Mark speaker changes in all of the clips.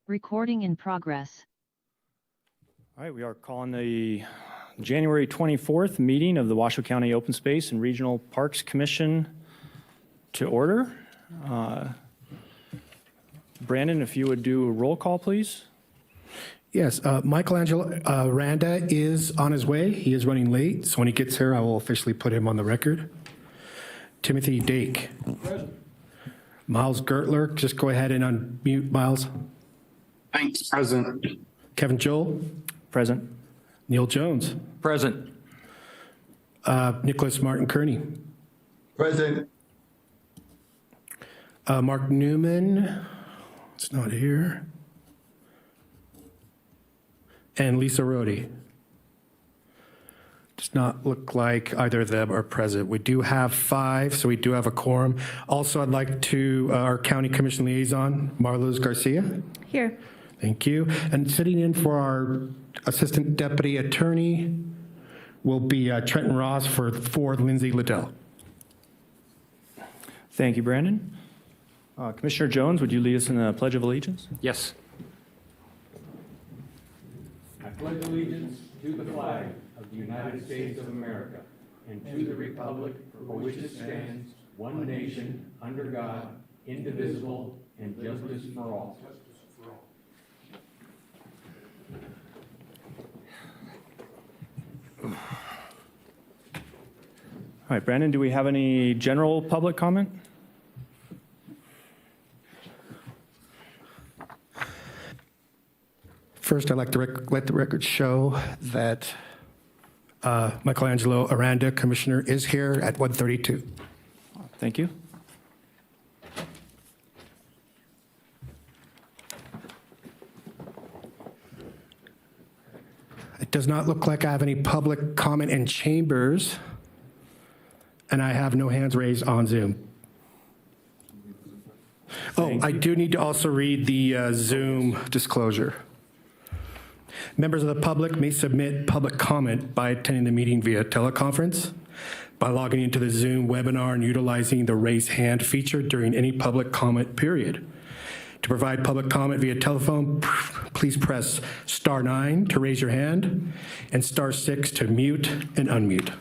Speaker 1: Recording in progress.
Speaker 2: All right, we are calling the January 24th meeting of the Washoe County Open Space and Regional Parks Commission to order. Brandon, if you would do a roll call, please.
Speaker 3: Yes, Michelangelo Randa is on his way. He is running late, so when he gets here, I will officially put him on the record. Timothy Dake. Present. Miles Gertler, just go ahead and unmute, Miles.
Speaker 4: Thanks, Present.
Speaker 3: Kevin Joel.
Speaker 2: Present.
Speaker 3: Neil Jones.
Speaker 5: Present.
Speaker 3: Nicholas Martin Kearney.
Speaker 4: Present.
Speaker 3: Mark Newman. It's not here. And Lisa Rohde. Does not look like either of them are present. We do have 5, so we do have a quorum. Also, I'd like to, our County Commission Liaison, Marluz Garcia.
Speaker 6: Here.
Speaker 3: Thank you. And sitting in for our Assistant Deputy Attorney will be Trenton Ross for Lindsay Liddell.
Speaker 2: Thank you, Brandon. Commissioner Jones, would you lead us in the Pledge of Allegiance?
Speaker 5: Yes.
Speaker 7: I pledge allegiance to the flag of the United States of America and to the republic for which it stands, one nation, under God, indivisible, and justice for all.
Speaker 2: All right, Brandon, do we have any general public comment?
Speaker 3: First, I'd like to let the record show that Michelangelo Aranda, Commissioner, is here at 1:32.
Speaker 2: Thank you.
Speaker 3: It does not look like I have any public comment in chambers, and I have no hands raised on Zoom. Oh, I do need to also read the Zoom disclosure. Members of the public may submit public comment by attending the meeting via teleconference, by logging into the Zoom webinar and utilizing the raise hand feature during any public comment period. To provide public comment via telephone, please press *9 to raise your hand and *6 to mute and unmute.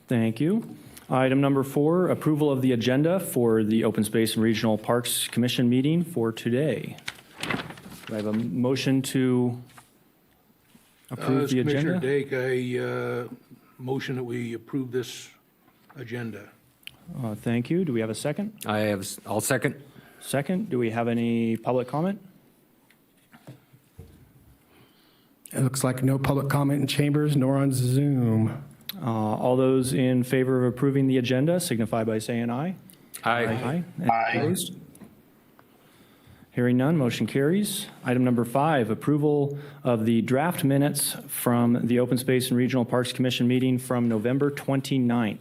Speaker 2: Thank you. Item number 4, approval of the agenda for the Open Space and Regional Parks Commission meeting for today. Do I have a motion to approve the agenda?
Speaker 8: Commissioner Dake, I motion that we approve this agenda.
Speaker 2: Thank you. Do we have a second?
Speaker 5: I'll second.
Speaker 2: Second, do we have any public comment?
Speaker 3: It looks like no public comment in chambers nor on Zoom.
Speaker 2: All those in favor of approving the agenda signify by saying aye.
Speaker 5: Aye.
Speaker 2: Aye. Any
Speaker 4: Aye.
Speaker 2: opposed? Hearing none, motion carries. Item number 5, approval of the draft minutes from the Open Space and Regional Parks Commission meeting from November 29th.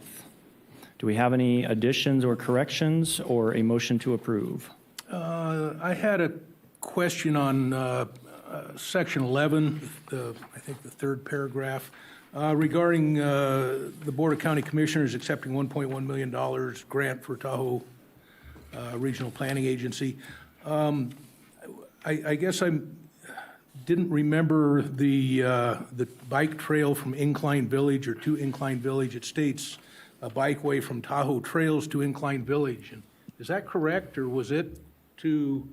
Speaker 2: Do we have any additions or corrections or a motion to approve?
Speaker 8: I had a question on section 11, I think the third paragraph, regarding the Board of County Commissioners accepting $1.1 million grant for Tahoe Regional Planning Agency. I guess I didn't remember the bike trail from Incline Village or to Incline Village. It states a bikeway from Tahoe Trails to Incline Village. And is that correct, or was it to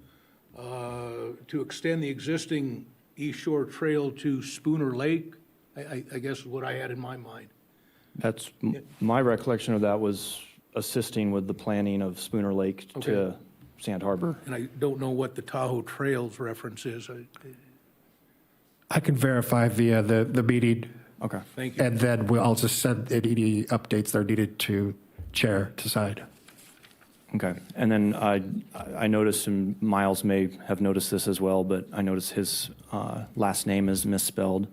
Speaker 8: extend the existing East Shore Trail to Spooner Lake? I guess is what I had in my mind.
Speaker 2: That's my recollection of that was assisting with the planning of Spooner Lake to Sand Harbor.
Speaker 8: And I don't know what the Tahoe Trails reference is.
Speaker 3: I can verify via the meeting.
Speaker 2: Okay.
Speaker 8: Thank you.
Speaker 3: And then I'll just send any updates that are needed to Chair to decide.
Speaker 2: Okay. And then I noticed, and Miles may have noticed this as well, but I noticed his last name is misspelled.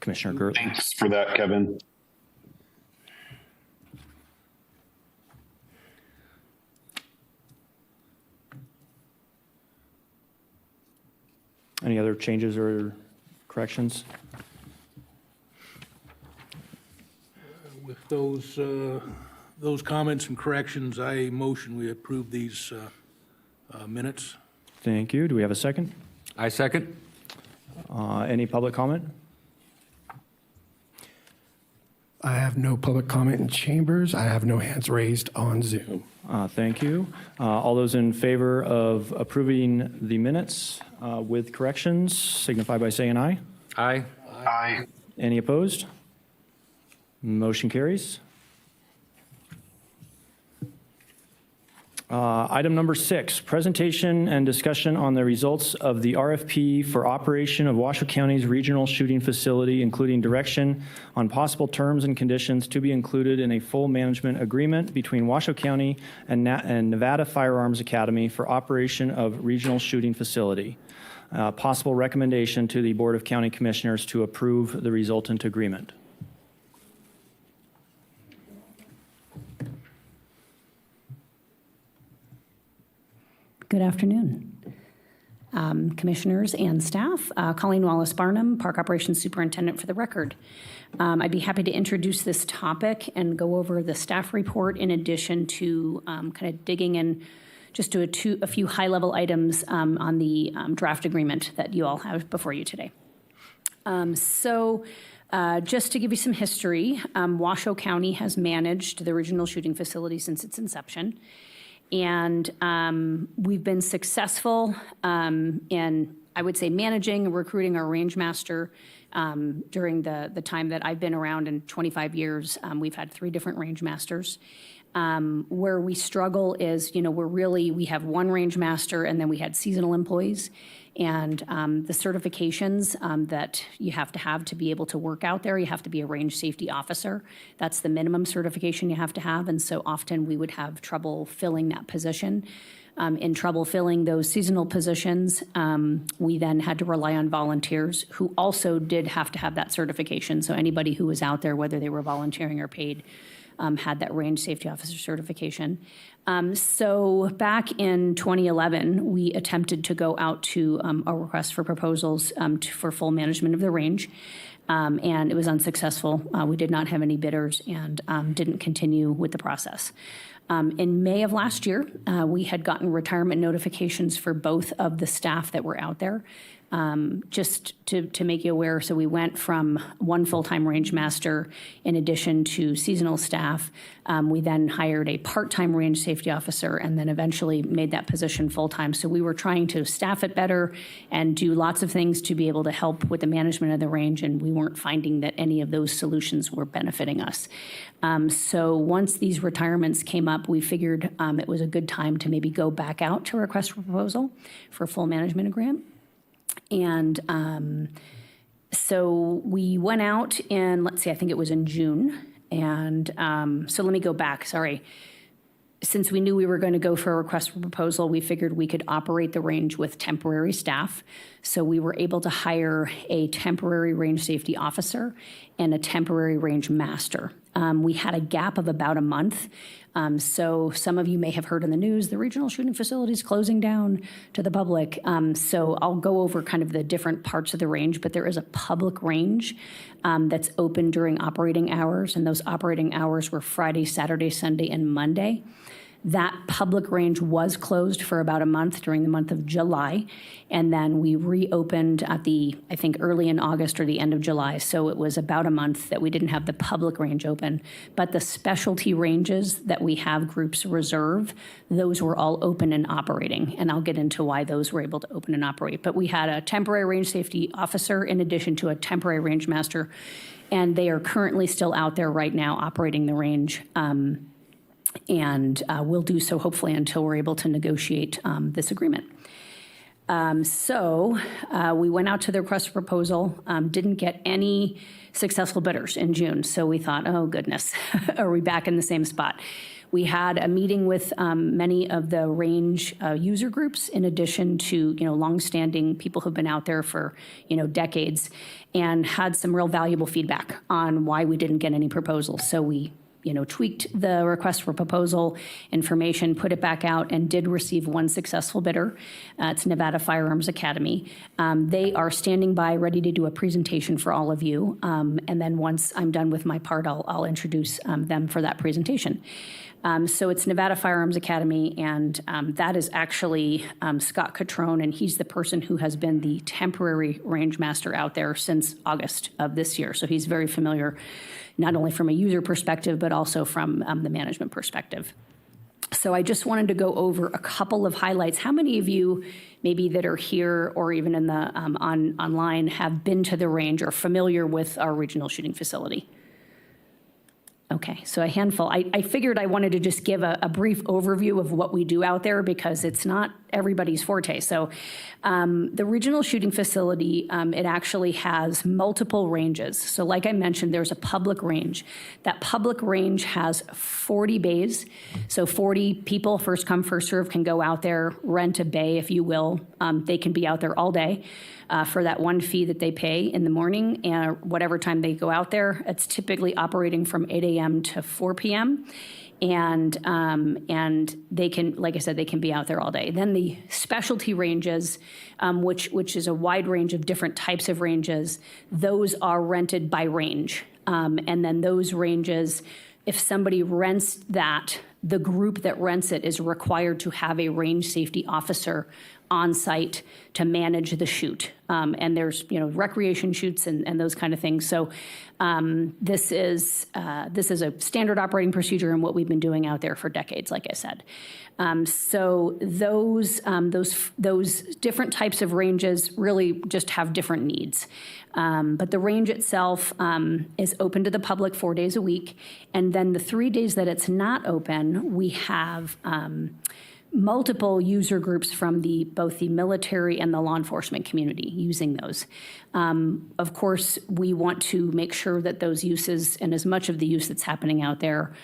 Speaker 2: Commissioner Gertler.
Speaker 4: Thanks for that, Kevin.
Speaker 2: Any other changes or corrections?
Speaker 8: With those those comments and corrections, I motion we approve these minutes.
Speaker 2: Thank you. Do we have a second?
Speaker 7: I second.
Speaker 2: Any public comment?
Speaker 3: I have no public comment in chambers. I have no hands raised on Zoom.
Speaker 2: Thank you. All those in favor of approving the minutes with corrections signify by saying aye.
Speaker 7: Aye.
Speaker 4: Aye.
Speaker 2: Any opposed? Motion carries. Item number 6, presentation and discussion on the results of the RFP for operation of Washoe County's regional shooting facility, including direction on possible terms and conditions to be included in a full management agreement between Washoe County and Nevada Firearms Academy for operation of regional shooting facility. Possible recommendation to the Board of County Commissioners to approve the resultant agreement.
Speaker 5: Good afternoon, Commissioners and staff. Colleen Wallace-Barnum, Park Operations Superintendent for the record. I'd be happy to introduce this topic and go over the staff report in addition to kind of digging in just to a few high-level items on the draft agreement that you all have before you today. Just to give you some history, Washoe County has managed the regional shooting facility since its inception. And we've been successful in, I would say, managing and recruiting our range master during the time that I've been around in 25 years. We've had 3 different range masters. Where we struggle is, we have one range master and then we had seasonal employees. And the certifications that you have to be able to work out there, you have to be a range safety officer. That's the minimum certification you have to have. And so often we would have trouble filling that position. In trouble filling those seasonal positions, we then had to rely on volunteers who also did have to have that certification. So anybody who was out there, whether they were volunteering or paid, had that range safety officer certification. So back in 2011, we attempted to go out to a request for proposals for full management of the range, and it was unsuccessful. We did not have any bidders and didn't continue with the process. In May of last year, we had gotten retirement notifications for both of the staff that were out there. Just to make you aware, so we went from one full-time range master in addition to seasonal staff. We then hired a part-time range safety officer and then eventually made that position full-time. So we were trying to staff it better and do lots of things to be able to help with the management of the range, and we weren't finding that any of those solutions were benefiting us. So once these retirements came up, we figured it was a good time to maybe go back out to request for proposal for a full management agreement. And so we went out in, let's see, I think it was in June. And so let me go back, sorry. Since we knew we were going to go for a request for proposal, we figured we could operate the range with temporary staff. So we were able to hire a temporary range safety officer and a temporary range master. We had a gap of about a month. So some of you may have heard in the news, the regional shooting facility is closing down to the public. So I'll go over kind of the different parts of the range, but there is a public range that's open during operating hours, and those operating hours were Friday, Saturday, Sunday, and Monday. That public range was closed for about a month during the month of July, and then we reopened at I think early in August or the end of July, so it was about a month that we didn't have the public range open. But the specialty ranges that we have groups reserve, those were all open and operating, and I'll get into why those were able to open and operate. But we had a temporary range safety officer in addition to a temporary range master, and they are currently still out there right now operating the range. And we'll do so hopefully until we're able to negotiate this agreement. So we went out to the request for proposal, didn't get any successful bidders in June. So we thought, oh goodness, are we back in the same spot? We had a meeting with many of the range user groups, in addition to longstanding people who've been out there for decades, and had some real valuable feedback on why we didn't get any proposals. So we tweaked the request for proposal information, put it back out, and did receive one successful bidder. It's Nevada Firearms Academy. They are standing by, ready to do a presentation for all of you. And then once I'm done with my part, I'll introduce them for that presentation. So it's Nevada Firearms Academy, and that is actually Scott Catrone, and he's the person who has been the temporary range master out there since August of this year. So he's very familiar, not only from a user perspective, but also from the management perspective. So I just wanted to go over a couple of highlights. How many of you, maybe that are here or even in the online, have been to the range or familiar with our regional shooting facility? Okay, so a handful. I figured I wanted to just give a brief overview of what we do out there because it's not everybody's forte. So the regional shooting facility, it actually has multiple ranges. So like I mentioned, there's a public range. That public range has 40 bays. So 40 people, first come, first serve, can go out there, rent a bay, if you will. They can be out there all day. For that one fee that they pay in the morning and whatever time they go out there. It's typically operating from 8 a.m. to 4 p.m. And they can, like I said, they can be out there all day. Then the specialty ranges, which is a wide range of different types of ranges, those are rented by range. And then those ranges, if somebody rents that, the group that rents it is required to have a range safety officer on site to manage the shoot. And there's, recreation shoots and those kind of things. So this is a standard operating procedure and what we've been doing out there for decades, like I said. So those different types of ranges really just have different needs. But the range itself is open to the public 4 days a week. And then the 3 days that it's not open, we have multiple user groups from both the military and the law enforcement community using those. Of course, we want to make sure that those uses and as much of the use that's happening out there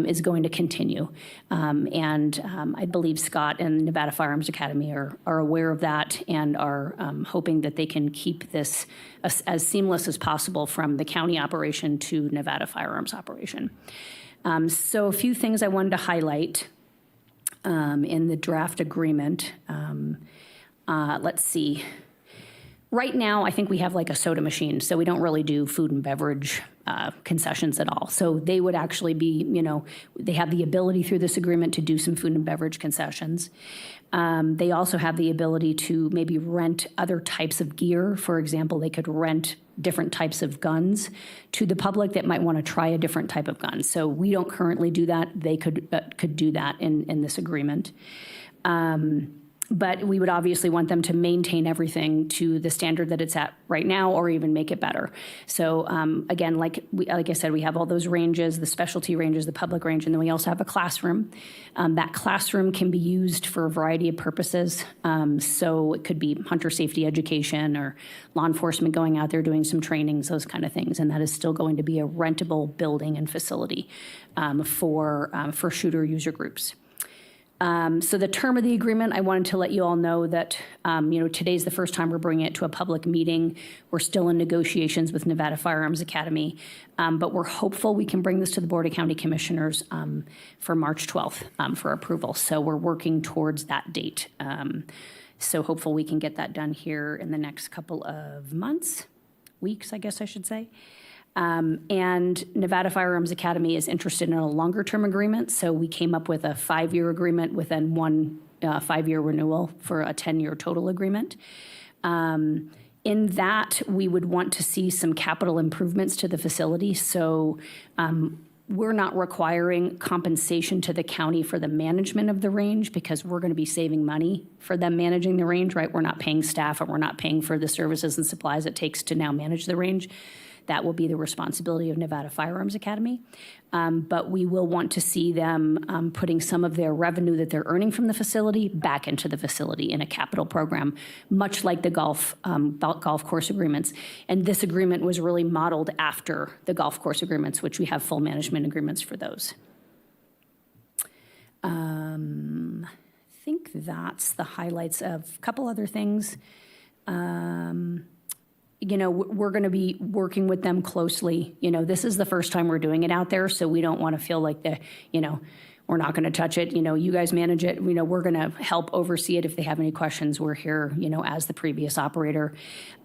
Speaker 5: is going to continue. And I believe Scott and Nevada Firearms Academy are aware of that and are hoping that they can keep this as seamless as possible from the county operation to Nevada Firearms operation. So a few things I wanted to highlight. In the draft agreement. Let's see. Right now, I think we have like a soda machine, so we don't really do food and beverage concessions at all. So they would actually be, they have the ability through this agreement to do some food and beverage concessions. They also have the ability to maybe rent other types of gear. For example, they could rent different types of guns to the public that might want to try a different type of gun. So we don't currently do that. They could do that in this agreement. But we would obviously want them to maintain everything to the standard that it's at right now or even make it better. So again, like I said, we have all those ranges, the specialty ranges, the public range, and then we also have a classroom. That classroom can be used for a variety of purposes. So it could be hunter safety education or law enforcement going out there doing some trainings, those kind of things. And that is still going to be a rentable building and facility for shooter user groups. So the term of the agreement, I wanted to let you all know that, today's the first time we're bringing it to a public meeting. We're still in negotiations with Nevada Firearms Academy, but we're hopeful we can bring this to the Board of County Commissioners for March 12th for approval. So we're working towards that date. So hopeful we can get that done here in the next couple of weeks, I guess I should say. And Nevada Firearms Academy is interested in a longer-term agreement, so we came up with a 5-year agreement with then one 5-year renewal for a 10-year total agreement. In that, we would want to see some capital improvements to the facility, so we're not requiring compensation to the county for the management of the range because we're going to be saving money for them managing the range, right? We're not paying staff and we're not paying for the services and supplies it takes to now manage the range. That will be the responsibility of Nevada Firearms Academy. But we will want to see them putting some of their revenue that they're earning from the facility back into the facility in a capital program, much like the golf course agreements. And this agreement was really modeled after the golf course agreements, which we have full management agreements for those. I think that's the highlights of a couple other things. we're going to be working with them closely. This is the first time we're doing it out there, so we don't want to feel like we're not going to touch it. You guys manage it. We're going to help oversee it. If they have any questions, we're here, as the previous operator.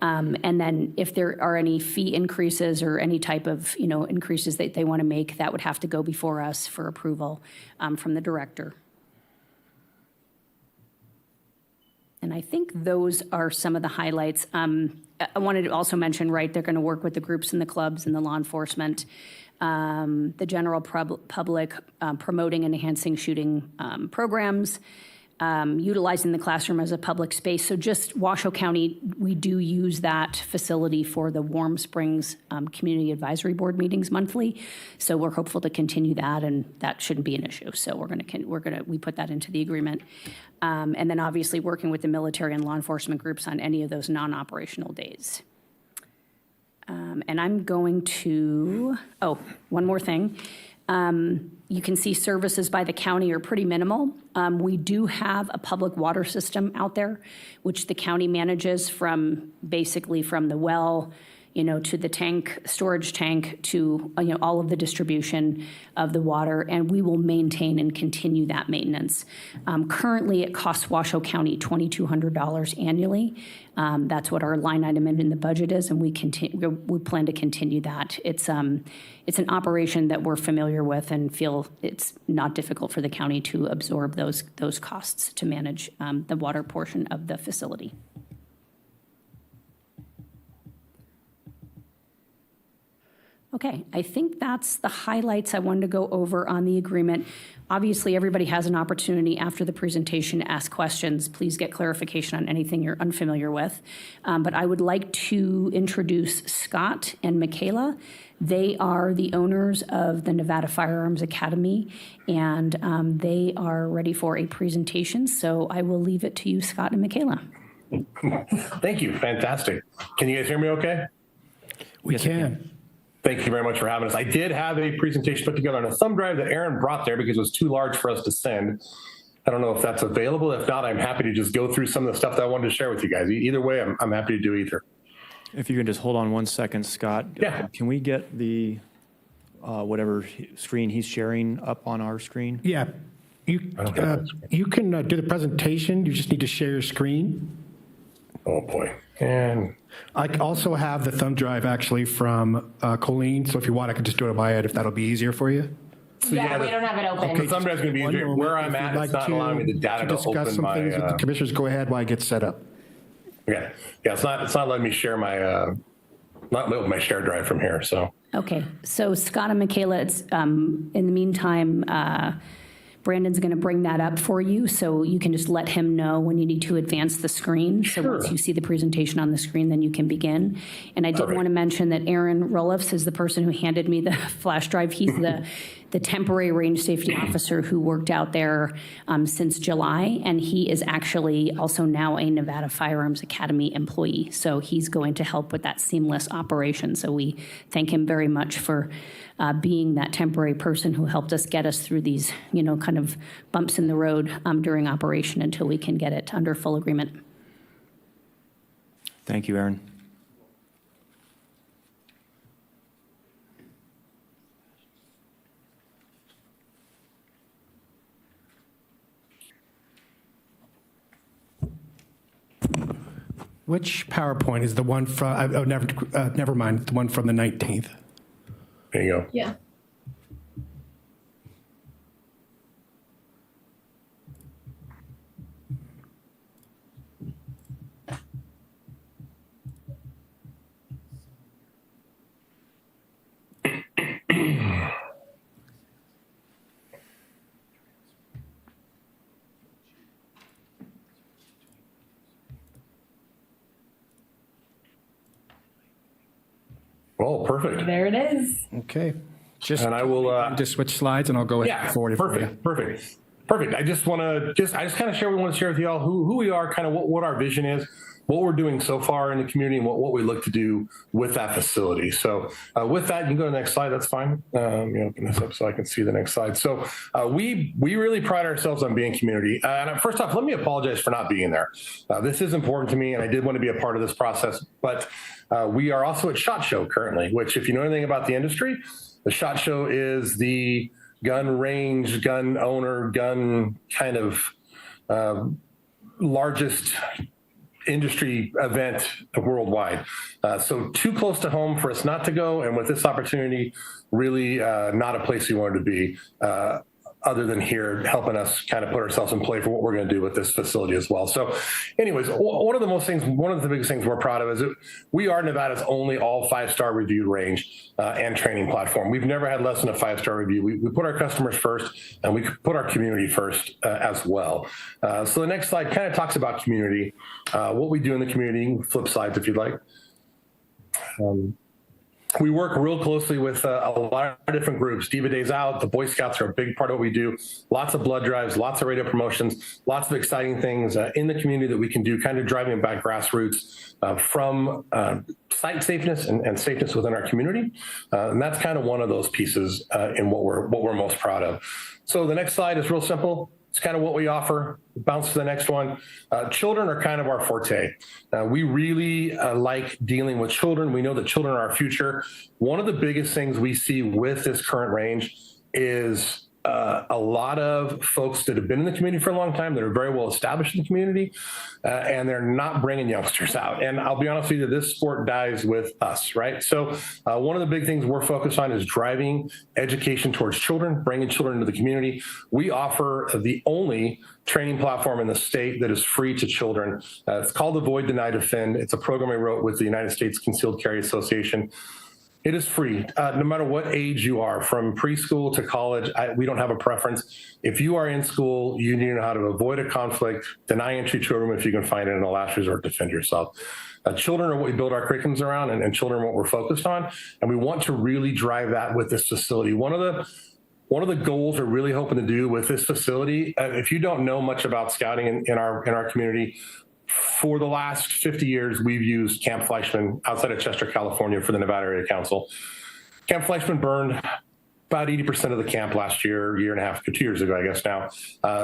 Speaker 5: And then if there are any fee increases or any type of, increases that they want to make, that would have to go before us for approval from the director. And I think those are some of the highlights. I wanted to also mention, right, they're going to work with the groups and the clubs and the law enforcement, the general public, promoting and enhancing shooting programs, utilizing the classroom as a public space. So just Washoe County, we do use that facility for the Warm Springs Community Advisory Board meetings monthly. So we're hopeful to continue that, and that shouldn't be an issue. So we put that into the agreement. And then obviously working with the military and law enforcement groups on any of those non-operational days. And I'm going to, one more thing. You can see services by the county are pretty minimal. We do have a public water system out there, which the county manages basically from the well, to the tank, storage tank, to, all of the distribution of the water, and we will maintain and continue that maintenance. Currently, it costs Washoe County $2,200 annually. That's what our line item in the budget is, and we plan to continue that. It's an operation that we're familiar with and feel it's not difficult for the county to absorb those costs to manage the water portion of the facility. Okay, I think that's the highlights I wanted to go over on the agreement. Obviously, everybody has an opportunity after the presentation to ask questions. Please get clarification on anything you're unfamiliar with. But I would like to introduce Scott and Michaela. They are the owners of the Nevada Firearms Academy, and they are ready for a presentation. So I will leave it to you, Scott and Michaela.
Speaker 6: Thank you. Fantastic. Can you guys hear me okay?
Speaker 3: We
Speaker 2: Yes, I
Speaker 3: can.
Speaker 6: Thank you very much for having us. I did have a presentation put together on a thumb drive that Aaron brought there because it was too large for us to send. I don't know if that's available. If not, I'm happy to just go through some of the stuff that I wanted to share with you guys. Either way, I'm happy to do either.
Speaker 2: If you can just hold on one second, Scott.
Speaker 6: Yeah.
Speaker 2: Can we get the whatever screen he's sharing up on our screen?
Speaker 3: Yeah. You can do the presentation. You just need to share your screen.
Speaker 6: Oh, boy. And
Speaker 3: I also have the thumb drive actually from Colleen. So if you want, I can just do it on my end if that'll be easier for you.
Speaker 6: so, yeah,
Speaker 9: we don't have it open.
Speaker 6: The thumb drive's going to be easier. Where I'm at, it's not allowing me the data to
Speaker 3: discuss
Speaker 6: open
Speaker 3: some
Speaker 6: my...
Speaker 3: things with the commissioners. Go ahead while I get set up.
Speaker 6: Yeah, it's not letting me share my, not my share drive from here, so.
Speaker 5: Okay, so Scott and Michaela, it's, in the meantime, Brandon's going to bring that up for you, so you can just let him know when you need to advance the screen. So
Speaker 6: Sure.
Speaker 5: once you see the presentation on the screen, then you can begin. And I did
Speaker 6: Perfect.
Speaker 5: want to mention that Aaron Roloffs is the person who handed me the flash drive. He's the temporary range safety officer who worked out there since July, and he is actually also now a Nevada Firearms Academy employee. So he's going to help with that seamless operation. So we thank him very much for being that temporary person who helped us get us through these, kind of bumps in the road during operation until we can get it under full agreement.
Speaker 2: Thank you, Aaron.
Speaker 3: Which PowerPoint is the one from, never mind, the one from the 19th.
Speaker 6: There you go.
Speaker 9: Yeah.
Speaker 6: Oh, perfect.
Speaker 9: There it is.
Speaker 3: Okay. Just,
Speaker 6: And I will,
Speaker 3: just switch slides and I'll go ahead
Speaker 6: yeah,
Speaker 3: and forward it for you.
Speaker 6: perfect. I just want to, I just kind of want to share with you all who we are, kind of what our vision is. what we're doing so far in the community and what we look to do with that facility. So with that, you can go to the next slide. That's fine. Open this up so I can see the next slide. So we really pride ourselves on being community. And first off, let me apologize for not being there. This is important to me, and I did want to be a part of this process. But we are also at SHOT Show currently, which, if you know anything about the industry, the SHOT Show is the gun range, gun owner, gun kind of largest industry event worldwide. So too close to home for us not to go. And with this opportunity, really not a place we wanted to be, other than here helping us kind of put ourselves in play for what we're going to do with this facility as well. So anyways, one of the biggest things we're proud of is that we are Nevada's only all 5-star reviewed range and training platform. We've never had less than a 5-star review. We put our customers first, and we put our community first as well. So the next slide kind of talks about community, what we do in the community. Flip slides if you'd like. We work real closely with a lot of different groups. Diva Days Out, the Boy Scouts are a big part of what we do. Lots of blood drives, lots of radio promotions, lots of exciting things in the community that we can do, kind of driving back grassroots from site safeness and safeness within our community. And that's kind of one of those pieces in what we're most proud of. So the next slide is real simple. It's kind of what we offer. Bounce to the next one. Children are kind of our forte. We really like dealing with children. We know that children are our future. One of the biggest things we see with this current range is a lot of folks that have been in the community for a long time, that are very well established in the community, and they're not bringing youngsters out. And I'll be honest with you, this sport dies with us, right? So one of the big things we're focused on is driving education towards children, bringing children into the community. We offer the only training platform in the state that is free to children. It's called Avoid, Deny, Defend. It's a program we wrote with the United States Concealed Carry Association. It is free, no matter what age you are, from preschool to college. We don't have a preference. If you are in school, you need to know how to avoid a conflict, deny entry to a room if you can find it, and a last resort, defend yourself. Children are what we build our curriculums around, and children are what we're focused on. And we want to really drive that with this facility. One of the goals we're really hoping to do with this facility, if you don't know much about scouting in our community, for the last 50 years, we've used Camp Fleischman outside of Chester, California for the Nevada Area Council. Camp Fleischman burned about 80% of the camp last year and a half, 2 years ago, I guess now.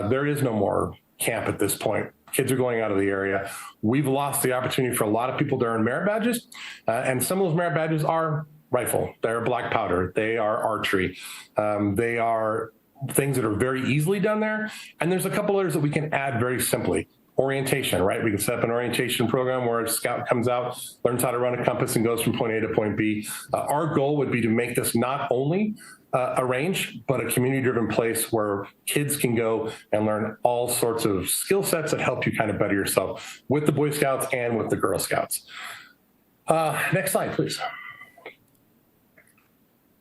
Speaker 6: There is no more camp at this point. Kids are going out of the area. We've lost the opportunity for a lot of people to earn merit badges, and some of those merit badges are rifle, they're black powder, they are archery, they are things that are very easily done there. And there's a couple others that we can add very simply. Orientation, right? We can set up an orientation program where a scout comes out, learns how to run a compass, and goes from point A to point B. Our goal would be to make this not only a range, but a community-driven place where kids can go and learn all sorts of skill sets that help you kind of better yourself with the Boy Scouts and with the Girl Scouts. Next slide, please.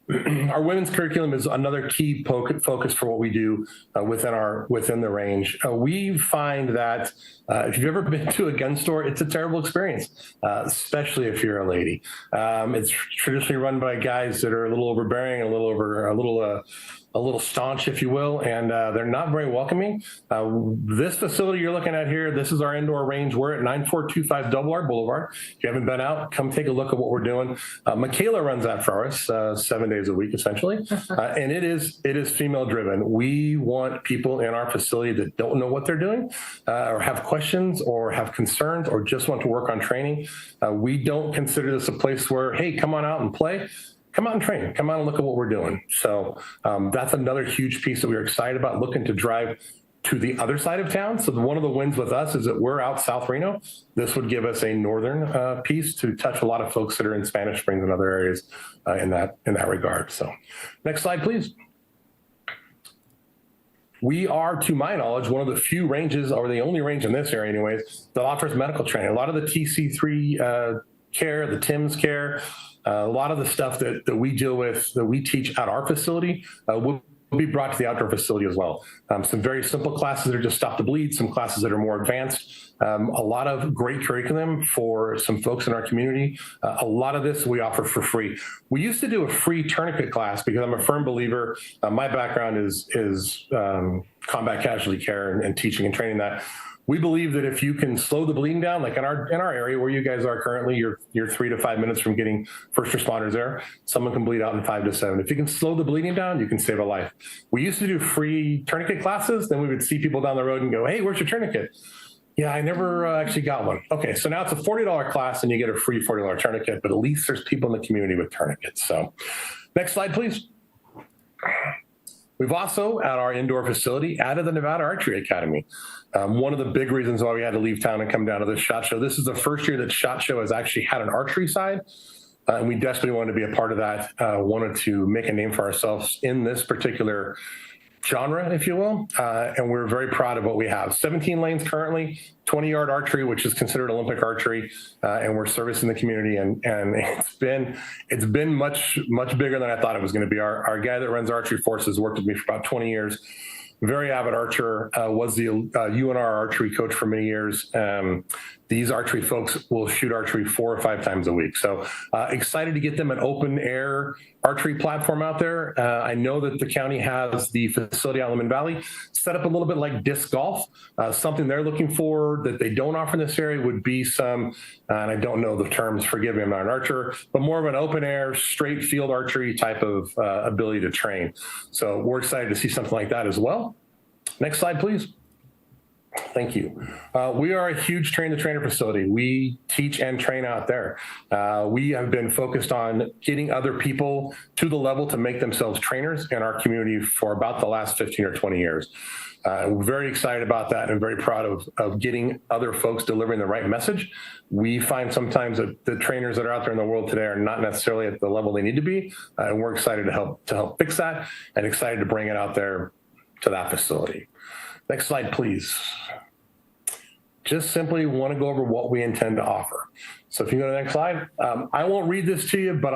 Speaker 6: Our women's curriculum is another key focus for what we do within the range. We find that if you've ever been to a gun store, it's a terrible experience, especially if you're a lady. It's traditionally run by guys that are a little overbearing, a little staunch, if you will, and they're not very welcoming. This facility you're looking at here, this is our indoor range. We're at 9425 Double R Boulevard. If you haven't been out, come take a look at what we're doing. Michaela runs that for us 7 days a week, essentially, and it is female driven. We want people in our facility that don't know what they're doing, or have questions, or have concerns, or just want to work on training. We don't consider this a place where, hey, come on out and play. Come out and train. Come out and look at what we're doing. So that's another huge piece that we're excited about, looking to drive to the other side of town. So one of the wins with us is that we're out South Reno. This would give us a northern piece to touch a lot of folks that are in Spanish Springs and other areas in that regard. So next slide, please. We are, to my knowledge, one of the few ranges, or the only range in this area anyways, that offers medical training. A lot of the TC3 care, the TIMS care, a lot of the stuff that we deal with, that we teach at our facility, will be brought to the outdoor facility as well. Some very simple classes that are just stop the bleed, some classes that are more advanced, a lot of great curriculum for some folks in our community. A lot of this we offer for free. We used to do a free tourniquet class because I'm a firm believer. My background is combat casualty care and teaching and training that. We believe that if you can slow the bleeding down, like in our area where you guys are currently, you're 3 to 5 minutes from getting first responders there. Someone can bleed out in 5 to 7. If you can slow the bleeding down, you can save a life. We used to do free tourniquet classes. Then we would see people down the road and go, "Hey, where's your tourniquet?" "Yeah, I never actually got one." Okay, so now it's a $40 class and you get a free $40 tourniquet, but at least there's people in the community with tourniquets. So next slide, please. We've also, at our indoor facility, added the Nevada Archery Academy. One of the big reasons why we had to leave town and come down to this SHOT Show, this is the first year that SHOT Show has actually had an archery side, and we desperately wanted to be a part of that, wanted to make a name for ourselves in this particular genre, if you will, and we're very proud of what we have. 17 lanes currently, 20-yard archery, which is considered Olympic archery, and we're servicing the community, and it's been much bigger than I thought it was going to be. Our guy that runs archery forces worked with me for about 20 years. Very avid archer, was the UNR archery coach for many years. These archery folks will shoot archery 4 or 5 times a week. So excited to get them an open air archery platform out there. I know that the county has the facility out in Lemmon Valley set up a little bit like disc golf. Something they're looking for that they don't offer in this area would be some, and I don't know the terms, forgive me, I'm not an archer, but more of an open air, straight field archery type of ability to train. So we're excited to see something like that as well. Next slide, please. Thank you. We are a huge train-the-trainer facility. We teach and train out there. We have been focused on getting other people to the level to make themselves trainers in our community for about the last 15 or 20 years. We're very excited about that and very proud of getting other folks delivering the right message. We find sometimes that the trainers that are out there in the world today are not necessarily at the level they need to be, and we're excited to help fix that and excited to bring it out there to that facility. Next slide, please. Just simply want to go over what we intend to offer. So if you go to the next slide, I won't read this to you, but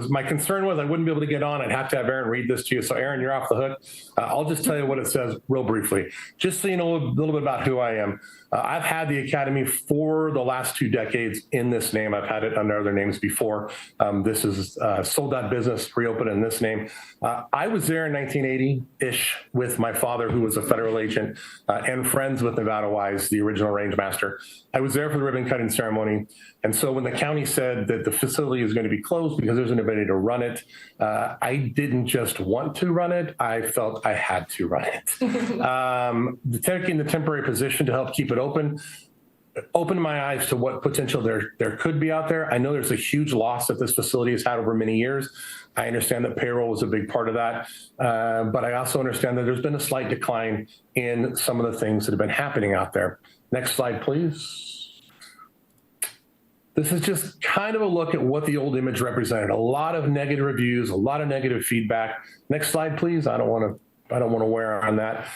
Speaker 6: my concern was I wouldn't be able to get on. I'd have to have Aaron read this to you. So Aaron, you're off the hook. I'll just tell you what it says real briefly, just so you know a little bit about who I am. I've had the Academy for the last 2 decades in this name. I've had it under other names before. This is sold that business, reopened in this name. I was there in 1980-ish with my father, who was a federal agent, and friends with Nevada Wise, the original range master. I was there for the ribbon cutting ceremony. And so when the county said that the facility is going to be closed because there's an ability to run it, I didn't just want to run it, I felt I had to run it. Taking the temporary position to help keep it open opened my eyes to what potential there could be out there. I know there's a huge loss that this facility has had over many years. I understand that payroll was a big part of that, but I also understand that there's been a slight decline in some of the things that have been happening out there. Next slide, please. This is just kind of a look at what the old image represented. A lot of negative reviews, a lot of negative feedback. Next slide, please. I don't want to wear on that.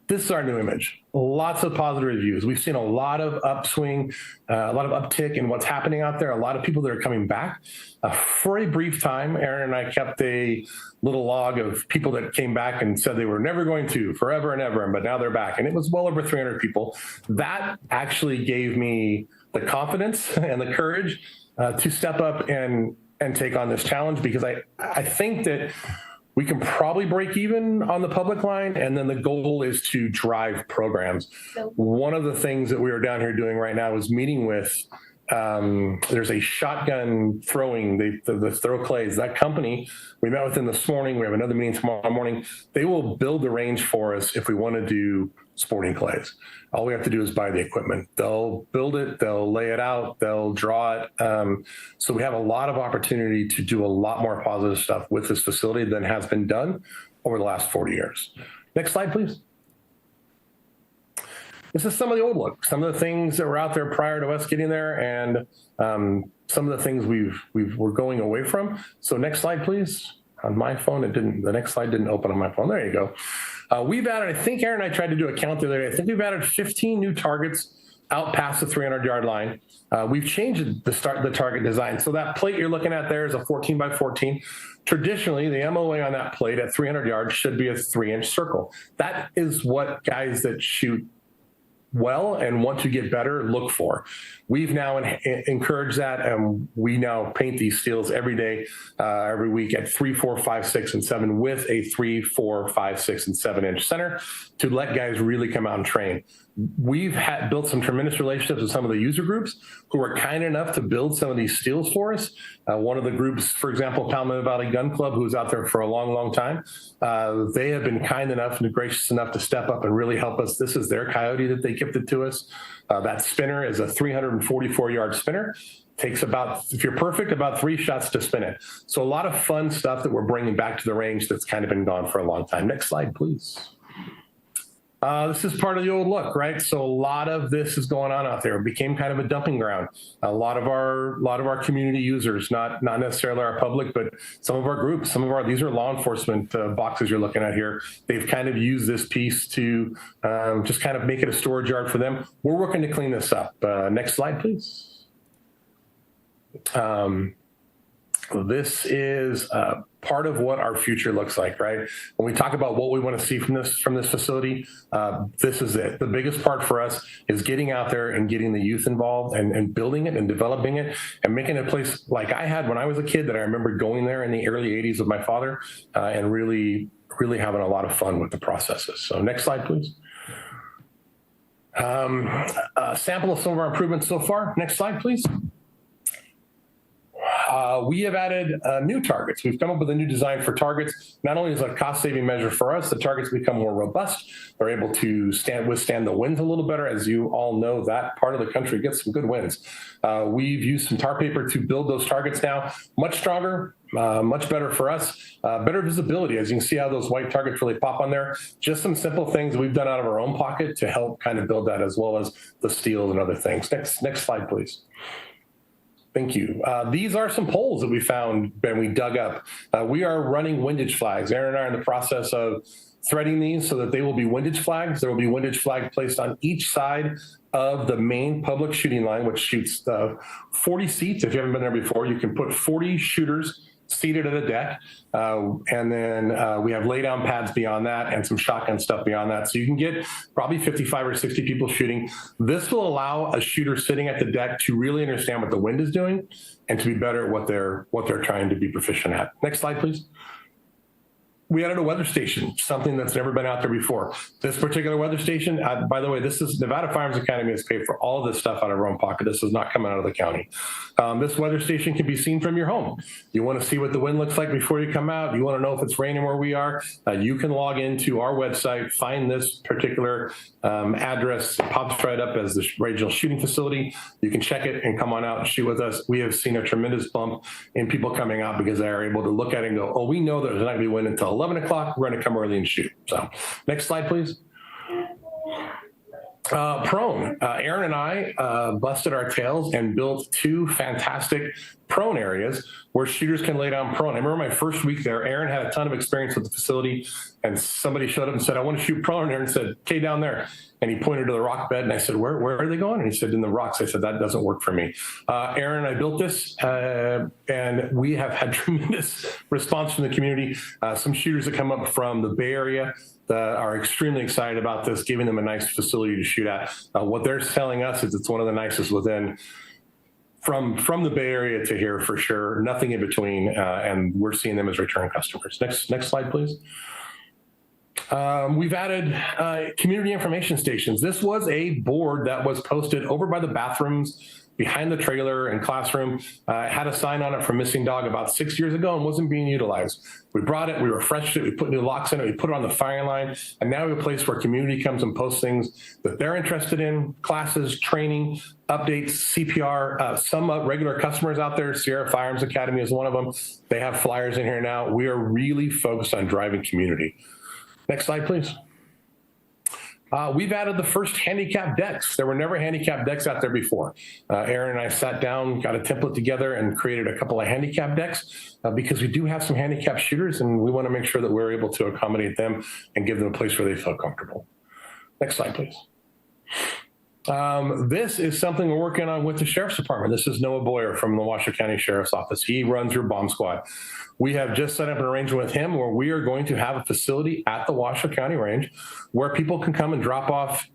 Speaker 6: This is our new image. Lots of positive reviews. We've seen a lot of upswing, a lot of uptick in what's happening out there. A lot of people that are coming back. For a brief time, Aaron and I kept a little log of people that came back and said they were never going to, forever and ever, but now they're back. And it was well over 300 people. That actually gave me the confidence and the courage to step up and take on this challenge, because I think that we can probably break even on the public line, and then the goal is to drive programs. So one of the things that we are down here doing right now is meeting with, there's a shotgun throwing, the throw clays, that company we met with them this morning. We have another meeting tomorrow morning. They will build the range for us if we want to do sporting clays. All we have to do is buy the equipment. They'll build it, they'll lay it out, they'll draw it. So we have a lot of opportunity to do a lot more positive stuff with this facility than has been done over the last 40 years. Next slide, please. This is some of the old look, some of the things that were out there prior to us getting there, and some of the things we're going away from. So next slide, please. On my phone, the next slide didn't open on my phone. There you go. We've added, I think Aaron and I tried to do a count the other day. I think we've added 15 new targets out past the 300-yard line. We've changed the target design. So that plate you're looking at there is a 14 by 14. Traditionally, the MOA on that plate at 300 yards should be a 3-inch circle. That is what guys that shoot well and want to get better, look for. We've now encouraged that, and we now paint these steels every day, every week at 3, 4, 5, 6, and 7 with a 3, 4, 5, 6, and 7-inch center to let guys really come out and train. We've built some tremendous relationships with some of the user groups who are kind enough to build some of these steels for us. One of the groups, for example, Palmetto Valley Gun Club, who's out there for a long, long time, they have been kind enough and gracious enough to step up and really help us. This is their Coyote that they gifted to us. That spinner is a 344-yard spinner. Takes about, if you're perfect, about 3 shots to spin it. So a lot of fun stuff that we're bringing back to the range that's kind of been gone for a long time. Next slide, please. This is part of the old look, right? So a lot of this is going on out there. It became kind of a dumping ground. A lot of our community users, not necessarily our public, but some of our groups, these are law enforcement boxes you're looking at here. They've kind of used this piece to just kind of make it a storage yard for them. We're working to clean this up. Next slide, please. This is part of what our future looks like, right? When we talk about what we want to see from this facility, this is it. The biggest part for us is getting out there and getting the youth involved and building it and developing it and making it a place like I had when I was a kid, that I remember going there in the early 80s with my father and really having a lot of fun with the processes. So next slide, please. A sample of some of our improvements so far. Next slide, please. We have added new targets. We've come up with a new design for targets. Not only is it a cost-saving measure for us, the targets become more robust. They're able to withstand the winds a little better. As you all know, that part of the country gets some good winds. We've used some tar paper to build those targets now. Much stronger, much better for us. Better visibility, as you can see how those white targets really pop on there. Just some simple things we've done out of our own pocket to help kind of build that, as well as the steel and other things. Next slide, please. Thank you. These are some poles that we found and we dug up. We are running windage flags. Aaron and I are in the process of threading these so that they will be windage flags. There will be windage flag placed on each side of the main public shooting line, which shoots 40 seats. If you haven't been there before, you can put 40 shooters seated at a deck. And then we have lay down pads beyond that and some shotgun stuff beyond that. So you can get probably 55 or 60 people shooting. This will allow a shooter sitting at the deck to really understand what the wind is doing and to be better at what they're trying to be proficient at. Next slide, please. We added a weather station, something that's never been out there before. This particular weather station, by the way, this is Nevada Firearms Academy has paid for all of this stuff out of our own pocket. This is not coming out of the county. This weather station can be seen from your home. You want to see what the wind looks like before you come out. You want to know if it's raining where we are. You can log into our website, find this particular address. It pops right up as the regional shooting facility. You can check it and come on out and shoot with us. We have seen a tremendous bump in people coming out because they are able to look at it and go, oh, we know there's not going to be wind until 11 o'clock, we're going to come early and shoot. So next slide, please. Prone. Aaron and I busted our tails and built 2 fantastic prone areas where shooters can lay down prone. I remember my first week there, Aaron had a ton of experience with the facility, and somebody showed up and said, I want to shoot prone. And Aaron said, okay, down there. And he pointed to the rock bed, and I said, where are they going? And he said, in the rocks. I said, that doesn't work for me. Aaron and I built this, and we have had tremendous response from the community. Some shooters that come up from the Bay Area are extremely excited about this, giving them a nice facility to shoot at. What they're telling us is it's one of the nicest within, from the Bay Area to here for sure, nothing in between, and we're seeing them as return customers. Next slide, please. We've added community information stations. This was a board that was posted over by the bathrooms, behind the trailer and classroom. It had a sign on it for missing dog about 6 years ago and wasn't being utilized. We brought it, we refreshed it, we put new locks in it, we put it on the firing line, and now we have a place where community comes and posts things that they're interested in, classes, training, updates, CPR. Some regular customers out there, Sierra Firearms Academy is one of them. They have flyers in here now. We are really focused on driving community. Next slide, please. We've added the first handicap decks. There were never handicap decks out there before. Aaron and I sat down, got a template together, and created a couple of handicap decks because we do have some handicap shooters, and we want to make sure that we're able to accommodate them and give them a place where they feel comfortable. Next slide, please. This is something we're working on with the Sheriff's Department. This is Noah Boyer from the Washoe County Sheriff's Office. He runs your bomb squad. We have just set up an arrangement with him where we are going to have a facility at the Washoe County Range where people can come and drop off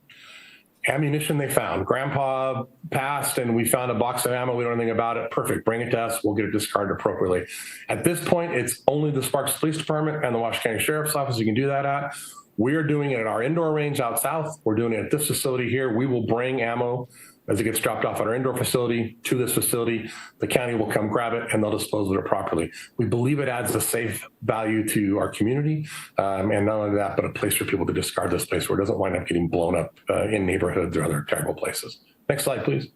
Speaker 6: ammunition they found. Grandpa passed and we found a box of ammo. We don't know anything about it. Perfect. Bring it to us. We'll get it discarded appropriately. At this point, it's only the Sparks Police Department and the Washington County Sheriff's Office you can do that at. We're doing it at our indoor range out south. We're doing it at this facility here. We will bring ammo as it gets dropped off at our indoor facility to this facility. The county will come grab it and they'll dispose of it properly. We believe it adds a safe value to our community. And not only that, but a place for people to discard this place where it doesn't wind up getting blown up in neighborhoods or other terrible places. Next slide, please.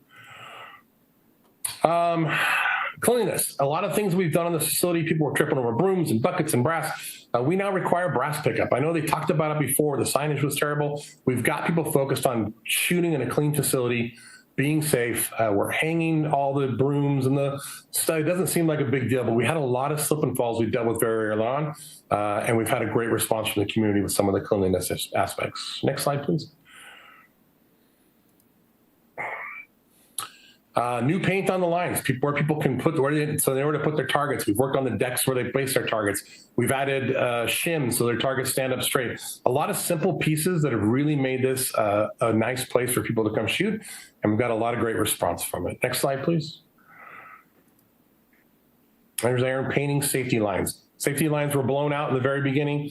Speaker 6: Cleanliness. A lot of things we've done in this facility, people were tripping over brooms and buckets and brass. We now require brass pickup. I know they talked about it before. The signage was terrible. We've got people focused on shooting in a clean facility, being safe. We're hanging all the brooms and the stuff. It doesn't seem like a big deal, but we had a lot of slip and falls we dealt with very early on. And we've had a great response from the community with some of the cleanliness aspects. Next slide, please. New paint on the lines, where people can put, so they were to put their targets. We've worked on the decks where they place their targets. We've added shims so their targets stand up straight. A lot of simple pieces that have really made this a nice place for people to come shoot. And we've got a lot of great response from it. Next slide, please. There's Aaron painting safety lines. Safety lines were blown out in the very beginning.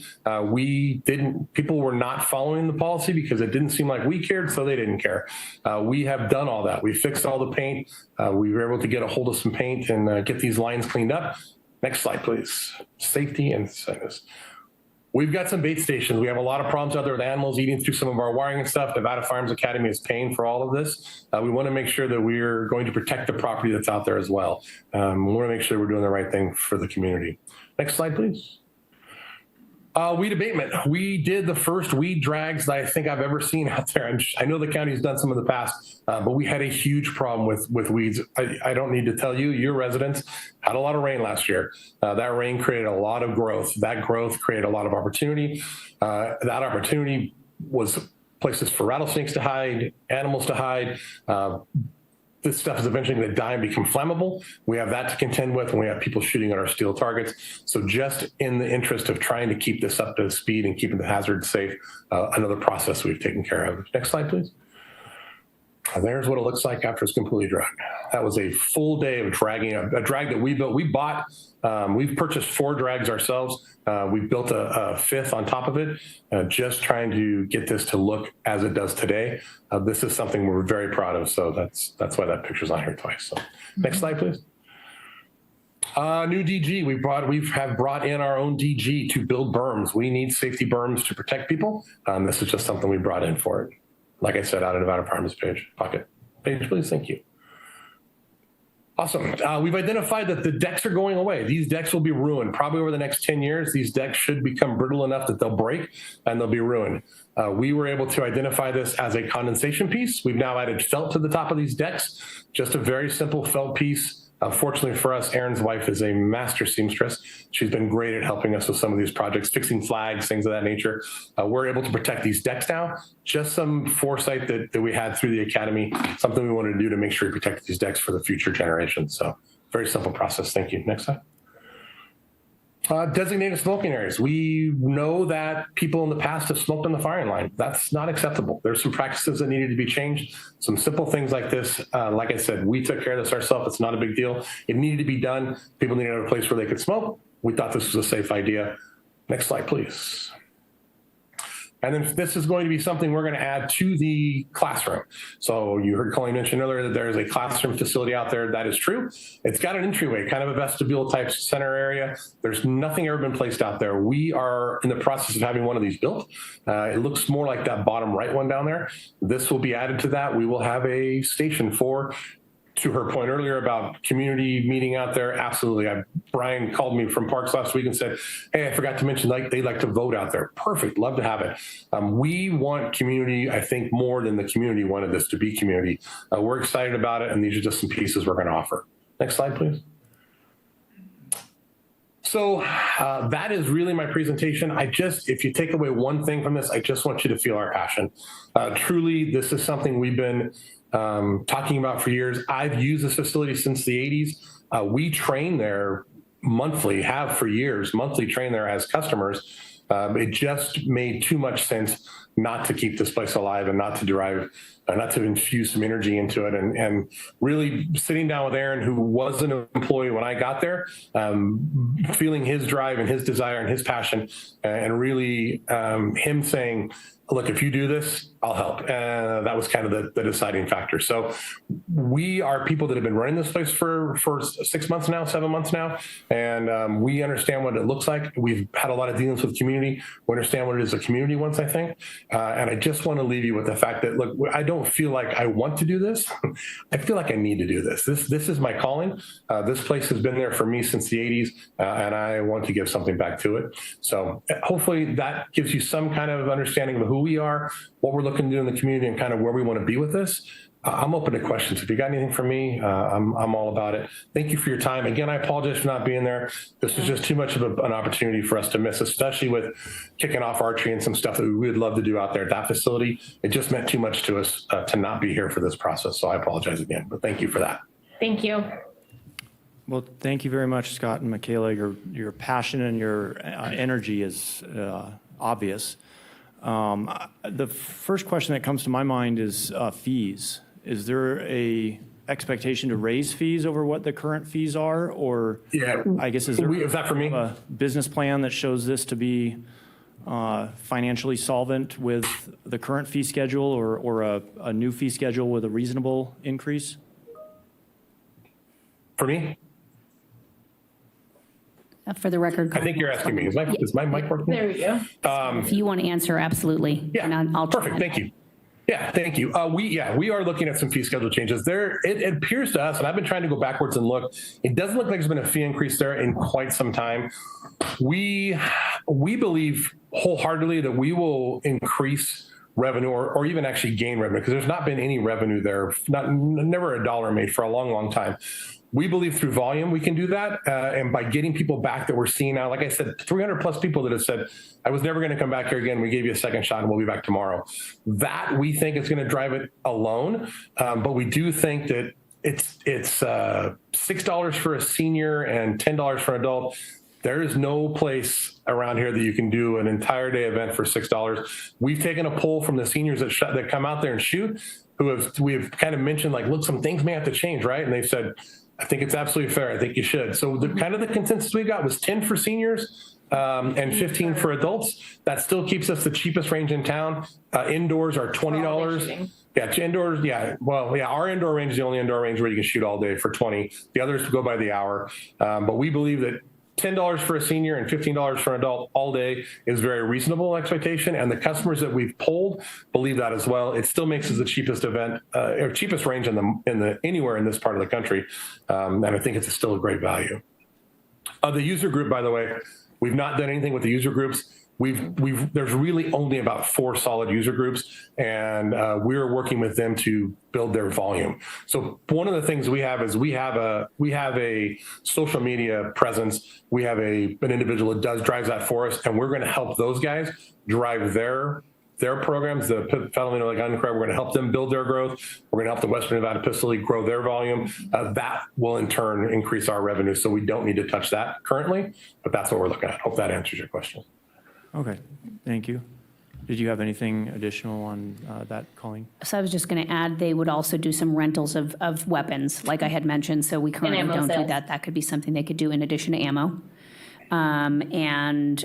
Speaker 6: People were not following the policy because it didn't seem like we cared, so they didn't care. We have done all that. We fixed all the paint. We were able to get a hold of some paint and get these lines cleaned up. Next slide, please. Safety and service. We've got some bait stations. We have a lot of problems out there with animals eating through some of our wiring and stuff. Nevada Farms Academy is paying for all of this. We want to make sure that we're going to protect the property that's out there as well. We want to make sure we're doing the right thing for the community. Next slide, please. Weed abatement. We did the first weed drags that I think I've ever seen out there. I know the county's done some in the past, but we had a huge problem with weeds. I don't need to tell you, your residents had a lot of rain last year. That rain created a lot of growth. That growth created a lot of opportunity. That opportunity was places for rattlesnakes to hide, animals to hide. This stuff is eventually going to die and become flammable. We have that to contend with, and we have people shooting at our steel targets. So just in the interest of trying to keep this up to speed and keeping the hazard safe, another process we've taken care of. Next slide, please. There's what it looks like after it's completely dry. That was a full day of dragging, a drag that we built. We've purchased 4 drags ourselves. We've built a 5th on top of it, just trying to get this to look as it does today. This is something we're very proud of. So that's why that picture's on here twice. So next slide, please. New DG, we have brought in our own DG to build berms. We need safety berms to protect people. This is just something we brought in for it. Like I said, out of Nevada Farms pocket. Page, please. Thank you. Awesome. We've identified that the decks are going away. These decks will be ruined. Probably over the next 10 years, these decks should become brittle enough that they'll break and they'll be ruined. We were able to identify this as a condensation piece. We've now added felt to the top of these decks, just a very simple felt piece. Fortunately for us, Aaron's wife is a master seamstress. She's been great at helping us with some of these projects, fixing flags, things of that nature. We're able to protect these decks now. Just some foresight that we had through the academy, something we wanted to do to make sure we protect these decks for the future generations. So very simple process. Thank you. Next slide. Designated smoking areas. We know that people in the past have smoked on the firing line. That's not acceptable. There's some practices that needed to be changed. Some simple things like this. Like I said, we took care of this ourselves. It's not a big deal. It needed to be done. People needed a place where they could smoke. We thought this was a safe idea. Next slide, please. And then this is going to be something we're going to add to the classroom. So you heard Colleen mention earlier that there is a classroom facility out there. That is true. It's got an entryway, kind of a vestibule type center area. There's nothing ever been placed out there. We are in the process of having one of these built. It looks more like that bottom right one down there. This will be added to that. We will have a station for, to her point earlier about community meeting out there, absolutely. Brian called me from Parks last week and said, hey, I forgot to mention they like to vote out there. Perfect, love to have it. We want community, I think, more than the community wanted this to be community. We're excited about it, and these are just some pieces we're gonna offer. Next slide, please. So that is really my presentation. If you take away one thing from this, I just want you to feel our passion. Truly, this is something we've been talking about for years. I've used this facility since the 80s. We train there monthly, have for years, monthly train there as customers. It just made too much sense not to keep this place alive and not to infuse some energy into it. And really sitting down with Aaron, who was an employee when I got there, feeling his drive and his desire and his passion, and really him saying, look, if you do this, I'll help. That was kind of the deciding factor. So we are people that have been running this place for 6 months now, 7 months now. And we understand what it looks like. We've had a lot of dealings with the community. We understand what it is the community wants, I think. And I just want to leave you with the fact that, look, I don't feel like I want to do this. I feel like I need to do this. This is my calling. This place has been there for me since the 80s, and I want to give something back to it. So hopefully that gives you some kind of understanding of who we are, what we're looking to do in the community, and kind of where we want to be with this. I'm open to questions. If you got anything from me, I'm all about it. Thank you for your time. Again, I apologize for not being there. This is just too much of an opportunity for us to miss, especially with kicking off archery and some stuff that we would love to do out there at that facility. It just meant too much to us to not be here for this process. So I apologize again, but thank you for that.
Speaker 9: Thank you.
Speaker 2: Well, thank you very much, Scott and Michaela. Your passion and your energy is obvious. The first question that comes to my mind is fees. Is there a expectation to raise fees over what the current fees are? Or
Speaker 6: yeah,
Speaker 2: I guess, is there
Speaker 6: is that for me?
Speaker 2: A business plan that shows this to be financially solvent with the current fee schedule, or a new fee schedule with a reasonable increase?
Speaker 6: For me?
Speaker 5: For the record.
Speaker 6: I think you're asking me. Is my mic working?
Speaker 9: There we go.
Speaker 5: If you want to answer, absolutely.
Speaker 6: Yeah,
Speaker 5: and I'll
Speaker 6: perfect. Thank you. Yeah, thank you. We are looking at some fee schedule changes. It appears to us, and I've been trying to go backwards and look, it doesn't look like there's been a fee increase there in quite some time. We believe wholeheartedly that we will increase revenue or even actually gain revenue, because there's not been any revenue there, never a dollar made for a long, long time. We believe through volume we can do that, and by getting people back that we're seeing now, like I said, 300 plus people that have said, I was never going to come back here again. We gave you a second shot and we'll be back tomorrow. That we think is going to drive it alone, but we do think that it's $6 for a senior and $10 for an adult. There is no place around here that you can do an entire day event for $6. We've taken a poll from the seniors that come out there and shoot, we have kind of mentioned, like, look, some things may have to change, right? And they've said, I think it's absolutely fair. I think you should. So the kind of the consensus we got was 10 for seniors and 15 for adults. That still keeps us the cheapest range in town. Indoors are $20. Yeah, indoors. Yeah. Well, yeah, our indoor range is the only indoor range where you can shoot all day for 20. The others go by the hour. But we believe that $10 for a senior and $15 for an adult all day is very reasonable expectation. And the customers that we've polled believe that as well. It still makes us the cheapest event or cheapest range in the anywhere in this part of the country. And I think it's still a great value. The user group, by the way, we've not done anything with the user groups. There's really only about 4 solid user groups, and we're working with them to build their volume. So one of the things we have is we have a social media presence. We have an individual that drives that for us, and we're going to help those guys drive their programs. The Palomino Gun Club, we're going to help them build their growth. We're going to help the Western Nevada Pistol League grow their volume. That will in turn increase our revenue. So we don't need to touch that currently, but that's what we're looking at. Hope that answers your question.
Speaker 2: Okay, thank you. Did you have anything additional on that, Colleen?
Speaker 5: So I was just going to add, they would also do some rentals of weapons, like I had mentioned. So we currently don't do that. That could be something they could do in addition to ammo. And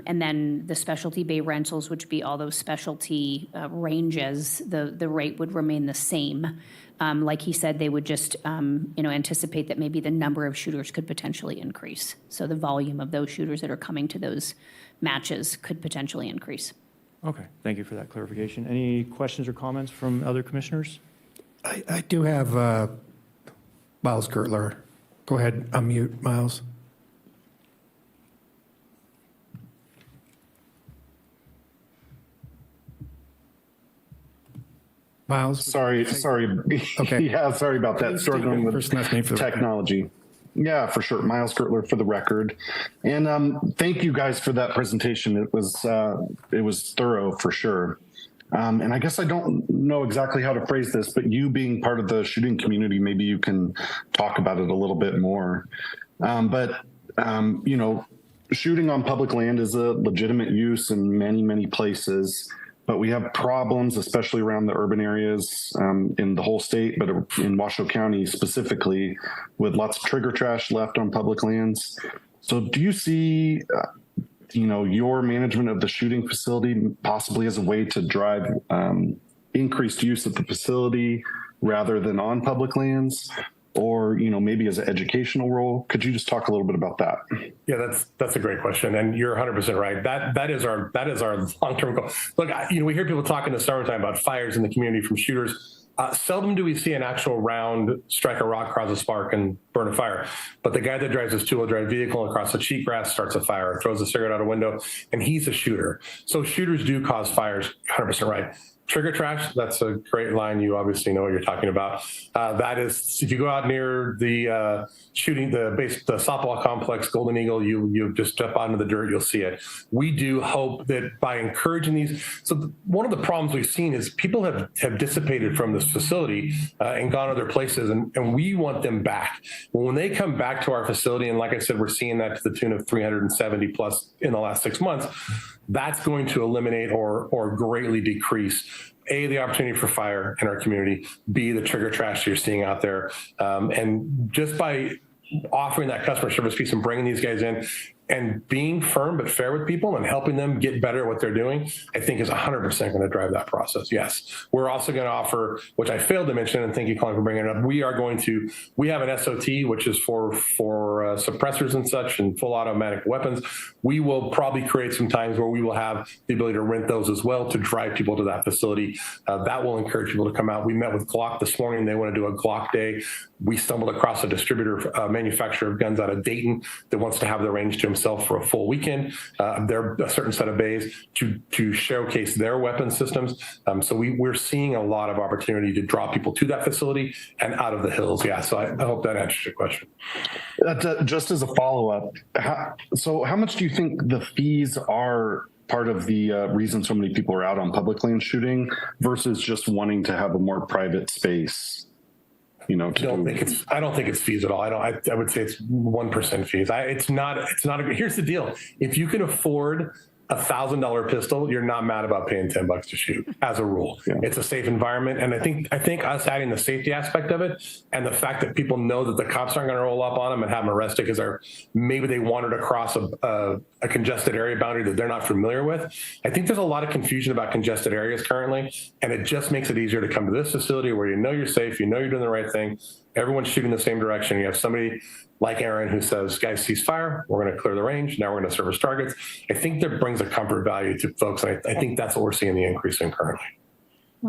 Speaker 5: then the specialty bay rentals, which would be all those specialty ranges, the rate would remain the same. Like he said, they would just anticipate that maybe the number of shooters could potentially increase. So the volume of those shooters that are coming to those matches could potentially increase.
Speaker 2: Okay, thank you for that clarification. Any questions or comments from other commissioners?
Speaker 3: I do have Miles Gertler. Go ahead, unmute, Miles. Miles?
Speaker 4: Sorry.
Speaker 3: Okay.
Speaker 4: Yeah, sorry about that. Struggling with
Speaker 3: First and last name for the
Speaker 4: technology. Yeah, for sure. Miles Gertler for the record. And thank you guys for that presentation. It was thorough for sure. And I guess I don't know exactly how to phrase this, but you being part of the shooting community, maybe you can talk about it a little bit more. Shooting on public land is a legitimate use in many, many places. but we have problems, especially around the urban areas in the whole state, but in Washoe County specifically, with lots of trigger trash left on public lands. So do you see, your management of the shooting facility possibly as a way to drive increased use of the facility rather than on public lands? Or, maybe as an educational role? Could you just talk a little bit about that?
Speaker 6: Yeah, that's a great question, and you're 100% right. That is our long-term goal. Look, we hear people talk in the summertime about fires in the community from shooters. Seldom do we see an actual round strike a rock, cause a spark, and burn a fire. But the guy that drives his two-wheel drive vehicle across the cheatgrass starts a fire, throws a cigarette out a window, and he's a shooter. So shooters do cause fires. 100% right. Trigger trash, that's a great line. You obviously know what you're talking about. That is, if you go out near the the softball complex, Golden Eagle, you just step out into the dirt, you'll see it. We do hope that by encouraging these, one of the problems we've seen is people have dissipated from this facility and gone other places, and we want them back. When they come back to our facility, and like I said, we're seeing that to the tune of 370 plus in the last 6 months, that's going to eliminate or greatly decrease A, the opportunity for fire in our community, B, the trigger trash you're seeing out there. And just by offering that customer service piece and bringing these guys in and being firm but fair with people and helping them get better at what they're doing, I think is 100% going to drive that process. Yes. We're also going to offer, which I failed to mention, and thank you, Colin, for bringing it up. We have an SOT, which is for suppressors and such and full automatic weapons. We will probably create some times where we will have the ability to rent those as well to drive people to that facility. That will encourage people to come out. We met with Glock this morning. They want to do a Glock day. We stumbled across a distributor, manufacturer of guns out of Dayton that wants to have the range to himself for a full weekend. They're a certain set of bays to showcase their weapon systems. So we're seeing a lot of opportunity to draw people to that facility and out of the hills. Yeah, so I hope that answers your question.
Speaker 4: Just as a follow-up, how much do you think the fees are part of the reason so many people are out on public land shooting versus just wanting to have a more private space? I don't think it's fees at all. I would say it's 1% fees. It's not here's the deal. If you can afford $1,000 pistol, you're not mad about paying $10 to shoot as a rule. Yeah. It's a safe environment. And I think us adding the safety aspect of it and the fact that people know that the cops aren't going to roll up on them and have them arrested because maybe they wandered across a congested area boundary that they're not familiar with. I think there's a lot of confusion about congested areas currently, and it just makes it easier to come to this facility where you're safe, you're doing the right thing. Everyone's shooting the same direction. You have somebody like Aaron who says, guys, cease fire. We're going to clear the range. Now we're going to service targets. I think that brings a comfort value to folks. And I think that's what we're seeing the increase in currently.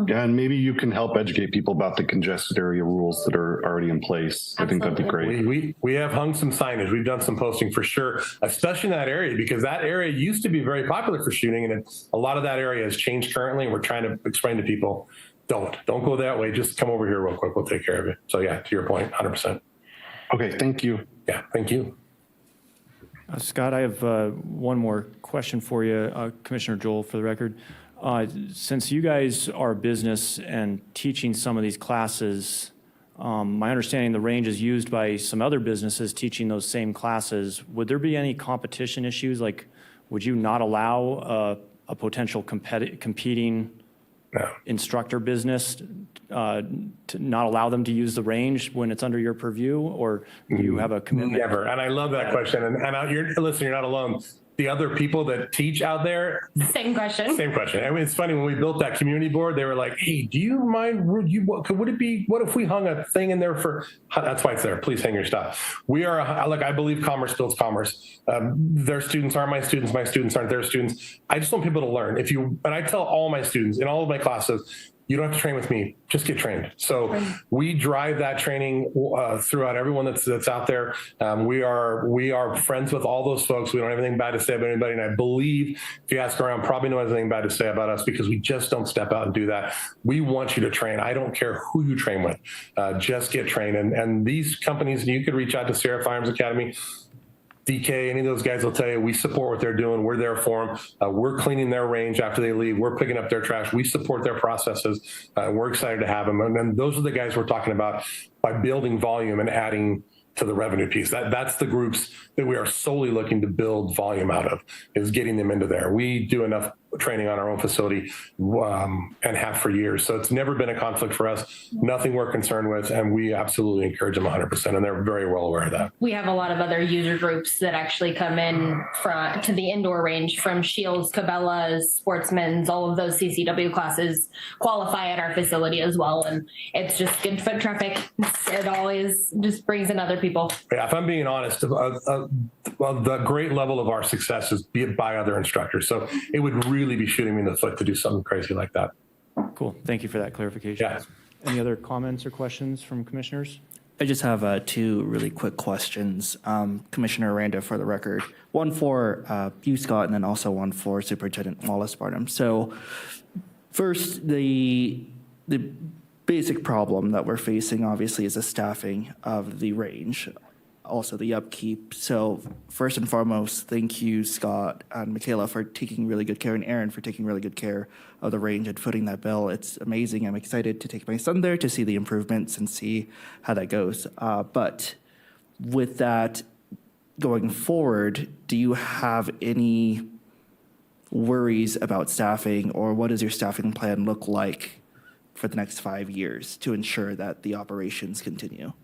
Speaker 4: Yeah, and maybe you can help educate people about the congested area rules that are already in place. Absolutely. I think that'd be great.
Speaker 6: We have hung some signage. We've done some posting for sure, especially in that area, because that area used to be very popular for shooting. And a lot of that area has changed currently. And we're trying to explain to people, don't go that way. Just come over here real quick. We'll take care of it. So yeah, to your point, 100%.
Speaker 4: Okay. Thank you.
Speaker 6: Yeah. Thank you.
Speaker 2: Scott, I have one more question for you, Commissioner Joel, for the record. Since you guys are a business and teaching some of these classes, my understanding the range is used by some other businesses teaching those same classes. Would there be any competition issues? Like, would you not allow a potential competing instructor business to not allow them to use the range when it's under your purview, or do you have a commitment?
Speaker 6: Never. And I love that question. And you're not alone. The other people that teach out there.
Speaker 9: Same question.
Speaker 6: I mean, it's funny, when we built that community board, they were like, hey, do you mind, what if we hung a thing in there for, that's why it's there. Please hang your stuff. I believe commerce builds commerce. Their students aren't my students aren't their students. I just want people to learn. And I tell all my students in all of my classes, you don't have to train with me, just get trained. So we drive that training throughout everyone that's out there. We are friends with all those folks. We don't have anything bad to say about anybody. And I believe if you ask around, probably no one has anything bad to say about us, because we just don't step out and do that. We want you to train. I don't care who you train with, just get trained. And these companies, you could reach out to Sierra Firearms Academy, DK, any of those guys will tell you we support what they're doing. We're there for them. We're cleaning their range after they leave. We're picking up their trash. We support their processes. We're excited to have them. And then those are the guys we're talking about by building volume and adding to the revenue piece. That's the groups that we are solely looking to build volume out of, is getting them into there. We do enough training on our own facility and have for years. So it's never been a conflict for us, nothing we're concerned with, and we absolutely encourage them 100%, and they're very well aware of that.
Speaker 9: We have a lot of other user groups that actually come in to the indoor range from Shields, Cabela's, Sportsman's, all of those CCW classes qualify at our facility as well. And it's just good foot traffic. It always just brings in other people.
Speaker 6: Yeah, if I'm being honest, the great level of our success is by other instructors. So it would really be shooting me in the foot to do something crazy like that.
Speaker 2: Cool. Thank you for that clarification.
Speaker 6: Yeah.
Speaker 2: Any other comments or questions from commissioners?
Speaker 10: I just have two really quick questions. Commissioner Aranda, for the record. One for you, Scott, and then also one for Superintendent Wallace Barnum. So first, the basic problem that we're facing, obviously, is the staffing of the range, also the upkeep. So first and foremost, thank you, Scott and Michaela, for taking really good care, and Aaron for taking really good care of the range and footing that bill. It's amazing. I'm excited to take my son there to see the improvements and see how that goes. But with that going forward, do you have any worries about staffing, or what does your staffing plan look like for the next 5 years to ensure that the operations continue?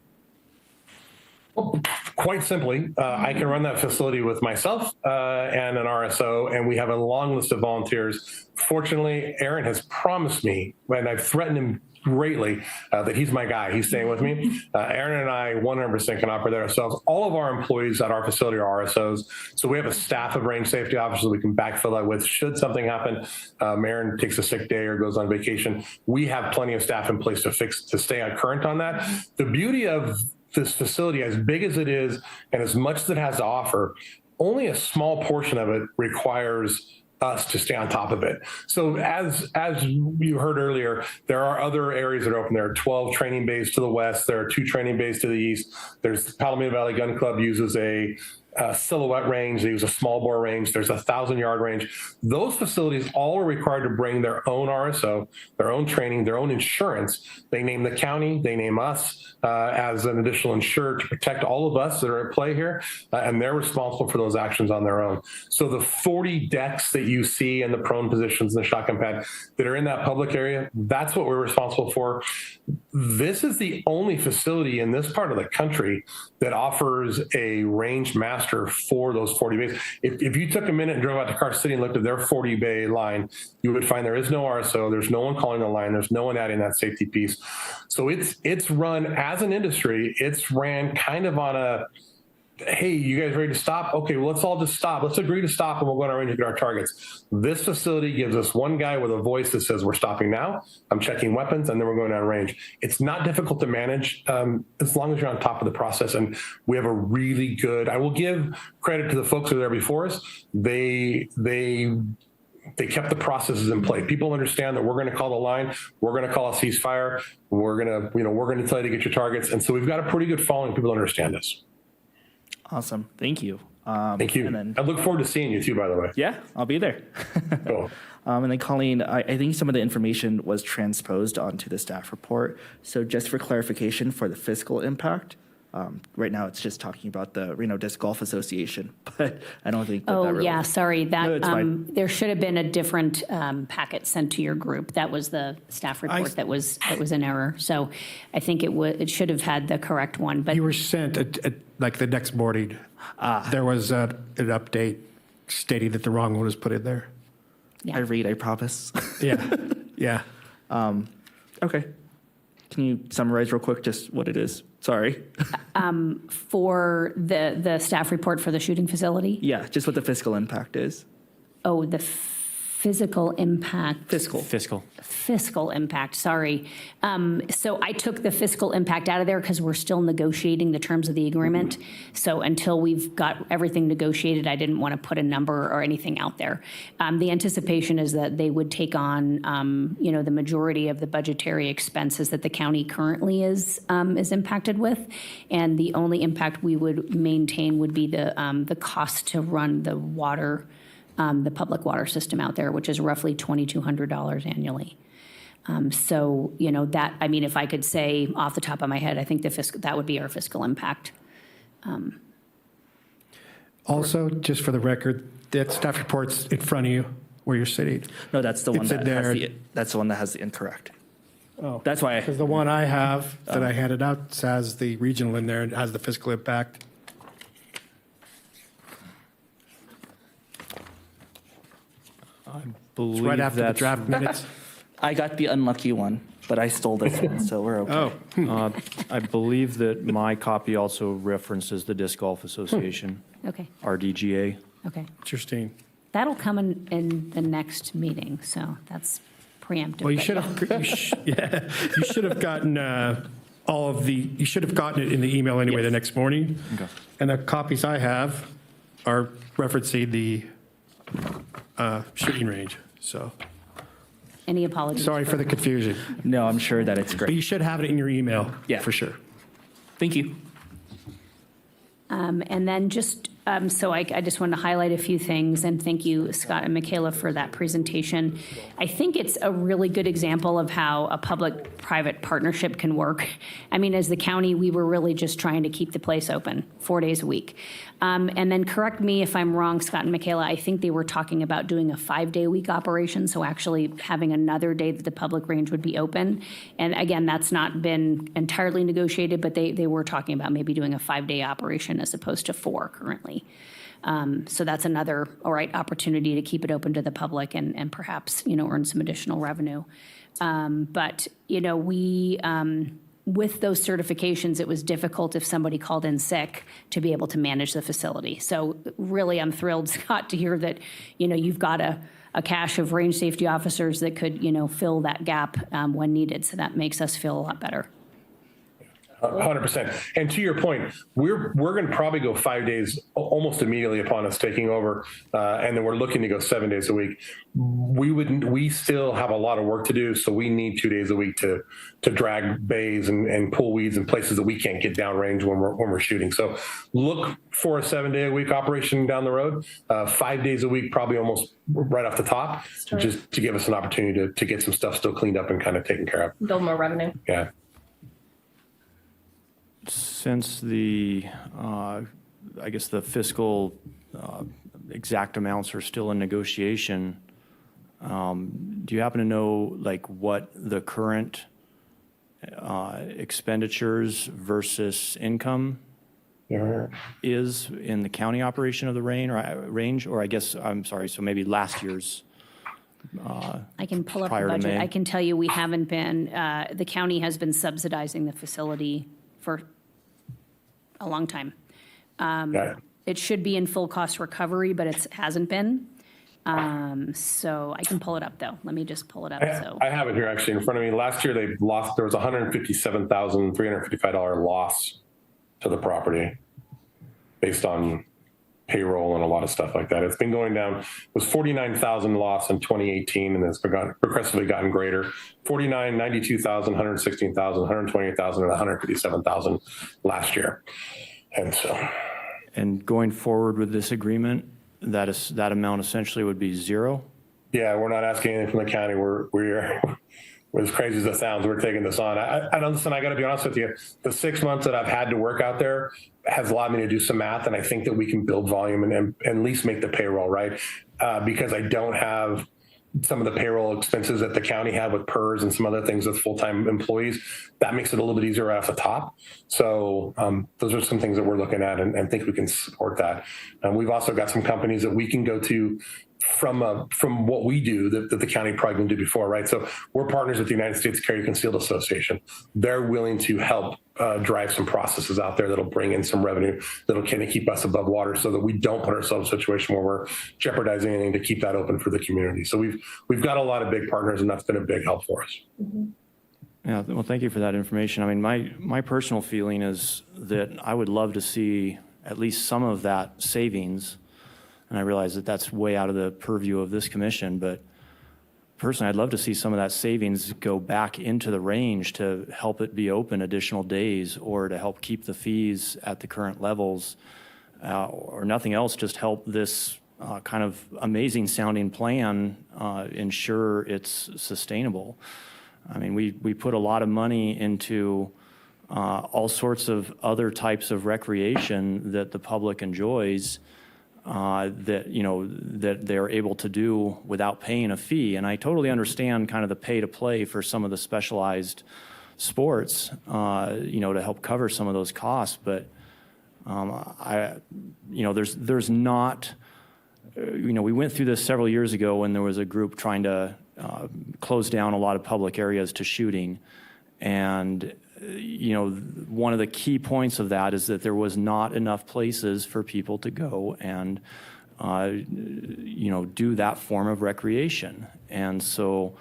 Speaker 6: Well, quite simply, I can run that facility with myself and an RSO, and we have a long list of volunteers. Fortunately, Aaron has promised me, and I've threatened him greatly, that he's my guy. He's staying with me. Aaron and I 100% can operate ourselves. All of our employees at our facility are RSOs, so we have a staff of range safety officers we can backfill that with should something happen. Aaron takes a sick day or goes on vacation. We have plenty of staff in place to stay on current on that. The beauty of this facility, as big as it is and as much as it has to offer, only a small portion of it requires us to stay on top of it. So as you heard earlier, there are other areas that are open. There are 12 training bays to the west. There are 2 training bays to the east. There's Palomino Valley Gun Club uses a silhouette range. They use a small bore range. There's 1,000-yard range. Those facilities all are required to bring their own RSO, their own training, their own insurance. They name the county, they name us as an additional insurer to protect all of us that are at play here, and they're responsible for those actions on their own. So the 40 decks that you see in the prone positions in the shotgun pad that are in that public area, that's what we're responsible for. This is the only facility in this part of the country that offers a range master for those 40 bays. If you took a minute and drove out to Car City and looked at their 40 bay line, you would find there is no RSO, there's no one calling the line, there's no one adding that safety piece. So it's run as an industry, it's ran kind of on a, hey, you guys ready to stop? Okay, well, let's all just stop. Let's agree to stop and we'll go on our range and get our targets. This facility gives us one guy with a voice that says, we're stopping now, I'm checking weapons, and then we're going down range. It's not difficult to manage as long as you're on top of the process. And we have a really good, I will give credit to the folks who are there before us. They kept the processes in play. People understand that we're going to call the line, we're going to call a ceasefire, we're going to tell you to get your targets. And so we've got a pretty good following. People understand this.
Speaker 10: Awesome. Thank you.
Speaker 6: Thank you.
Speaker 10: And then,
Speaker 6: I look forward to seeing you too, by the way.
Speaker 10: yeah, I'll be there.
Speaker 6: Cool.
Speaker 10: And then Colleen, I think some of the information was transposed onto the staff report. So just for clarification for the fiscal impact, right now it's just talking about the Reno Disc Golf Association, but I don't think that
Speaker 5: Oh,
Speaker 10: that really,
Speaker 5: yeah, sorry.
Speaker 10: No, it's fine.
Speaker 5: There should have been a different packet sent to your group. That was the staff report that was an error. So I think it should have had the correct one, but
Speaker 3: You were sent, like the next morning, there was an update stating that the wrong one was put in there.
Speaker 10: I read, I promise.
Speaker 3: Yeah, yeah.
Speaker 10: Okay. Can you summarize real quick just what it is? Sorry.
Speaker 5: for the staff report for the shooting facility?
Speaker 10: Yeah, just what the fiscal impact is.
Speaker 5: Oh, the physical impact. Fiscal impact, sorry. So I took the fiscal impact out of there because we're still negotiating the terms of the agreement. So until we've got everything negotiated, I didn't want to put a number or anything out there. The anticipation is that they would take on, the majority of the budgetary expenses that the county currently is impacted with. And the only impact we would maintain would be the cost to run the water, the public water system out there, which is roughly $2,200 annually. If I could say off the top of my head, I think that would be our fiscal impact.
Speaker 3: Also, just for the record, that staff report's in front of you. where you're sitting.
Speaker 10: No, that's the one
Speaker 3: It's in
Speaker 10: that has
Speaker 3: there.
Speaker 10: that's the one that has the incorrect.
Speaker 3: Oh,
Speaker 10: That's why.
Speaker 3: because the one I have that I handed out has the regional in there and has the fiscal impact. It's
Speaker 2: Believe
Speaker 3: right after the
Speaker 2: that's-
Speaker 3: draft minutes.
Speaker 10: I got the unlucky one, but I stole this one, so we're okay.
Speaker 3: Oh,
Speaker 2: I believe that my copy also references the Disc Golf Association,
Speaker 5: Okay,
Speaker 2: RDGA.
Speaker 5: okay.
Speaker 3: interesting.
Speaker 5: That'll come in the next meeting, so that's preemptive.
Speaker 3: Well, you
Speaker 5: but
Speaker 3: should
Speaker 5: yeah.
Speaker 3: have, you should have gotten you should have gotten it in the email anyway the next morning.
Speaker 2: Okay.
Speaker 3: And the copies I have are referencing the shooting range. So
Speaker 5: Any apologies?
Speaker 3: sorry for the confusion.
Speaker 10: No, I'm sure that it's
Speaker 3: But
Speaker 10: great.
Speaker 3: you should have it in your email.
Speaker 10: Yeah.
Speaker 3: For sure.
Speaker 10: Thank you.
Speaker 5: And then just, so I just wanted to highlight a few things, and thank you, Scott and Michaela, for that presentation. I think it's a really good example of how a public-private partnership can work. I mean, as the county, we were really just trying to keep the place open 4 days a week. And then correct me if I'm wrong, Scott and Michaela, I think they were talking about doing a 5-day-a-week operation, so actually having another day that the public range would be open. And again, that's not been entirely negotiated, but they were talking about maybe doing a 5-day operation as opposed to 4 currently. So that's another, all right, opportunity to keep it open to the public and perhaps, earn some additional revenue. But, we, with those certifications, it was difficult if somebody called in sick to be able to manage the facility. So really, I'm thrilled, Scott, to hear that, you've got a cache of range safety officers that could, fill that gap when needed. So that makes us feel a lot better.
Speaker 6: 100%. And to your point, we're going to probably go 5 days almost immediately upon us taking over, and then we're looking to go 7 days a week. We still have a lot of work to do, so we need 2 days a week to drag bays and pull weeds in places that we can't get downrange when we're shooting. So look for a 7-day-a-week operation down the road. 5 days a week, probably almost right off the top, just to give us an opportunity to get some stuff still cleaned up and kind of taken care of.
Speaker 9: Build more revenue.
Speaker 6: Yeah.
Speaker 2: Since the, I guess the fiscal exact amounts are still in negotiation, do you happen to know what the current expenditures versus income is in the county operation of the range, or I guess, I'm sorry, so maybe last year's?
Speaker 5: I can pull up the
Speaker 2: prior to
Speaker 5: budget.
Speaker 2: May.
Speaker 5: I can tell you we haven't been, the county has been subsidizing the facility for a long time. It should be in full cost recovery, but it hasn't been. So I can pull it up though. Let me just pull it up. So
Speaker 6: I have it here actually in front of me. Last year there was $157,355 loss to the property based on payroll and a lot of stuff like that. It's been going down. It was 49,000 loss in 2018, and it's progressively gotten greater. 49, 92,000, 116,000, 128,000, and 157,000 last year.
Speaker 2: And going forward with this agreement, that amount essentially would be zero?
Speaker 6: Yeah, we're not asking anything from the county. We're as crazy as it sounds, we're taking this on. I listen, I got to be honest with you. The 6 months that I've had to work out there has allowed me to do some math, and I think that we can build volume and at least make the payroll, right? Because I don't have some of the payroll expenses that the county have with PERS and some other things with full-time employees. That makes it a little bit easier right off the top. So those are some things that we're looking at and think we can support that. We've also got some companies that we can go to from what we do that the county probably didn't do before, right? So we're partners with the United States Carry Concealed Association. They're willing to help drive some processes out there that'll bring in some revenue that'll kind of keep us above water so that we don't put ourselves in a situation where we're jeopardizing anything to keep that open for the community. So we've got a lot of big partners, and that's been a big help for us.
Speaker 9: Mm-hmm.
Speaker 2: Yeah, well, thank you for that information. I mean, my personal feeling is that I would love to see at least some of that savings. And I realize that that's way out of the purview of this commission, but personally, I'd love to see some of that savings go back into the range to help it be open additional days or to help keep the fees at the current levels, or nothing else, just help this kind of amazing sounding plan ensure it's sustainable. I mean, we put a lot of money into all sorts of other types of recreation that the public enjoys. that they're able to do without paying a fee. And I totally understand kind of the pay to play for some of the specialized sports, to help cover some of those costs. But there's not, we went through this several years ago when there was a group trying to close down a lot of public areas to shooting. And, one of the key points of that is that there was not enough places for people to go and, do that form of recreation. And so,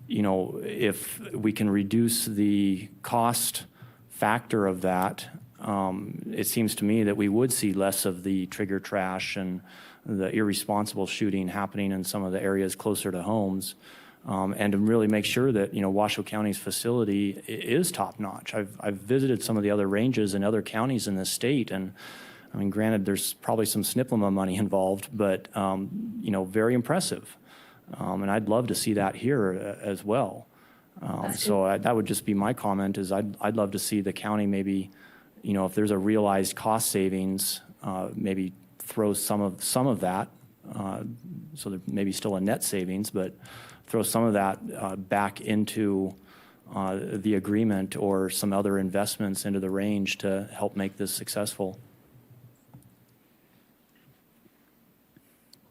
Speaker 2: if we can reduce the cost factor of that, it seems to me that we would see less of the trigger trash and the irresponsible shooting happening in some of the areas closer to homes, and to really make sure that, Washoe County's facility is top-notch. I've visited some of the other ranges in other counties in this state, and I mean, granted, there's probably some SNPLMA money involved, but, very impressive. And I'd love to see that here as well. That would just be my comment is I'd love to see the county maybe, if there's a realized cost savings, maybe throw some of that, so there may be still a net savings, but throw some of that back into the agreement or some other investments into the range to help make this successful.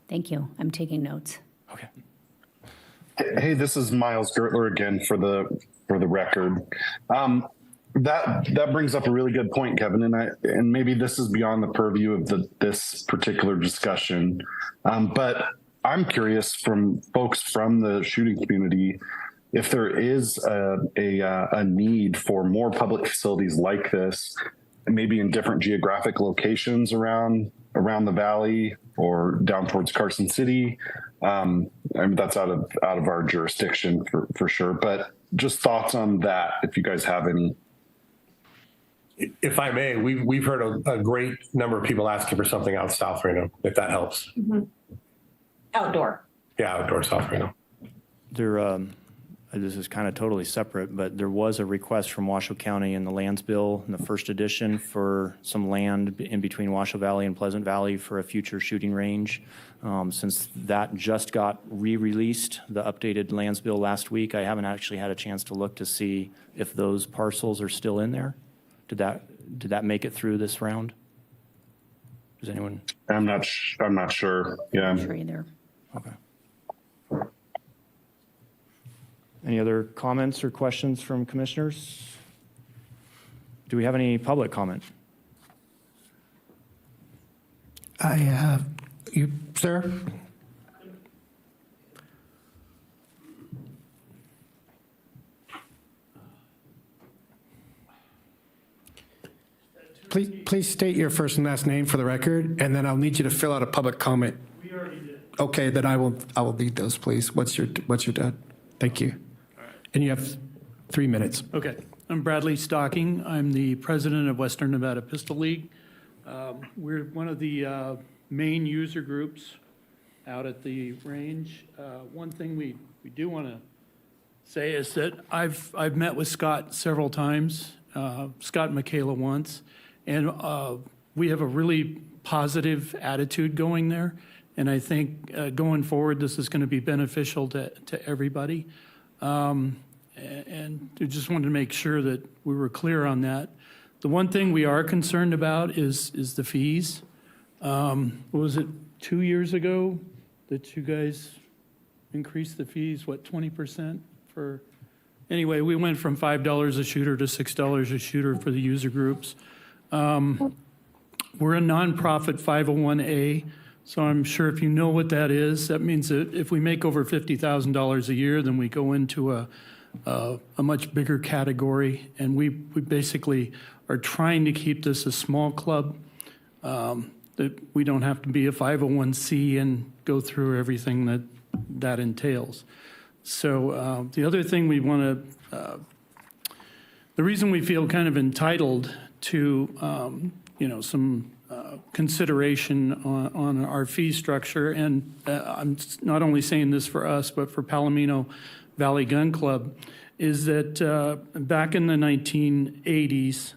Speaker 5: Thank you. I'm taking notes.
Speaker 2: Okay.
Speaker 4: Hey, this is Miles Gertler again for the record. That brings up a really good point, Kevin, and maybe this is beyond the purview of this particular discussion, but I'm curious from folks from the shooting community if there is a need for more public facilities like this, maybe in different geographic locations around the valley or down towards Carson City. I mean, that's out of our jurisdiction for sure, but just thoughts on that if you guys have any.
Speaker 6: If I may, we've heard a great number of people asking for something out south right now, if that helps.
Speaker 9: Mm-hmm. Outdoor.
Speaker 6: Yeah, outdoor south right now.
Speaker 2: This is kind of totally separate, but there was a request from Washoe County in the lands bill in the first edition for some land in between Washoe Valley and Pleasant Valley for a future shooting range. Since that just got re-released, the updated lands bill last week, I haven't actually had a chance to look to see if those parcels are still in there. Did that make it through this round? Does anyone?
Speaker 4: I'm not sure. Yeah.
Speaker 5: I'm sure either.
Speaker 2: Okay. Any other comments or questions from commissioners? Do we have any public comment?
Speaker 3: I have, you, sir? Please state your first and last name for the record, and then I'll need you to fill out a public comment.
Speaker 11: We already did.
Speaker 3: Okay, then I will need those, please. What's your dad? Thank you.
Speaker 11: All right.
Speaker 3: And you have 3 minutes.
Speaker 11: Okay. I'm Bradley Stocking. I'm the president of Western Nevada Pistol League. We're one of the main user groups out at the range. One thing we do want to say is that I've met with Scott several times, Scott and Michaela once, and we have a really positive attitude going there. And I think going forward, this is going to be beneficial to everybody. And I just wanted to make sure that we were clear on that. The one thing we are concerned about is the fees. What was it, 2 years ago that you guys increased the fees, 20% for? Anyway, we went from $5 a shooter to $6 a shooter for the user groups. We're a nonprofit 501A, so I'm sure if you know what that is, that means that if we make over $50,000 a year, then we go into a much bigger category, and we basically are trying to keep this a small club, that we don't have to be a 501c and go through everything that entails. So the other thing we want to, the reason we feel kind of entitled to, some consideration on our fee structure, and I'm not only saying this for us, but for Palomino Valley Gun Club, is that back in the 1980s,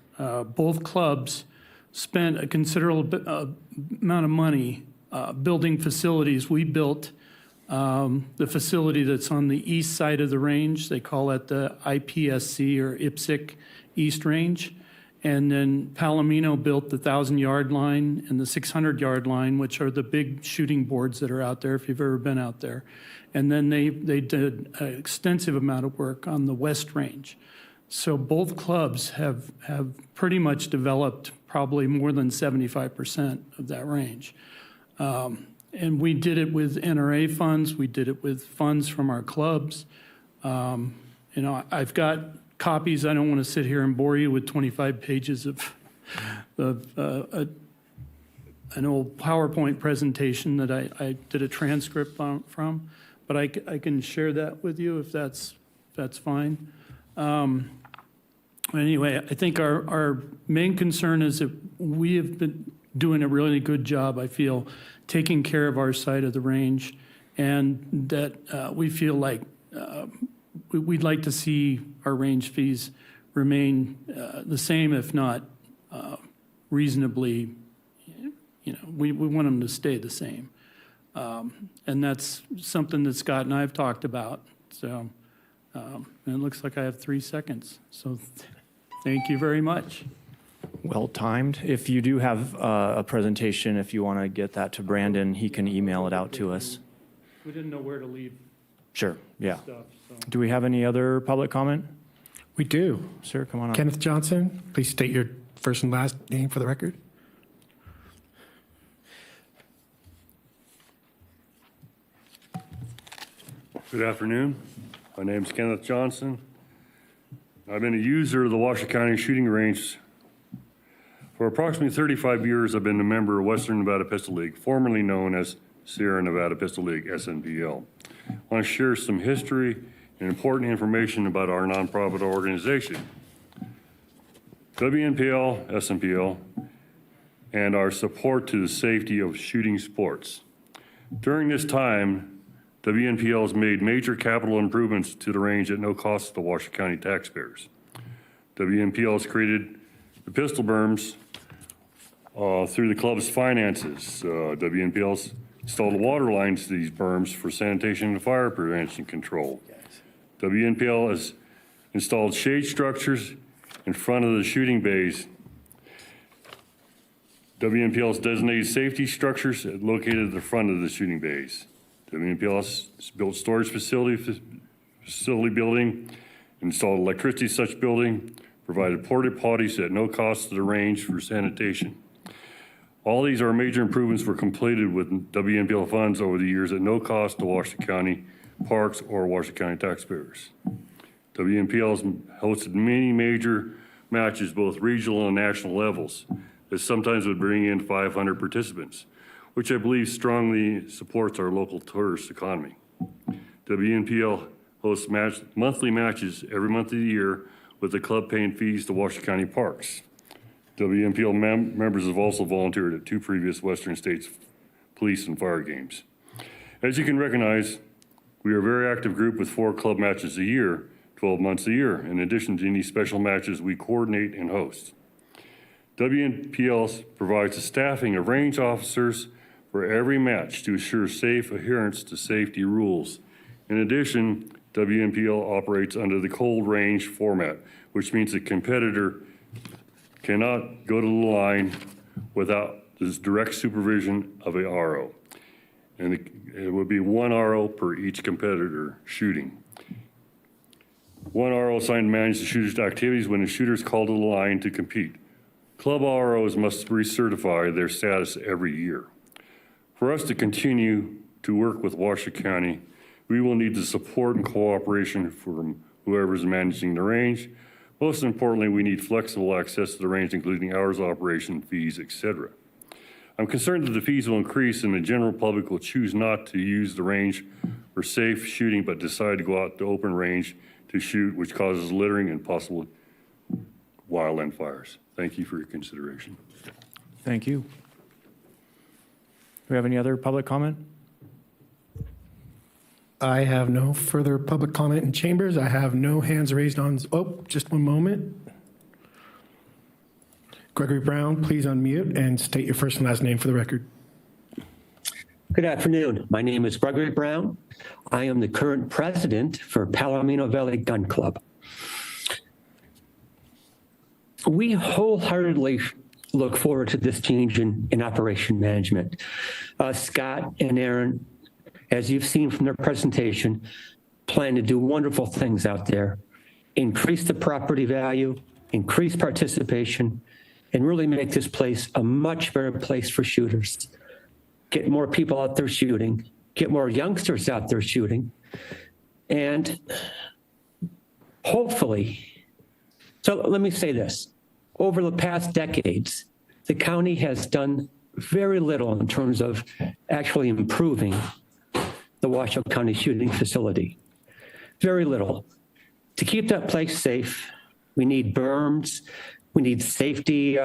Speaker 11: both clubs spent a considerable amount of money building facilities. We built the facility that's on the east side of the range. They call it the IPSC or IPSC East Range. And then Palomino built the 1,000-yard line and the 600-yard line, which are the big shooting boards that are out there if you've ever been out there. And then they did an extensive amount of work on the West Range. So both clubs have pretty much developed probably more than 75% of that range. And we did it with NRA funds. We did it with funds from our clubs. I've got copies. I don't want to sit here and bore you with 25 pages of an old PowerPoint presentation that I did a transcript from, but I can share that with you if that's fine. Anyway, I think our main concern is that we have been doing a really good job, I feel, taking care of our side of the range, and that we feel like we'd like to see our range fees remain the same, if not reasonably, we want them to stay the same. And that's something that Scott and I have talked about. So, and it looks like I have 3 seconds. So thank you very much.
Speaker 2: Well timed. If you do have a presentation, if you want to get that to Brandon, he can email it out to us.
Speaker 11: We didn't know where to leave
Speaker 2: Sure, yeah.
Speaker 11: stuff, so.
Speaker 2: Do we have any other public comment?
Speaker 3: We do.
Speaker 2: Sir, come on up.
Speaker 3: Kenneth Johnson, please state your first and last name for the record.
Speaker 12: Good afternoon. My name is Kenneth Johnson. I've been a user of the Washoe County Shooting Range for approximately 35 years. I've been a member of Western Nevada Pistol League, formerly known as Sierra Nevada Pistol League, SNPL. I want to share some history and important information about our nonprofit organization, WNPL, SNPL, and our support to the safety of shooting sports. During this time, WNPL has made major capital improvements to the range at no cost to the Washoe County taxpayers. WNPL has created the pistol berms through the club's finances. WNPL has installed water lines to these berms for sanitation and fire prevention control. WNPL has installed shade structures in front of the shooting bays. WNPL has designated safety structures located at the front of the shooting bays. WNPL has built storage facility building, installed electricity to such building, provided porta potties at no cost to the range for sanitation. All these are major improvements were completed with WNPL funds over the years at no cost to Washoe County parks or Washoe County taxpayers. WNPL has hosted many major matches, both regional and national levels, that sometimes would bring in 500 participants, which I believe strongly supports our local tourist economy. WNPL hosts monthly matches every month of the year with the club paying fees to Washoe County parks. WNPL members have also volunteered at 2 previous Western States police and fire games. As you can recognize, we are a very active group with 4 club matches a year, 12 months a year, in addition to any special matches we coordinate and host. WNPL provides the staffing of range officers for every match to assure safe adherence to safety rules. In addition, WNPL operates under the cold range format, which means the competitor cannot go to the line without this direct supervision of a RO. And it would be 1 RO per each competitor shooting. 1 RO assigned to manage the shooter's activities when the shooter is called to the line to compete. Club ROs must recertify their status every year. For us to continue to work with Washoe County, we will need the support and cooperation from whoever is managing the range. Most importantly, we need flexible access to the range, including hours of operation, fees, etc. I'm concerned that the fees will increase and the general public will choose not to use the range for safe shooting, but decide to go out to open range to shoot, which causes littering and possible wildland fires. Thank you for your consideration.
Speaker 2: Thank you. Do we have any other public comment?
Speaker 3: I have no further public comment in chambers. I have no hands raised on, just one moment. Gregory Brown, please unmute and state your first and last name for the record.
Speaker 13: Good afternoon. My name is Gregory Brown. I am the current president for Palomino Valley Gun Club. We wholeheartedly look forward to this change in operation management. Scott and Aaron, as you've seen from their presentation, plan to do wonderful things out there, increase the property value, increase participation, and really make this place a much better place for shooters. Get more people out there shooting, get more youngsters out there shooting, and hopefully, so let me say this. Over the past decades, the county has done very little in terms of actually improving the Washoe County shooting facility. Very little. To keep that place safe, we need berms, we need safety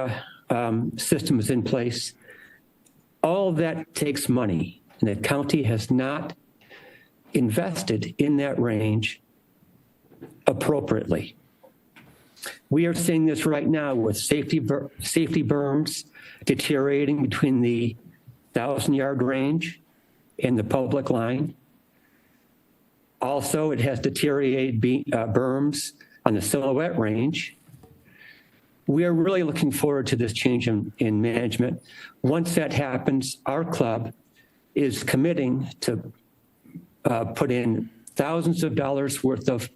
Speaker 13: systems in place. All of that takes money, and the county has not invested in that range appropriately. We are seeing this right now with safety berms deteriorating between the 1,000-yard range and the public line. Also, it has deteriorated berms on the Silhouette range. We are really looking forward to this change in management. Once that happens, our club is committing to put in thousands of dollars worth of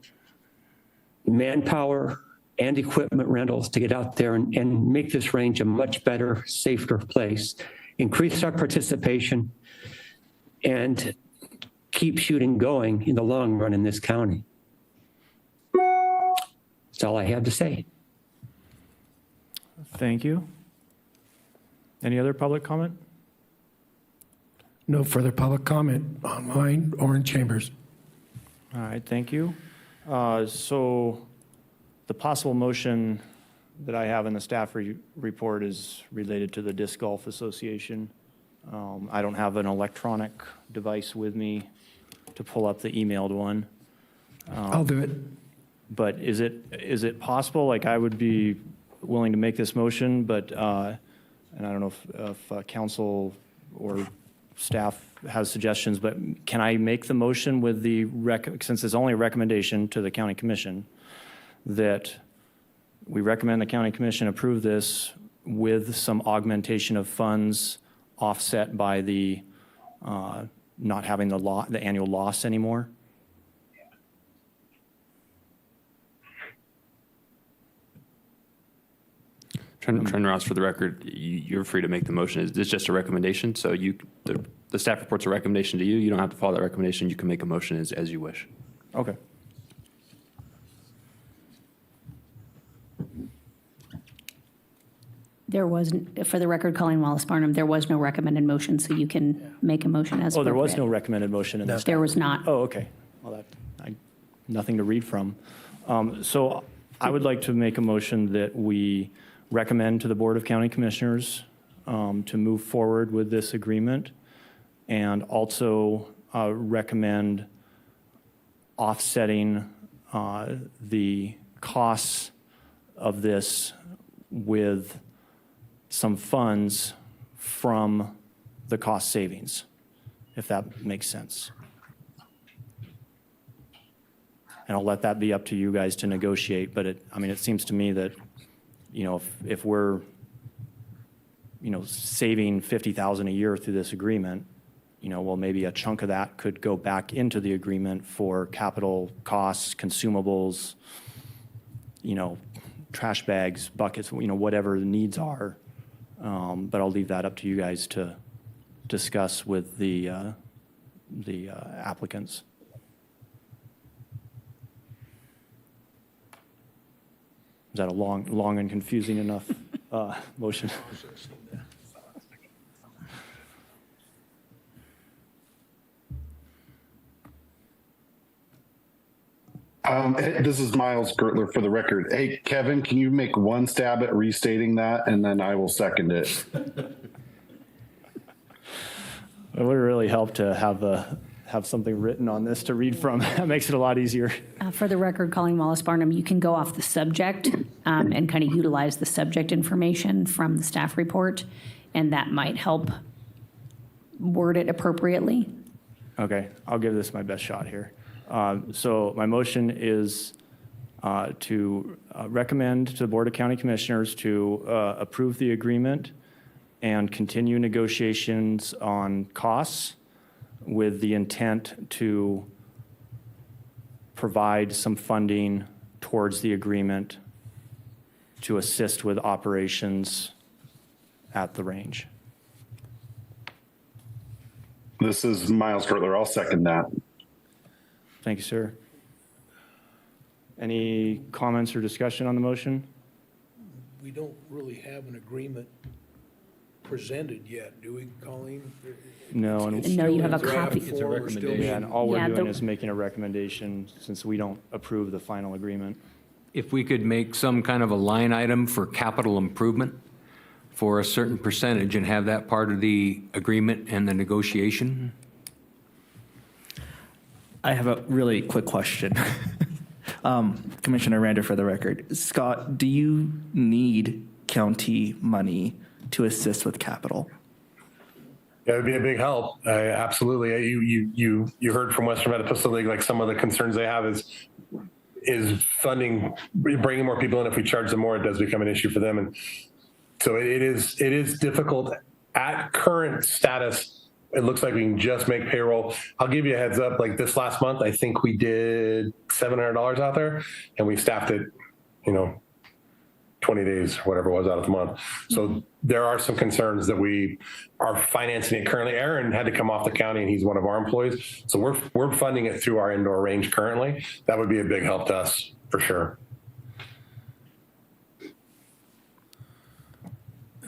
Speaker 13: manpower and equipment rentals to get out there and make this range a much better, safer place, increase our participation, and keep shooting going in the long run in this county. That's all I have to say.
Speaker 2: Thank you. Any other public comment?
Speaker 3: No further public comment online or in chambers.
Speaker 2: All right, thank you. So the possible motion that I have in the staff report is related to the Disc Golf Association. I don't have an electronic device with me to pull up the emailed one.
Speaker 3: I'll do it.
Speaker 2: But is it possible, like I would be willing to make this motion, but, and I don't know if council or staff has suggestions, but can I make the motion with the, since it's only a recommendation to the county commission, that we recommend the county commission approve this with some augmentation of funds offset by the not having the annual loss anymore?
Speaker 14: Trent Ross, for the record, you're free to make the motion. Is this just a recommendation? So the staff report's a recommendation to you. You don't have to follow that recommendation. You can make a motion as you wish.
Speaker 2: Okay.
Speaker 5: There was, for the record, Colleen Wallace Barnum, there was no recommended motion, so you can make a motion as
Speaker 2: Oh, there was no
Speaker 5: appropriate.
Speaker 2: recommended motion in this?
Speaker 5: There was not.
Speaker 2: Oh, okay. Well, nothing to read from. So I would like to make a motion that we recommend to the Board of County Commissioners to move forward with this agreement, and also recommend offsetting the costs of this with some funds from the cost savings, if that makes sense. And I'll let that be up to you guys to negotiate, but it seems to me that, if we're, saving $50,000 a year through this agreement, well, maybe a chunk of that could go back into the agreement for capital costs, consumables, trash bags, buckets, whatever the needs are. But I'll leave that up to you guys to discuss with the applicants. Is that a long and confusing enough motion?
Speaker 4: This is Miles Gertler for the record. Hey, Kevin, can you make one stab at restating that, and then I will second it.
Speaker 2: It would really help to have have something written on this to read from. That makes it a lot easier.
Speaker 5: For the record, Colleen Wallace Barnum, you can go off the subject and kind of utilize the subject information from the staff report, and that might help word it appropriately.
Speaker 2: Okay, I'll give this my best shot here. So my motion is to recommend to the Board of County Commissioners to approve the agreement and continue negotiations on costs with the intent to provide some funding towards the agreement to assist with operations at the range.
Speaker 4: This is Miles Gertler. I'll second that.
Speaker 2: Thank you, sir. Any comments or discussion on the motion?
Speaker 8: We don't really have an agreement presented yet, do we, Colleen?
Speaker 2: No, and
Speaker 8: It's
Speaker 5: No,
Speaker 8: still
Speaker 5: you have
Speaker 8: in
Speaker 5: a
Speaker 8: draft
Speaker 5: copy.
Speaker 8: form. We're still
Speaker 2: yeah, and all we're
Speaker 5: Yeah,
Speaker 2: doing
Speaker 5: the-
Speaker 2: is making a recommendation since we don't approve the final agreement.
Speaker 7: If we could make some kind of a line item for capital improvement for a certain percentage and have that part of the agreement and the negotiation?
Speaker 10: I have a really quick question. Commissioner Randa, for the record. Scott, do you need county money to assist with capital?
Speaker 6: Yeah, it'd be a big help. Absolutely. You heard from Western Nevada Pistol League, like some of the concerns they have is funding, bringing more people in. If we charge them more, it does become an issue for them. And so it is difficult at current status. It looks like we can just make payroll. I'll give you a heads up. Like this last month, I think we did $700 out there, and we staffed it, 20 days, whatever it was out of the month. So there are some concerns that we are financing it currently. Aaron had to come off the county, and he's one of our employees. So we're funding it through our indoor range currently. That would be a big help to us for sure.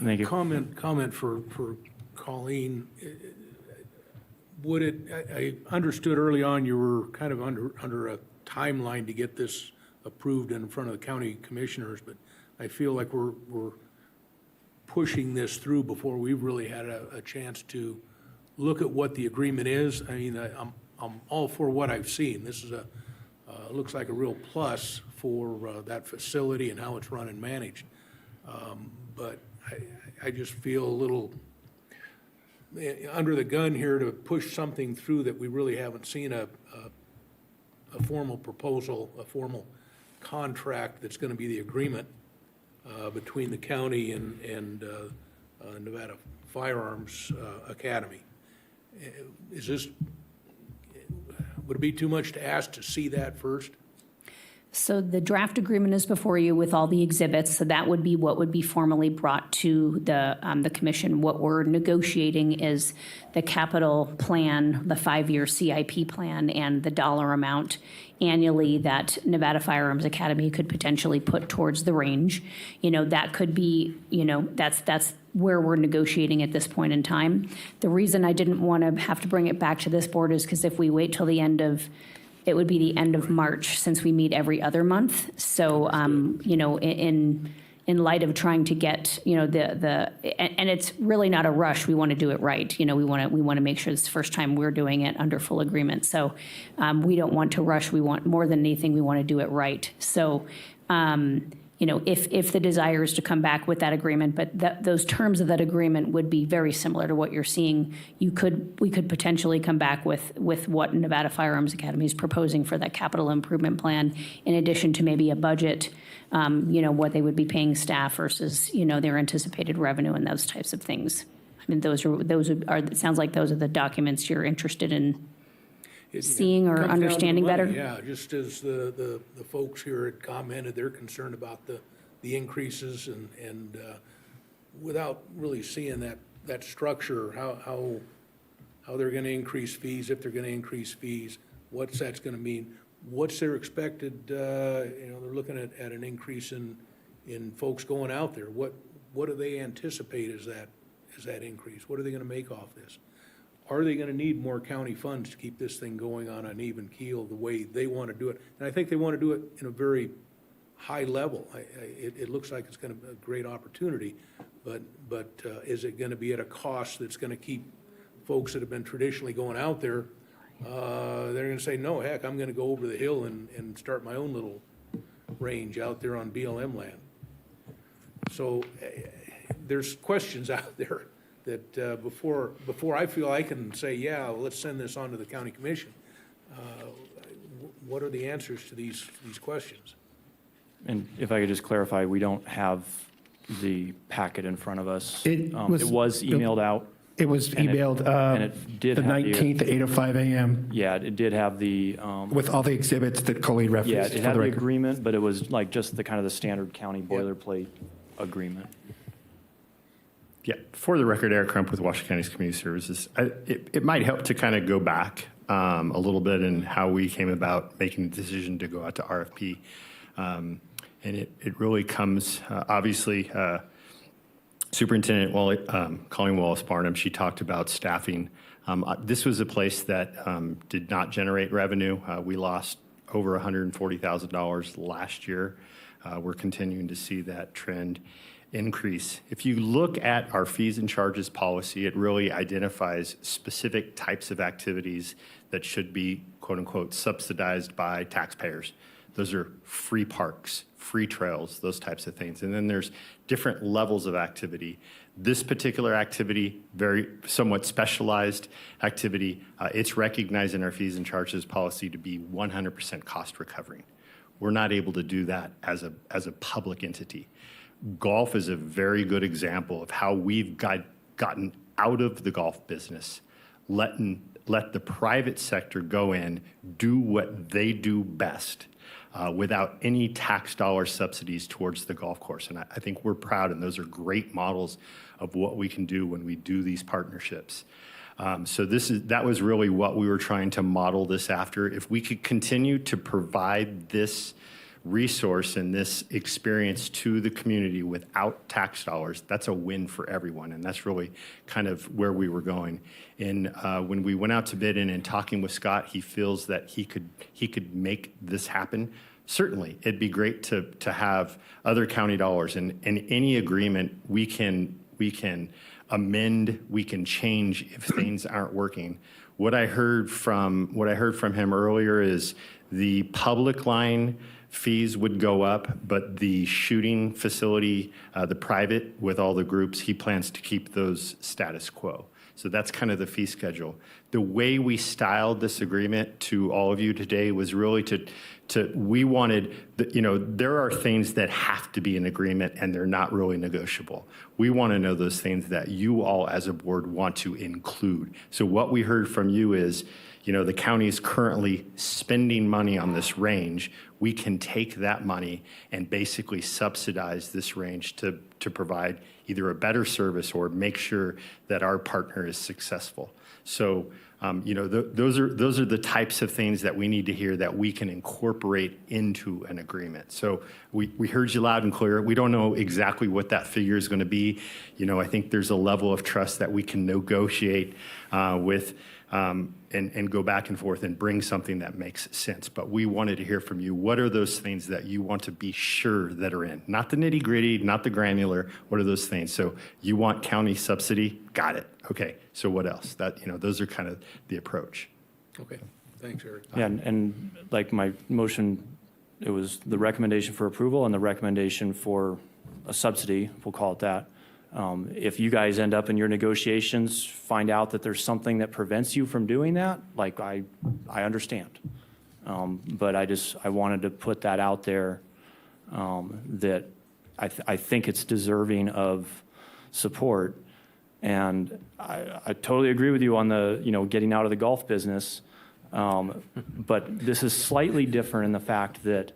Speaker 2: Thank you.
Speaker 8: Comment for Colleen. I understood early on you were kind of under a timeline to get this approved in front of the county commissioners, but I feel like we're pushing this through before we've really had a chance to look at what the agreement is. I mean, I'm all for what I've seen. This is looks like a real plus for that facility and how it's run and managed. But I just feel a little under the gun here to push something through that we really haven't seen a formal proposal, a formal contract that's going to be the agreement between the county and Nevada Firearms Academy. Would it be too much to ask to see that first?
Speaker 5: So the draft agreement is before you with all the exhibits, so that would be what would be formally brought to the commission. What we're negotiating is the capital plan, the 5-year CIP plan, and the dollar amount annually that Nevada Firearms Academy could potentially put towards the range. That could be, that's where we're negotiating at this point in time. The reason I didn't want to have to bring it back to this board is because if we wait till it would be the end of March, since we meet every other month. So, in light of trying to get, and it's really not a rush. We want to do it right. We want to make sure it's the first time we're doing it under full agreement. So, we don't want to rush. We want, more than anything, we want to do it right. So, if the desire is to come back with that agreement, but those terms of that agreement would be very similar to what you're seeing, we could potentially come back with what Nevada Firearms Academy is proposing for that capital improvement plan, in addition to maybe a budget, what they would be paying staff versus, their anticipated revenue and those types of things. I mean, it sounds like those are the documents you're interested in seeing or
Speaker 8: Comes down to the
Speaker 5: understanding
Speaker 8: money,
Speaker 5: better?
Speaker 8: Yeah, just as the folks here had commented, they're concerned about the increases and without really seeing that structure, how they're going to increase fees, if they're going to increase fees, what's that's going to mean, what's their expected, they're looking at an increase in folks going out there. What do they anticipate as that increase? What are they going to make off this? Are they going to need more county funds to keep this thing going on an even keel the way they want to do it? And I think they want to do it in a very high level. It looks like it's going to be a great opportunity, but is it going to be at a cost that's going to keep folks that have been traditionally going out there they're going to say, no, heck, I'm going to go over the hill and start my own little range out there on BLM land. So there's questions out there that before I feel I can say, yeah, well, let's send this on to the county commission. What are the answers to these questions?
Speaker 2: And if I could just clarify, we don't have the packet in front of us.
Speaker 3: It
Speaker 2: was emailed out.
Speaker 3: It was emailed
Speaker 2: and it did
Speaker 3: the
Speaker 2: have
Speaker 3: 19th at 8:05 a.m.
Speaker 2: Yeah, it did have the.
Speaker 3: with all the exhibits that Colleen
Speaker 2: Yeah,
Speaker 3: referenced
Speaker 2: it
Speaker 3: for
Speaker 2: had
Speaker 3: the
Speaker 2: the
Speaker 3: record.
Speaker 2: agreement, but it was like just the kind of the standard county boilerplate agreement.
Speaker 15: Yeah, for the record, Eric Crump with Washington County's Community Services. It might help to kind of go back a little bit in how we came about making the decision to go out to RFP. And it really comes, obviously, Superintendent Colleen Wallace-Barnum, she talked about staffing. This was a place that did not generate revenue. We lost over $140,000 last year. We're continuing to see that trend increase. If you look at our fees and charges policy, it really identifies specific types of activities that should be, quote unquote, subsidized by taxpayers. Those are free parks, free trails, those types of things. And then there's different levels of activity. This particular activity, very somewhat specialized activity, it's recognized in our fees and charges policy to be 100% cost recovering. We're not able to do that as a public entity. Golf is a very good example of how we've gotten out of the golf business, let the private sector go in, do what they do best, without any tax dollar subsidies towards the golf course. And I think we're proud, and those are great models of what we can do when we do these partnerships. So that was really what we were trying to model this after. If we could continue to provide this resource and this experience to the community without tax dollars, that's a win for everyone. And that's really kind of where we were going. And when we went out to bid and talking with Scott, he feels that he could make this happen. Certainly, it'd be great to have other county dollars, and any agreement we can amend, we can change if things aren't working. What I heard from him earlier is the public line fees would go up, but the shooting facility, the private with all the groups, he plans to keep those status quo. So that's kind of the fee schedule. The way we styled this agreement to all of you today was really we wanted, there are things that have to be in agreement and they're not really negotiable. We want to know those things that you all as a board want to include. So what we heard from you is, the county is currently spending money on this range. We can take that money and basically subsidize this range to provide either a better service or make sure that our partner is successful. So, those are the types of things that we need to hear that we can incorporate into an agreement. So we heard you loud and clear. We don't know exactly what that figure is going to be. I think there's a level of trust that we can negotiate with. And go back and forth and bring something that makes sense. But we wanted to hear from you. What are those things that you want to be sure that are in? Not the nitty gritty, not the granular. What are those things? So you want county subsidy? Got it. Okay. So what else? Those are kind of the approach.
Speaker 8: Okay. Thanks, Eric.
Speaker 2: Yeah, and like my motion, it was the recommendation for approval and the recommendation for a subsidy, we'll call it that. If you guys end up in your negotiations, find out that there's something that prevents you from doing that, like I understand. But I wanted to put that out there, that I think it's deserving of support. And I totally agree with you on the, getting out of the golf business. But this is slightly different in the fact that,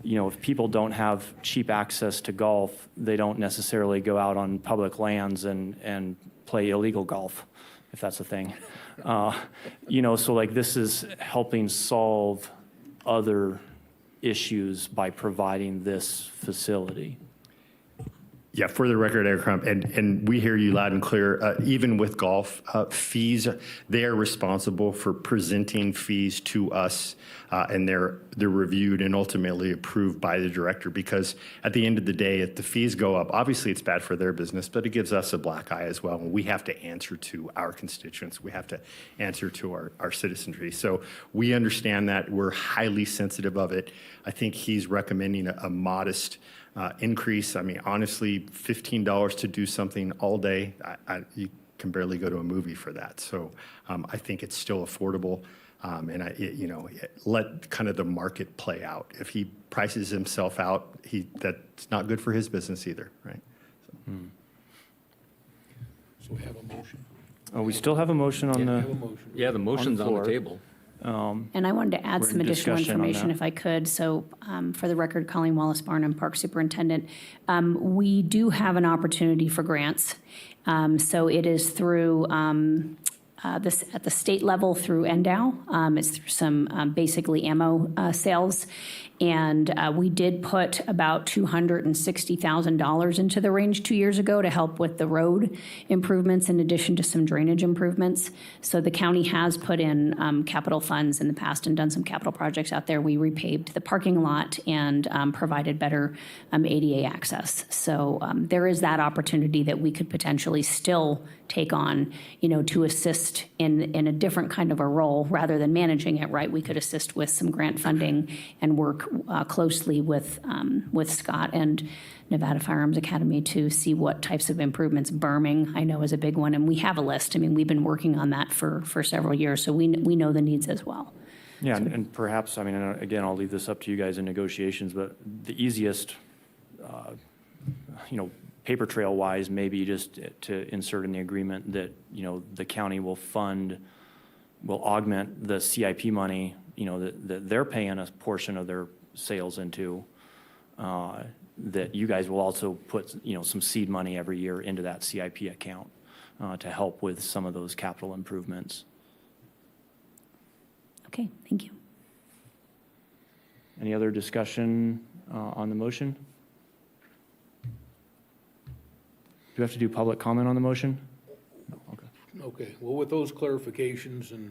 Speaker 2: if people don't have cheap access to golf, they don't necessarily go out on public lands and play illegal golf, if that's a thing. So like this is helping solve other issues by providing this facility.
Speaker 15: Yeah, for the record, Eric Crump, and we hear you loud and clear. Even with golf fees, they are responsible for presenting fees to us, and they're reviewed and ultimately approved by the director. Because at the end of the day, if the fees go up, obviously it's bad for their business, but it gives us a black eye as well. And we have to answer to our constituents. We have to answer to our citizenry. So we understand that. We're highly sensitive of it. I think he's recommending a modest increase. I mean, honestly, $15 to do something all day, you can barely go to a movie for that. So I think it's still affordable. Let kind of the market play out. If he prices himself out, that's not good for his business either, right?
Speaker 8: So we have a motion.
Speaker 2: Oh, we still have a motion on the.
Speaker 14: Yeah, the motion's on the
Speaker 2: floor.
Speaker 14: table.
Speaker 5: And I wanted to add
Speaker 2: We're
Speaker 5: some
Speaker 2: in
Speaker 5: additional
Speaker 2: discussion on
Speaker 5: information
Speaker 2: that.
Speaker 5: if I could. So for the record, Colleen Wallace Barnum, Park Superintendent. We do have an opportunity for grants. So it is through this at the state level through NDOW. It's through some basically ammo sales. And we did put about $260,000 into the range 2 years ago to help with the road improvements in addition to some drainage improvements. So the county has put in capital funds in the past and done some capital projects out there. We repaved the parking lot and provided better ADA access. So there is that opportunity that we could potentially still take on, to assist in a different kind of a role rather than managing it, right? We could assist with some grant funding and work closely with Scott and Nevada Firearms Academy to see what types of improvements. Berming, I know, is a big one, and we have a list. I mean, we've been working on that for several years, so we know the needs as well.
Speaker 2: Yeah, and perhaps, I mean, again, I'll leave this up to you guys in negotiations, but the easiest, paper trail wise, maybe just to insert in the agreement that, the county will augment the CIP money, that they're paying a portion of their sales into, that you guys will also put, some seed money every year into that CIP account to help with some of those capital improvements.
Speaker 5: Okay, thank you.
Speaker 2: Any other discussion on the motion? Do we have to do public comment on the motion? No, okay.
Speaker 8: Okay, well, with those clarifications and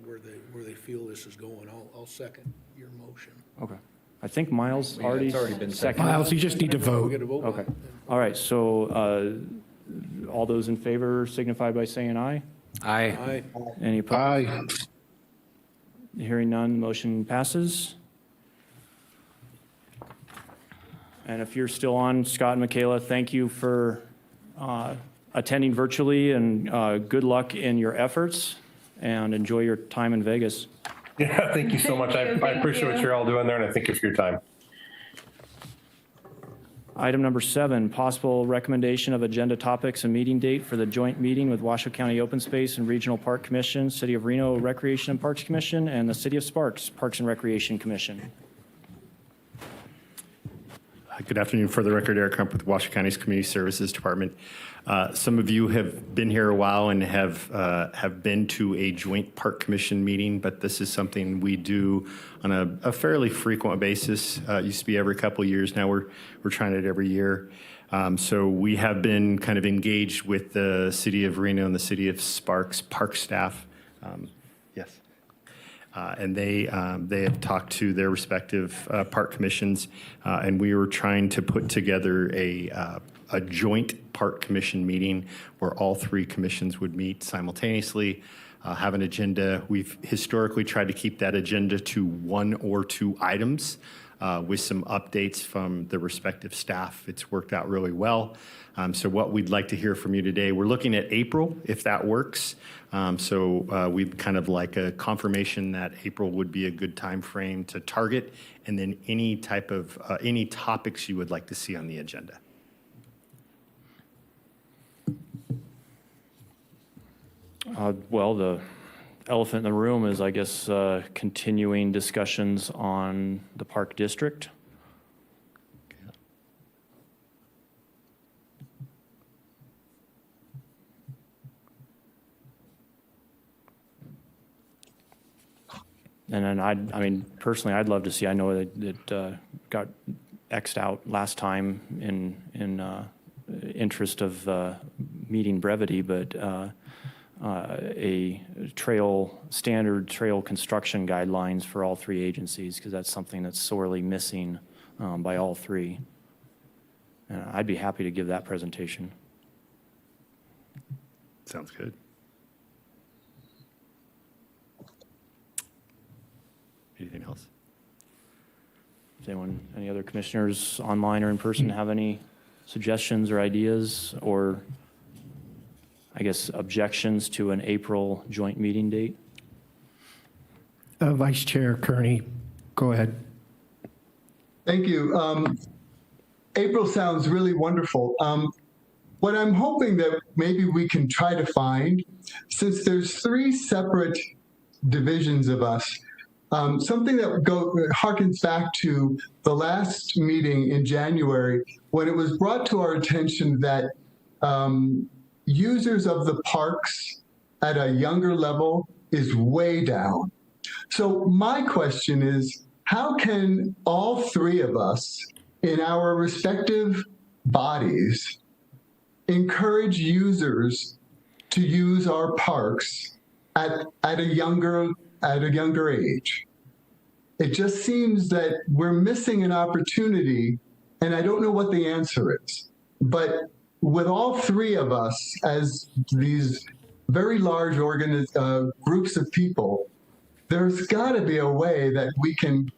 Speaker 8: where they feel this is going, I'll second your motion.
Speaker 2: Okay. I think Miles already.
Speaker 14: It's already been
Speaker 2: seconded.
Speaker 3: Miles, you just need to
Speaker 8: We
Speaker 3: vote.
Speaker 8: get a vote?
Speaker 2: Okay. All right, so all those in favor signify by saying aye.
Speaker 14: Aye.
Speaker 8: Aye.
Speaker 2: Any opposed?
Speaker 4: Aye.
Speaker 2: Hearing none, motion passes. And if you're still on, Scott and Michaela, thank you for attending virtually, and good luck in your efforts, and enjoy your time in Vegas.
Speaker 6: Yeah, thank you so much. I appreciate what you're all doing there, and I thank you for your time.
Speaker 2: Item number 7, possible recommendation of agenda topics and meeting date for the joint meeting with Washoe County Open Space and Regional Park Commission, City of Reno Recreation and Parks Commission, and the City of Sparks Parks and Recreation Commission.
Speaker 15: Good afternoon. For the record, Eric Crump with Washoe County's Community Services Department. Some of you have been here a while and have been to a joint park commission meeting, but this is something we do on a fairly frequent basis. Used to be every couple of years. Now we're trying it every year. So we have been kind of engaged with the City of Reno and the City of Sparks park staff. Yes. And they have talked to their respective park commissions, and we were trying to put together a joint park commission meeting where all 3 commissions would meet simultaneously, have an agenda. We've historically tried to keep that agenda to 1 or 2 items with some updates from the respective staff. It's worked out really well. So what we'd like to hear from you today, we're looking at April, if that works. So we'd kind of like a confirmation that April would be a good time frame to target, and then any type of, any topics you would like to see on the agenda.
Speaker 2: Well, the elephant in the room is, I guess, continuing discussions on the park district. And then personally, I'd love to see, I know that got X'd out last time in interest of meeting brevity, but a standard trail construction guidelines for all three agencies, because that's something that's sorely missing by all three. And I'd be happy to give that presentation.
Speaker 15: Sounds good. Anything else?
Speaker 2: Does any other commissioners online or in person have any suggestions or ideas, or I guess objections to an April joint meeting date?
Speaker 3: Vice Chair Kearney, go ahead.
Speaker 16: Thank you. April sounds really wonderful. What I'm hoping that maybe we can try to find, since there's three separate divisions of us, something that harkens back to the last meeting in January, when it was brought to our attention that users of the parks at a younger level is way down. So my question is, how can all three of us in our respective bodies encourage users to use our parks at a younger age? It just seems that we're missing an opportunity, and I don't know what the answer is. But with all three of us as these very large groups of people, there's got to be a way that we can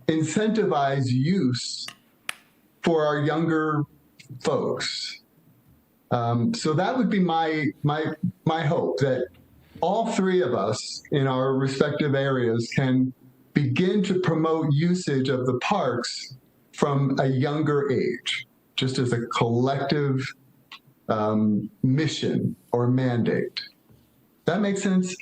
Speaker 16: incentivize use for our younger folks. So that would be my hope, that all three of us in our respective areas can begin to promote usage of the parks from a younger age, just as a collective mission or mandate. That makes sense?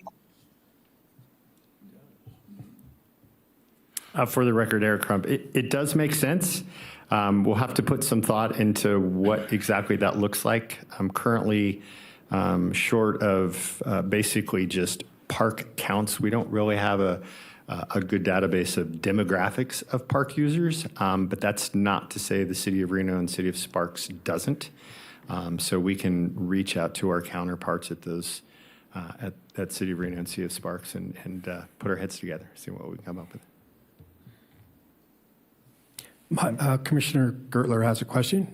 Speaker 15: For the record, Eric Crump, it does make sense. We'll have to put some thought into what exactly that looks like. I'm currently short of basically just park counts. We don't really have a good database of demographics of park users, but that's not to say the City of Reno and City of Sparks doesn't. So we can reach out to our counterparts at those at City of Reno and City of Sparks and put our heads together, see what we can come up with.
Speaker 3: Commissioner Gertler has a question.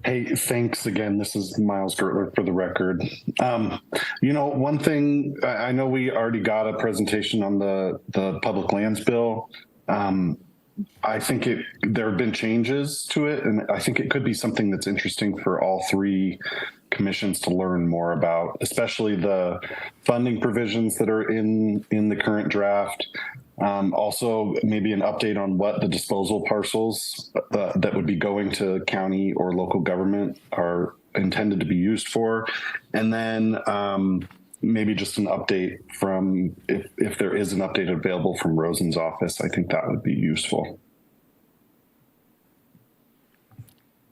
Speaker 4: Hey, thanks again. This is Miles Gertler for the record. One thing, I know we already got a presentation on the public lands bill. I think there have been changes to it, and I think it could be something that's interesting for all three commissions to learn more about, especially the funding provisions that are in the current draft. Also, maybe an update on what the disposal parcels that would be going to county or local government are intended to be used for. And then maybe just an update from, if there is an update available from Rosen's office, I think that would be useful.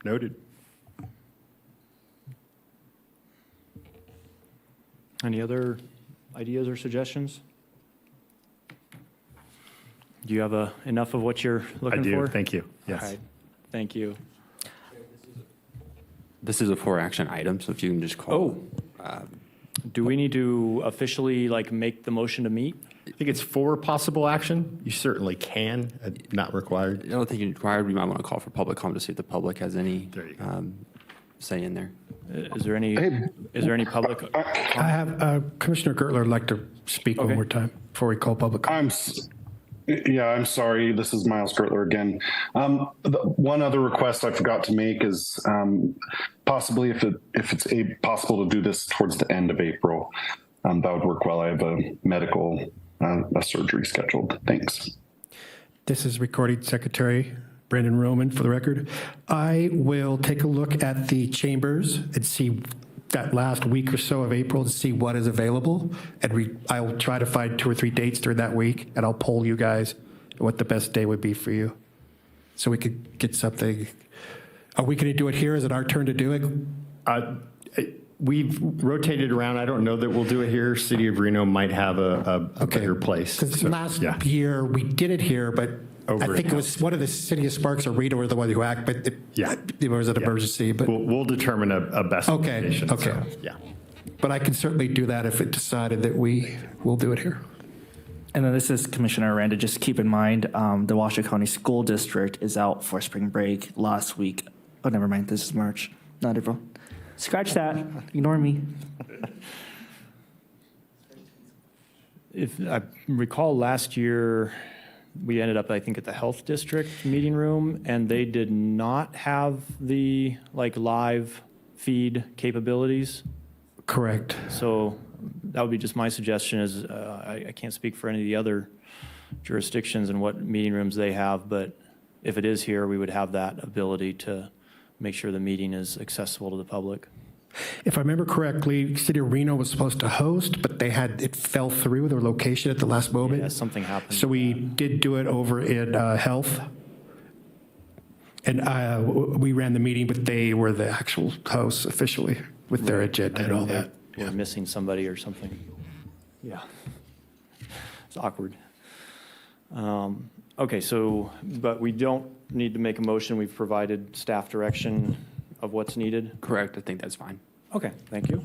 Speaker 15: Noted.
Speaker 2: Any other ideas or suggestions? Do you have enough of what you're looking for?
Speaker 15: I do. Thank you. Yes.
Speaker 2: All right. Thank you.
Speaker 14: This is a 4-action item, so if you can just call.
Speaker 2: Do we need to officially make the motion to meet?
Speaker 15: I think it's for possible action. You certainly can, not required.
Speaker 14: I don't think you're required. We might want to call for public comment to see if the public has any say in there.
Speaker 2: Is there any public?
Speaker 3: I have Commissioner Gertler would like to speak one more time before we call public comment.
Speaker 4: I'm sorry. This is Miles Gertler again. One other request I forgot to make is possibly if it's possible to do this towards the end of April, that would work well. I have a medical surgery scheduled. Thanks.
Speaker 3: This is Recording Secretary Brandon Roman for the record. I will take a look at the chambers and see that last week or so of April to see what is available. And I'll try to find 2 or 3 dates during that week, and I'll poll you guys what the best day would be for you. So we could get something. Are we going to do it here? Is it our turn to do it?
Speaker 15: We've rotated around. I don't know that we'll do it here. City of Reno might have a better place.
Speaker 3: Because last year we did it here, but I think it was one of the City of Sparks or Rita were the one who acted, but it was an emergency. But
Speaker 15: we'll determine a best location.
Speaker 3: Okay.
Speaker 15: So, yeah.
Speaker 3: But I can certainly do that if it decided that we will do it here.
Speaker 10: And then this is Commissioner Aranda. Just keep in mind, the Washoe County School District is out for spring break last week. Oh, never mind. This is March, not April. Scratch that. Ignore me.
Speaker 2: If I recall last year, we ended up, I think, at the Health District meeting room, and they did not have the live feed capabilities.
Speaker 3: Correct.
Speaker 2: So that would be just my suggestion is, I can't speak for any of the other jurisdictions and what meeting rooms they have, but if it is here, we would have that ability to make sure the meeting is accessible to the public.
Speaker 3: If I remember correctly, City of Reno was supposed to host, but it fell through their location at the last moment.
Speaker 2: Yeah, something happened.
Speaker 3: So we did do it over in Health. And we ran the meeting, but they were the actual hosts officially with their agenda and all that.
Speaker 2: We're missing somebody or something. Yeah. It's awkward. Okay, so, but we don't need to make a motion. We've provided staff direction of what's needed.
Speaker 14: Correct. I think that's fine.
Speaker 2: Okay, thank you.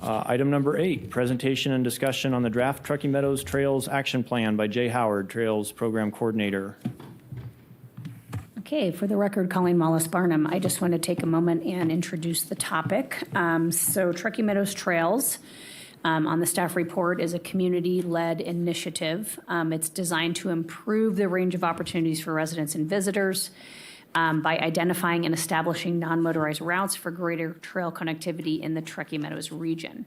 Speaker 2: Item number 8, presentation and discussion on the draft Truckee Meadows Trails Action Plan by Jay Howard, Trails Program Coordinator.
Speaker 5: Okay, for the record, Colleen Mollis Barnum, I just want to take a moment and introduce the topic. So Truckee Meadows Trails on the staff report is a community-led initiative. It's designed to improve the range of opportunities for residents and visitors by identifying and establishing non-motorized routes for greater trail connectivity in the Truckee Meadows region.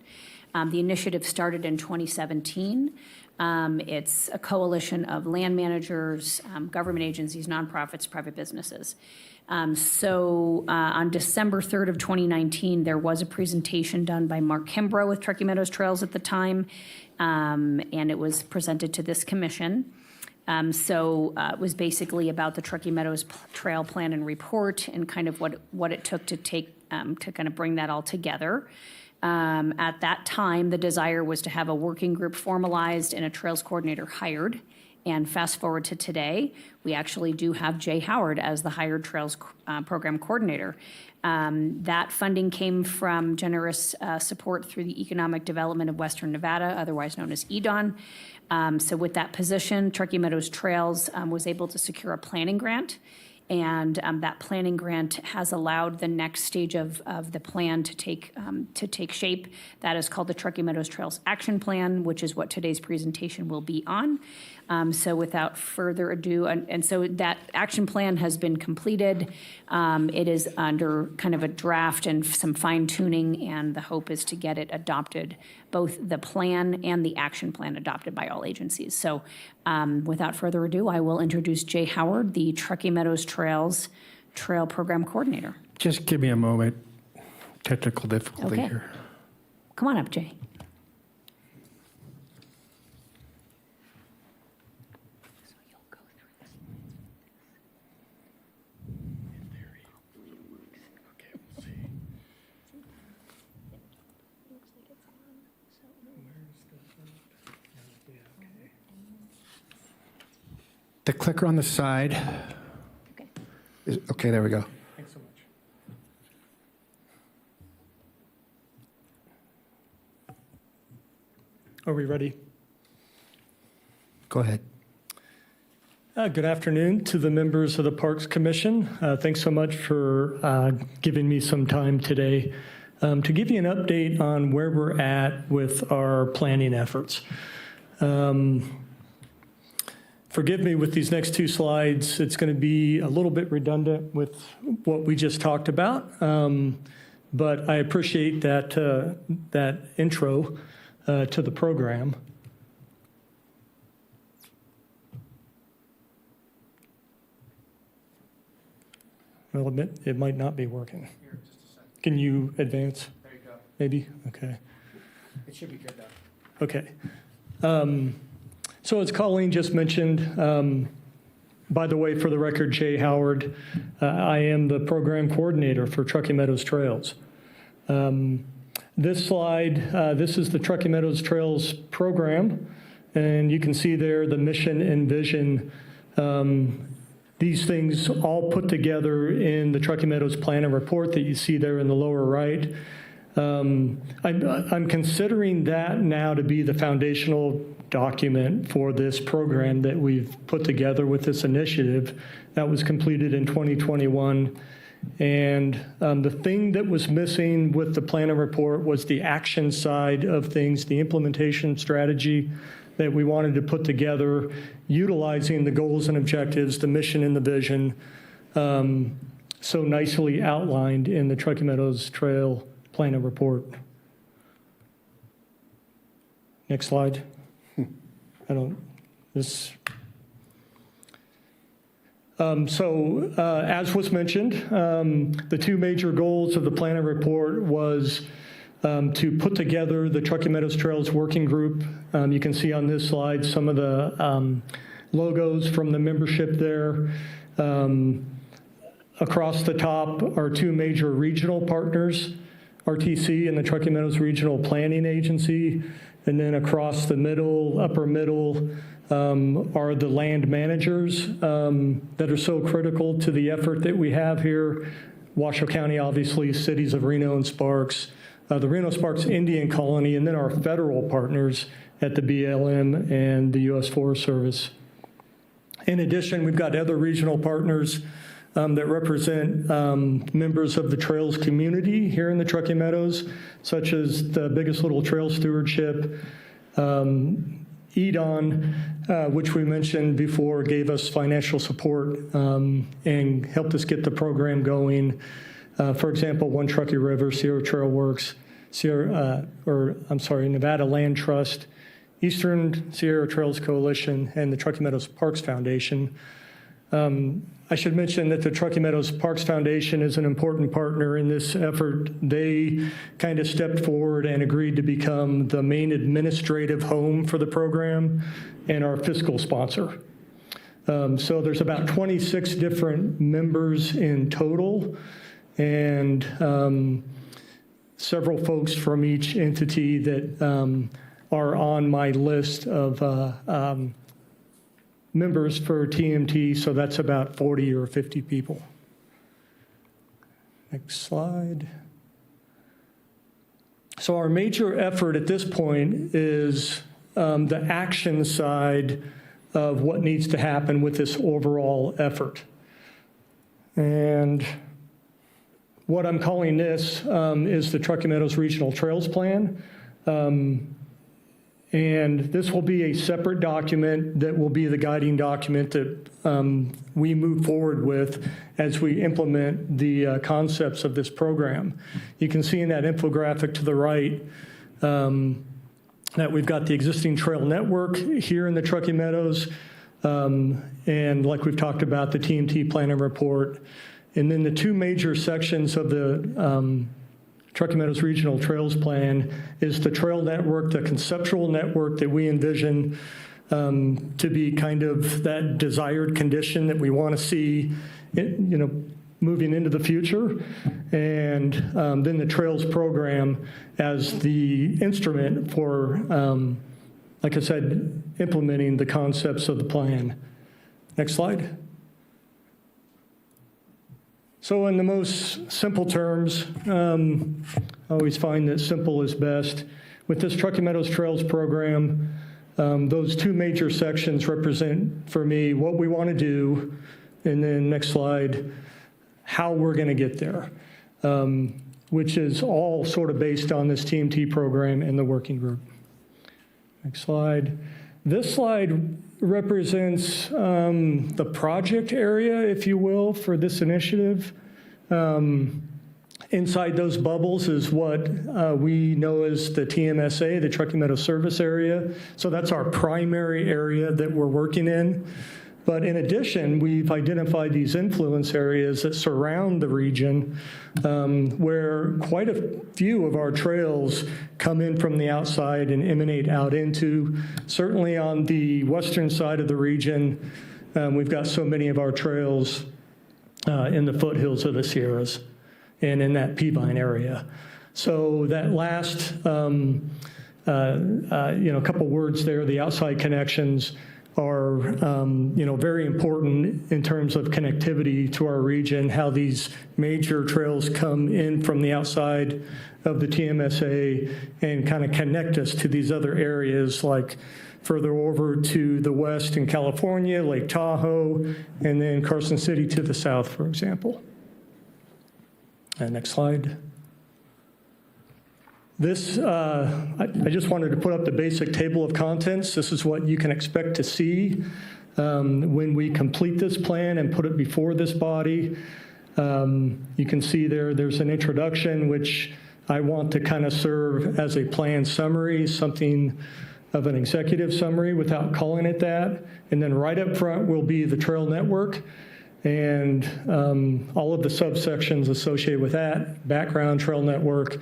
Speaker 5: The initiative started in 2017. It's a coalition of land managers, government agencies, nonprofits, private businesses. So on December 3rd of 2019, there was a presentation done by Mark Kimbrough with Truckee Meadows Trails at the time, and it was presented to this commission. So it was basically about the Truckee Meadows Trail Plan and Report and kind of what it took to to kind of bring that all together. At that time, the desire was to have a working group formalized and a trails coordinator hired. And fast forward to today, we actually do have Jay Howard as the hired trails program coordinator. That funding came from generous support through the Economic Development of Western Nevada, otherwise known as EDON. So with that position, Truckee Meadows Trails was able to secure a planning grant. And that planning grant has allowed the next stage of the plan to take shape. That is called the Truckee Meadows Trails Action Plan, which is what today's presentation will be on. So without further ado, and so that action plan has been completed. It is under kind of a draft and some fine tuning, and the hope is to get it adopted, both the plan and the action plan adopted by all agencies. So without further ado, I will introduce Jay Howard, the Truckee Meadows Trails Trail Program Coordinator.
Speaker 3: Just give me a moment. Technical difficulty here.
Speaker 5: Come on up, Jay.
Speaker 3: The clicker on the side. Okay, there we go.
Speaker 8: Thanks so much.
Speaker 17: Are we ready?
Speaker 3: Go ahead.
Speaker 17: Good afternoon to the members of the Parks Commission. Thanks so much for giving me some time today to give you an update on where we're at with our planning efforts. Forgive me with these next 2 slides. It's going to be a little bit redundant with what we just talked about, but I appreciate that intro to the program. Well, it might not be working.
Speaker 8: Here, just a second.
Speaker 17: Can you advance?
Speaker 8: There you go.
Speaker 17: Maybe? Okay.
Speaker 8: It should be good now.
Speaker 17: Okay. So as Colleen just mentioned, by the way, for the record, Jay Howard, I am the program coordinator for Truckee Meadows Trails. This slide, this is the Truckee Meadows Trails program, and you can see there the mission and vision These things all put together in the Truckee Meadows Plan and Report that you see there in the lower right. I'm considering that now to be the foundational document for this program that we've put together with this initiative that was completed in 2021. And the thing that was missing with the plan and report was the action side of things, the implementation strategy that we wanted to put together, utilizing the goals and objectives, the mission and the vision, so nicely outlined in the Truckee Meadows Trail Plan and Report. Next slide. As was mentioned, the two major goals of the plan and report was to put together the Truckee Meadows Trails Working Group. You can see on this slide some of the logos from the membership there. Across the top are two major regional partners, RTC and the Truckee Meadows Regional Planning Agency. And then across the middle, upper middle, are the land managers that are so critical to the effort that we have here. Washoe County, obviously, cities of Reno and Sparks, the Reno Sparks Indian Colony, and then our federal partners at the BLM and the U.S. Forest Service. In addition, we've got other regional partners that represent members of the trails community here in the Truckee Meadows, such as the Biggest Little Trail Stewardship, EDON, which we mentioned before, gave us financial support and helped us get the program going. For example, One Truckee River, Sierra Trail Works, Nevada Land Trust, Eastern Sierra Trails Coalition, and the Truckee Meadows Parks Foundation. I should mention that the Truckee Meadows Parks Foundation is an important partner in this effort. They kind of stepped forward and agreed to become the main administrative home for the program and our fiscal sponsor. So there's about 26 different members in total, and several folks from each entity that are on my list of members for TMT, so that's about 40 or 50 people. Next slide. So our major effort at this point is the action side of what needs to happen with this overall effort. And what I'm calling this is the Truckee Meadows Regional Trails Plan. And this will be a separate document that will be the guiding document that we move forward with as we implement the concepts of this program. You can see in that infographic to the right that we've got the existing trail network here in the Truckee Meadows, and like we've talked about, the TMT plan and report. And then the two major sections of the Truckee Meadows Regional Trails Plan is the trail network, the conceptual network that we envision to be kind of that desired condition that we want to see, moving into the future, and then the trails program as the instrument for, like I said, implementing the concepts of the plan. Next slide. So in the most simple terms, I always find that simple is best. With this Truckee Meadows Trails program, those two major sections represent for me what we want to do, and then next slide, how we're going to get there, which is all sort of based on this TMT program and the working group. Next slide. This slide represents the project area, if you will, for this initiative. Inside those bubbles is what we know as the TMSA, the Truckee Meadows Service Area. So that's our primary area that we're working in. But in addition, we've identified these influence areas that surround the region, where quite a few of our trails come in from the outside and emanate out into. Certainly on the western side of the region, we've got so many of our trails in the foothills of the Sierras and in that Peavine area. So that last couple words there, the outside connections, are, very important in terms of connectivity to our region, how these major trails come in from the outside of the TMSA and kind of connect us to these other areas, like further over to the west in California, Lake Tahoe, and then Carson City to the south, for example. Next slide. This, I just wanted to put up the basic table of contents. This is what you can expect to see when we complete this plan and put it before this body. You can see there's an introduction, which I want to kind of serve as a plan summary, something of an executive summary without calling it that. And then right up front will be the trail network and all of the subsections associated with that, background trail network,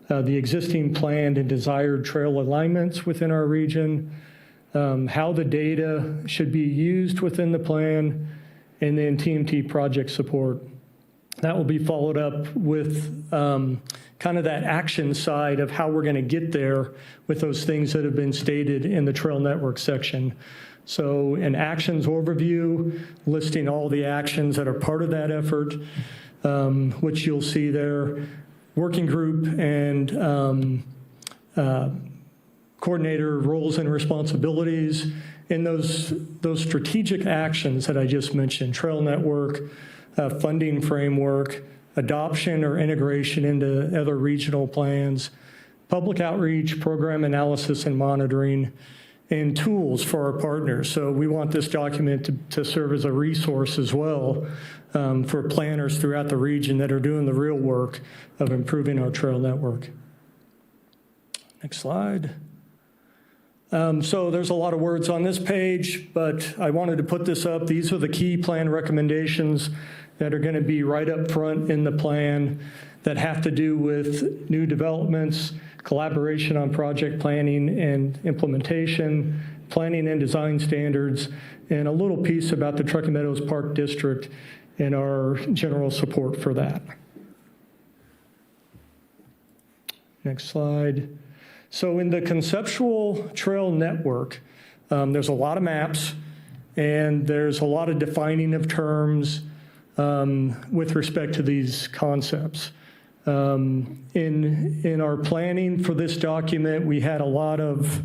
Speaker 17: the existing planned and desired trail alignments within our region, how the data should be used within the plan, and then TMT project support. That will be followed up with kind of that action side of how we're going to get there with those things that have been stated in the trail network section. So an actions overview listing all the actions that are part of that effort, which you'll see there. Working group and coordinator roles and responsibilities in those strategic actions that I just mentioned, trail network, funding framework, adoption or integration into other regional plans, public outreach, program analysis and monitoring, and tools for our partners. So we want this document to serve as a resource as well for planners throughout the region that are doing the real work of improving our trail network. Next slide. So there's a lot of words on this page, but I wanted to put this up. These are the key plan recommendations that are going to be right up front in the plan that have to do with new developments, collaboration on project planning and implementation, planning and design standards, and a little piece about the Truckee Meadows Park District and our general support for that. Next slide. So in the conceptual trail network, there's a lot of maps and there's a lot of defining of terms with respect to these concepts. In our planning for this document, we had a lot of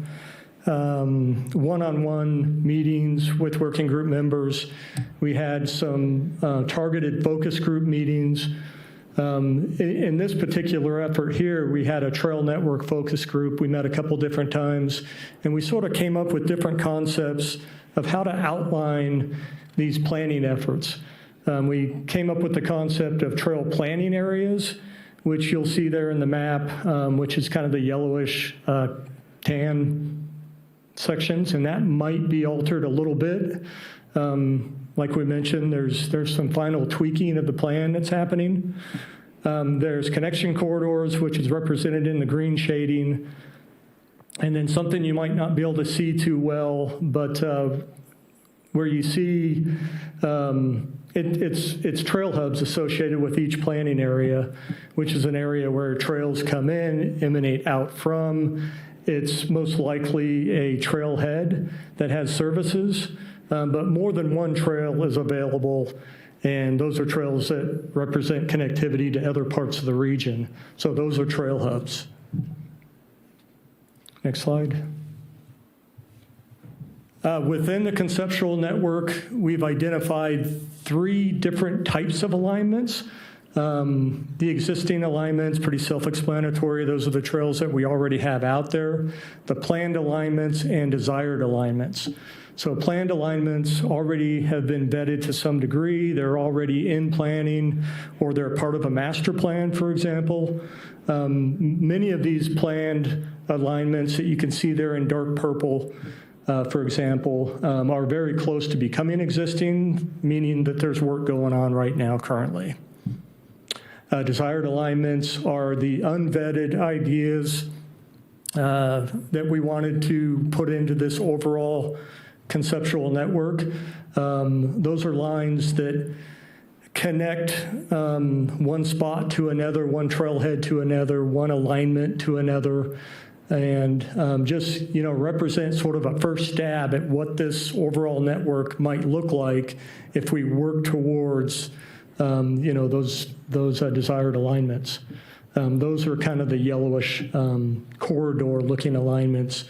Speaker 17: one-on-one meetings with working group members. We had some targeted focus group meetings. In this particular effort here, we had a trail network focus group. We met a couple different times, and we sort of came up with different concepts of how to outline these planning efforts. We came up with the concept of trail planning areas, which you'll see there in the map, which is kind of the yellowish tan sections, and that might be altered a little bit. Like we mentioned, there's some final tweaking of the plan that's happening. There's connection corridors, which is represented in the green shading. And then something you might not be able to see too well, but where you see it's trail hubs associated with each planning area, which is an area where trails come in, emanate out from. It's most likely a trailhead that has services, but more than one trail is available, and those are trails that represent connectivity to other parts of the region. So those are trail hubs. Next slide. Within the conceptual network, we've identified 3 different types of alignments. The existing alignments, pretty self-explanatory. Those are the trails that we already have out there. The planned alignments and desired alignments. So planned alignments already have been vetted to some degree. They're already in planning, or they're part of a master plan, for example. Many of these planned alignments that you can see there in dark purple, for example, are very close to becoming existing, meaning that there's work going on right now currently. Desired alignments are the unvetted ideas that we wanted to put into this overall conceptual network. Those are lines that connect one spot to another, one trailhead to another, one alignment to another. and just, represent sort of a first stab at what this overall network might look like if we work towards, those desired alignments. Those are kind of the yellowish corridor-looking alignments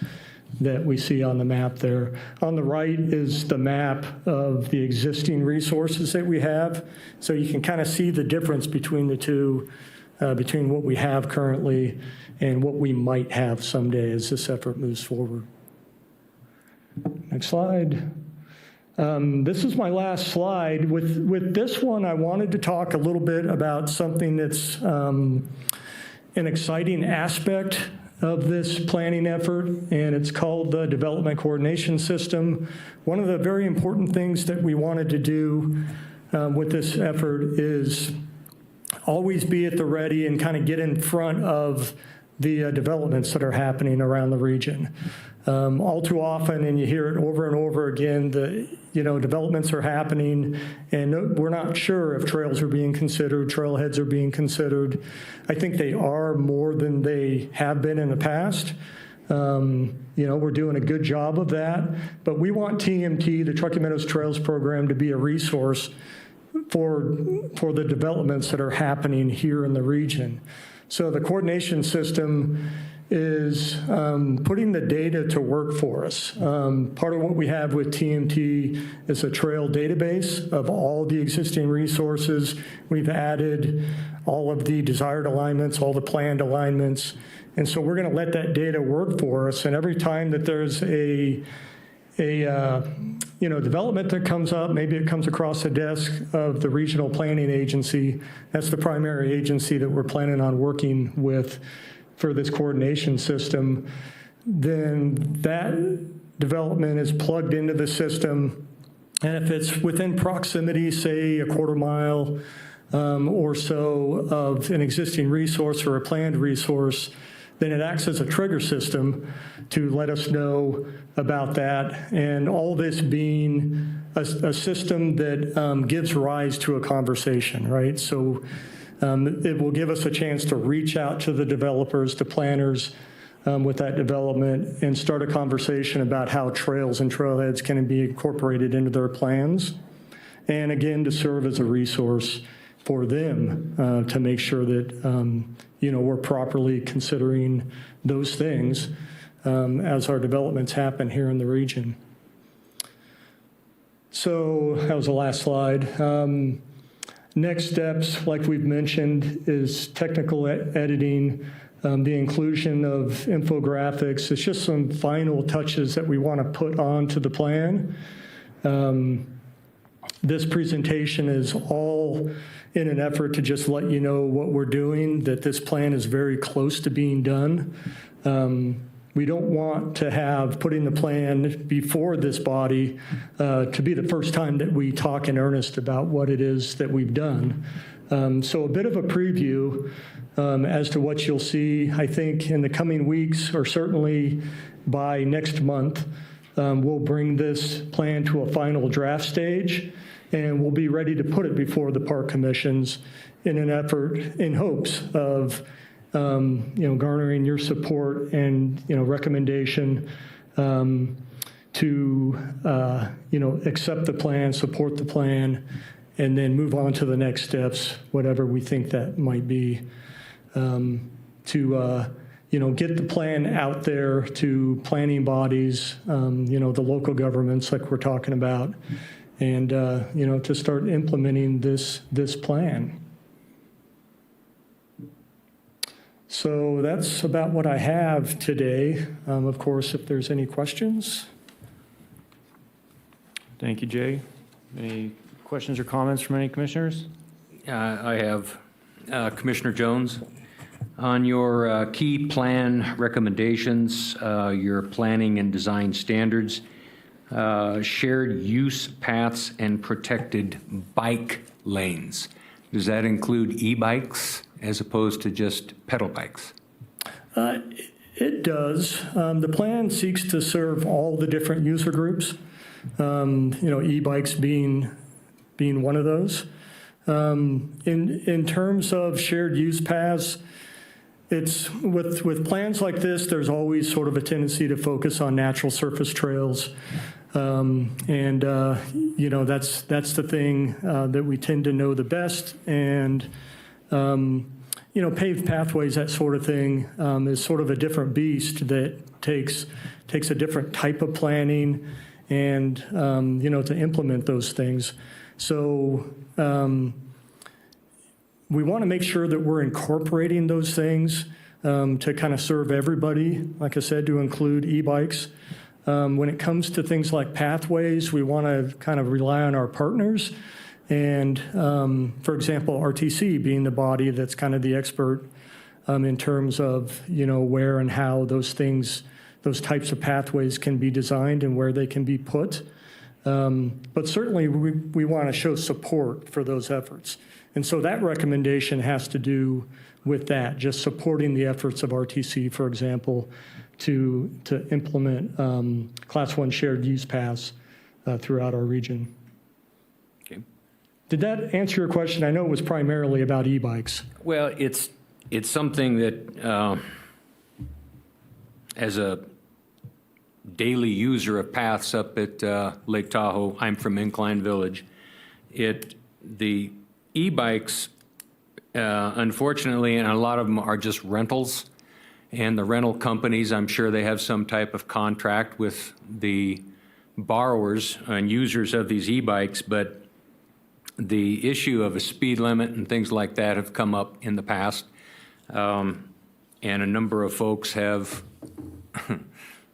Speaker 17: that we see on the map there. On the right is the map of the existing resources that we have. So you can kind of see the difference between the two, between what we have currently and what we might have someday as this effort moves forward. Next slide. This is my last slide. With this one, I wanted to talk a little bit about something that's an exciting aspect of this planning effort, and it's called the Development Coordination System. One of the very important things that we wanted to do with this effort is always be at the ready and kind of get in front of the developments that are happening around the region. All too often, and you hear it over and over again, developments are happening, and we're not sure if trails are being considered, trailheads are being considered. I think they are more than they have been in the past. We're doing a good job of that, but we want TMT, the Truckee Meadows Trails Program, to be a resource for the developments that are happening here in the region. So the coordination system is putting the data to work for us. Part of what we have with TMT is a trail database of all the existing resources. We've added all of the desired alignments, all the planned alignments, and so we're going to let that data work for us. And every time that there's a development that comes up, maybe it comes across the desk of the regional planning agency. That's the primary agency that we're planning on working with for this coordination system. Then that development is plugged into the system, and if it's within proximity, say a quarter mile or so of an existing resource or a planned resource, then it acts as a trigger system to let us know about that. And all this being a system that gives rise to a conversation, right? So it will give us a chance to reach out to the developers, to planners with that development, and start a conversation about how trails and trailheads can be incorporated into their plans. And again, to serve as a resource for them to make sure that we're properly considering those things as our developments happen here in the region. So that was the last slide. Next steps, like we've mentioned, is technical editing, the inclusion of infographics. It's just some final touches that we want to put onto the plan. This presentation is all in an effort to just let you know what we're doing, that this plan is very close to being done. We don't want to have putting the plan before this body to be the first time that we talk in earnest about what it is that we've done. So a bit of a preview as to what you'll see, I think, in the coming weeks, or certainly by next month. We'll bring this plan to a final draft stage, and we'll be ready to put it before the park commissions in an effort, in hopes of garnering your support and recommendation to accept the plan, support the plan, and then move on to the next steps, whatever we think that might be, to get the plan out there to planning bodies, the local governments like we're talking about, and to start implementing this plan. So that's about what I have today. Of course, if there's any questions.
Speaker 2: Thank you, Jay. Any questions or comments from any commissioners?
Speaker 7: I have Commissioner Jones. On your key plan recommendations, your planning and design standards, shared use paths and protected bike lanes. Does that include e-bikes as opposed to just pedal bikes?
Speaker 17: It does. The plan seeks to serve all the different user groups, e-bikes being one of those. In terms of shared use paths, it's with plans like this, there's always sort of a tendency to focus on natural surface trails. You know, that's the thing that we tend to know the best. And, you know, paved pathways, that sort of thing, is sort of a different beast that takes a different type of planning and, you know, to implement those things. So we want to make sure that we're incorporating those things to kind of serve everybody, like I said, to include e-bikes. When it comes to things like pathways, we want to kind of rely on our partners. And, for example, RTC being the body that's kind of the expert in terms of, you know, where and how those things, those types of pathways can be designed and where they can be put. But certainly we want to show support for those efforts. And so that recommendation has to do with that, just supporting the efforts of RTC, for example, to implement Class 1 shared use paths throughout our region.
Speaker 7: Okay.
Speaker 17: Did that answer your question? I know it was primarily about e-bikes.
Speaker 7: Well, it's something that, as a daily user of paths up at Lake Tahoe, I'm from Incline Village. The e-bikes, unfortunately, and a lot of them are just rentals. And the rental companies, I'm sure they have some type of contract with the borrowers and users of these e-bikes, but the issue of a speed limit and things like that have come up in the past. And a number of folks have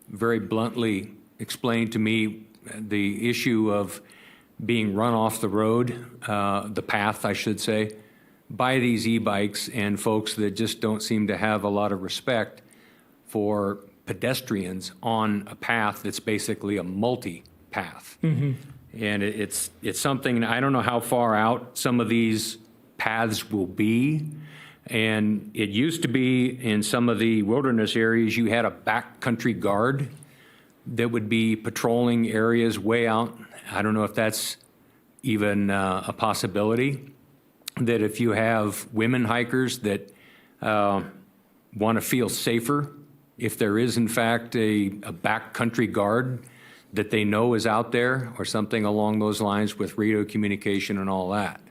Speaker 7: very bluntly explained to me the issue of being run off the road, the path, I should say, by these e-bikes, and folks that just don't seem to have a lot of respect for pedestrians on a path that's basically a multi-path.
Speaker 17: Mm-hmm.
Speaker 7: And it's something, I don't know how far out some of these paths will be. And it used to be in some of the wilderness areas, you had a backcountry guard that would be patrolling areas way out. I don't know if that's even a possibility. That if you have women hikers that want to feel safer, if there is in fact a backcountry guard that they know is out there or something along those lines with radio communication and all that.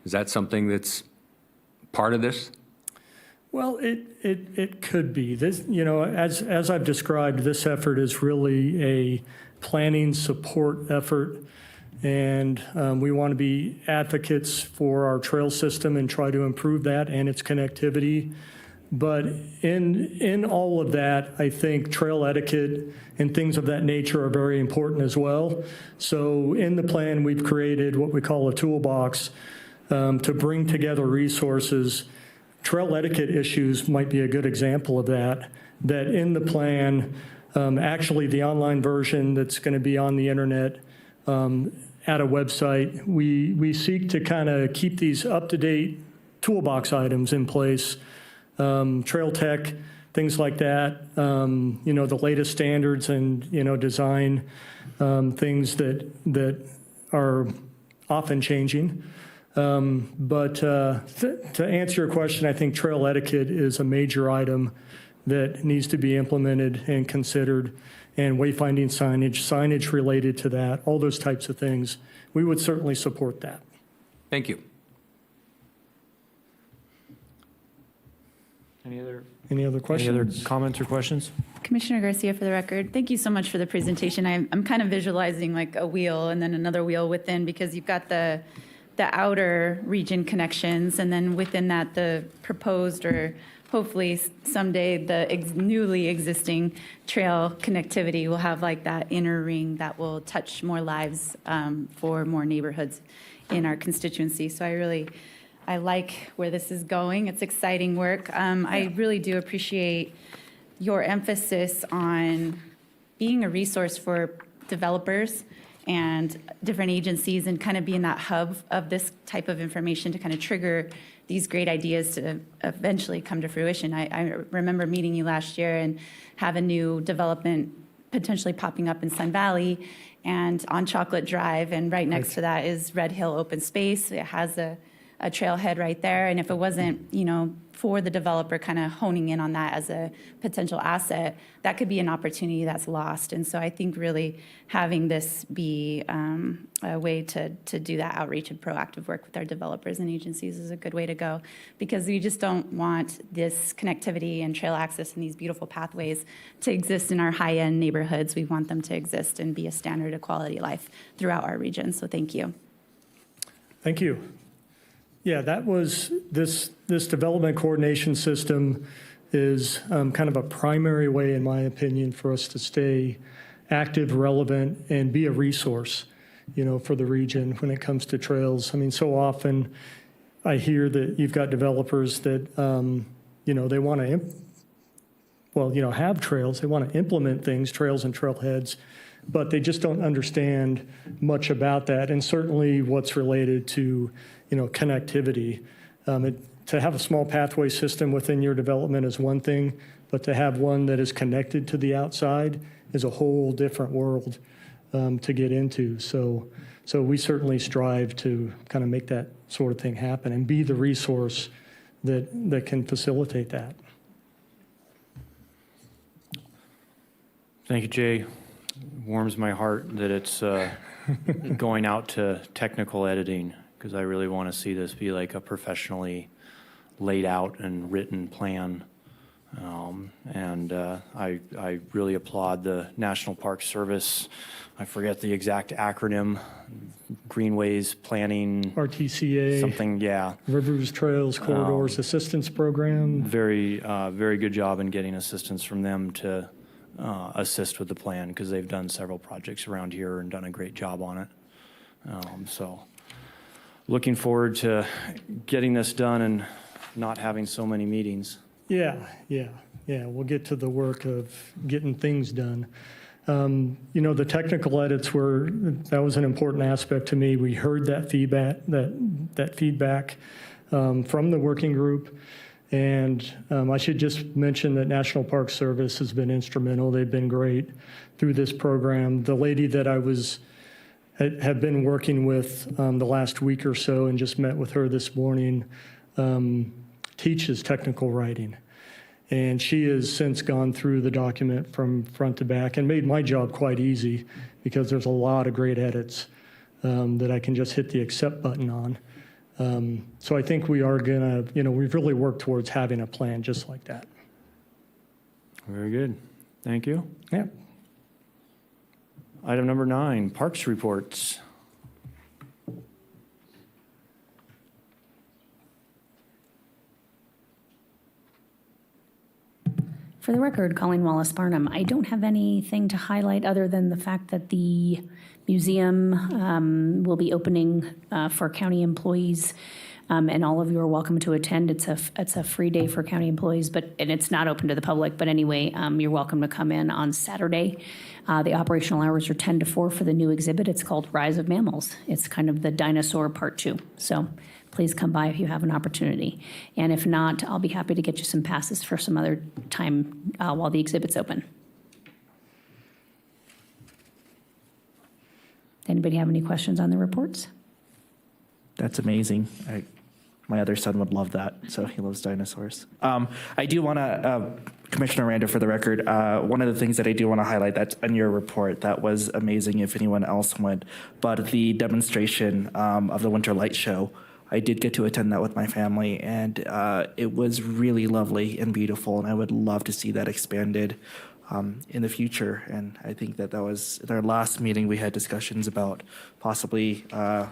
Speaker 7: Is that something that's part of this?
Speaker 17: Well, it could be. This, you know, as I've described, this effort is really a planning support effort. And we want to be advocates for our trail system and try to improve that and its connectivity. But in all of that, I think trail etiquette and things of that nature are very important as well. So in the plan, we've created what we call a toolbox to bring together resources. Trail etiquette issues might be a good example of that in the plan, actually the online version that's going to be on the internet, at a website, we seek to kind of keep these up-to-date toolbox items in place, trail tech, things like that, you know, the latest standards and, you know, design things that are often changing. But to answer your question, I think trail etiquette is a major item that needs to be implemented and considered, and wayfinding signage related to that, all those types of things. We would certainly support that.
Speaker 7: Thank you.
Speaker 2: Any other
Speaker 17: questions?
Speaker 2: Any other comments or questions?
Speaker 18: Commissioner Garcia, for the record, thank you so much for the presentation. I'm kind of visualizing like a wheel and then another wheel within, because you've got the outer region connections, and then within that the proposed, or hopefully someday the newly existing trail connectivity will have like that inner ring that will touch more lives for more neighborhoods in our constituency. So I like where this is going. It's exciting work. I really do appreciate your emphasis on being a resource for developers and different agencies, and kind of being that hub of this type of information to kind of trigger these great ideas to eventually come to fruition. I remember meeting you last year and have a new development potentially popping up in Sun Valley and on Chocolate Drive, and right next to that is Red Hill Open Space. It has a a trailhead right there. And if it wasn't, for the developer kind of honing in on that as a potential asset, that could be an opportunity that's lost. And so I think really having this be a way to do that outreach and proactive work with our developers and agencies is a good way to go, because we just don't want this connectivity and trail access and these beautiful pathways to exist in our high-end neighborhoods. We want them to exist and be a standard of quality of life throughout our region. So thank you.
Speaker 17: Thank you. Yeah, that was this development coordination system is kind of a primary way, in my opinion, for us to stay active, relevant, and be a resource, for the region when it comes to trails. I mean, so often I hear that you've got developers that, they want to, have trails. They want to implement things, trails and trailheads, but they just don't understand much about that. And certainly what's related to, connectivity. To have a small pathway system within your development is one thing, but to have one that is connected to the outside is a whole different world to get into. So we certainly strive to kind of make that sort of thing happen and be the resource that can facilitate that.
Speaker 2: Thank you, Jay. Warms my heart that it's going out to technical editing, because I really want to see this be like a professionally laid out and written plan. I really applaud the National Park Service. I forget the exact acronym, Greenways Planning.
Speaker 17: RTCA.
Speaker 2: Something, yeah.
Speaker 17: Rivers, Trails, Corridors Assistance Program.
Speaker 2: Very good job in getting assistance from them to assist with the plan, because they've done several projects around here and done a great job on it. So looking forward to getting this done and not having so many meetings.
Speaker 17: Yeah. We'll get to the work of getting things done. The technical edits that was an important aspect to me. We heard that feedback, that feedback from the working group. And I should just mention that National Park Service has been instrumental. They've been great through this program. The lady that I have been working with the last week or so and just met with her this morning teaches technical writing. And she has since gone through the document from front to back and made my job quite easy, because there's a lot of great edits that I can just hit the accept button on. So I think we are going to, we've really worked towards having a plan just like that.
Speaker 2: Very good. Thank you.
Speaker 17: Yeah.
Speaker 2: Item number 9, Parks reports.
Speaker 5: For the record, Colleen Wallace Barnum. I don't have anything to highlight other than the fact that the museum will be opening for county employees, and all of you are welcome to attend. It's a free day for county employees, and it's not open to the public. But anyway, you're welcome to come in on Saturday. The operational hours are 10 to 4 for the new exhibit. It's called Rise of Mammals. It's kind of the dinosaur part 2. So please come by if you have an opportunity. And if not, I'll be happy to get you some passes for some other time while the exhibit's open. Anybody have any questions on the reports?
Speaker 10: That's amazing. My other son would love that, so he loves dinosaurs. I do want to, Commissioner Randa, for the record, one of the things that I do want to highlight that's in your report that was amazing if anyone else went, but the demonstration of the Winter Light Show. I did get to attend that with my family, and it was really lovely and beautiful, and I would love to see that expanded in the future. And I think that was in our last meeting, we had discussions about possibly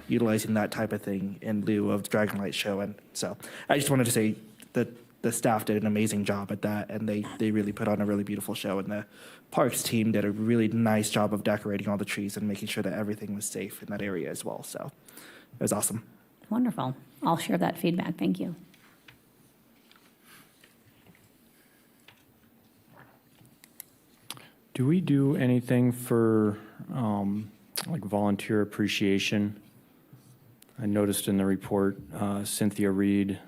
Speaker 10: utilizing that type of thing in lieu of the Dragon Light Show. And so I just wanted to say that the staff did an amazing job at that, and they really put on a really beautiful show. And the parks team did a really nice job of decorating all the trees and making sure that everything was safe in that area as well. So it was awesome.
Speaker 5: Wonderful. I'll share that feedback. Thank you.
Speaker 2: Do we do anything for like volunteer appreciation? I noticed in the report Cynthia Reed,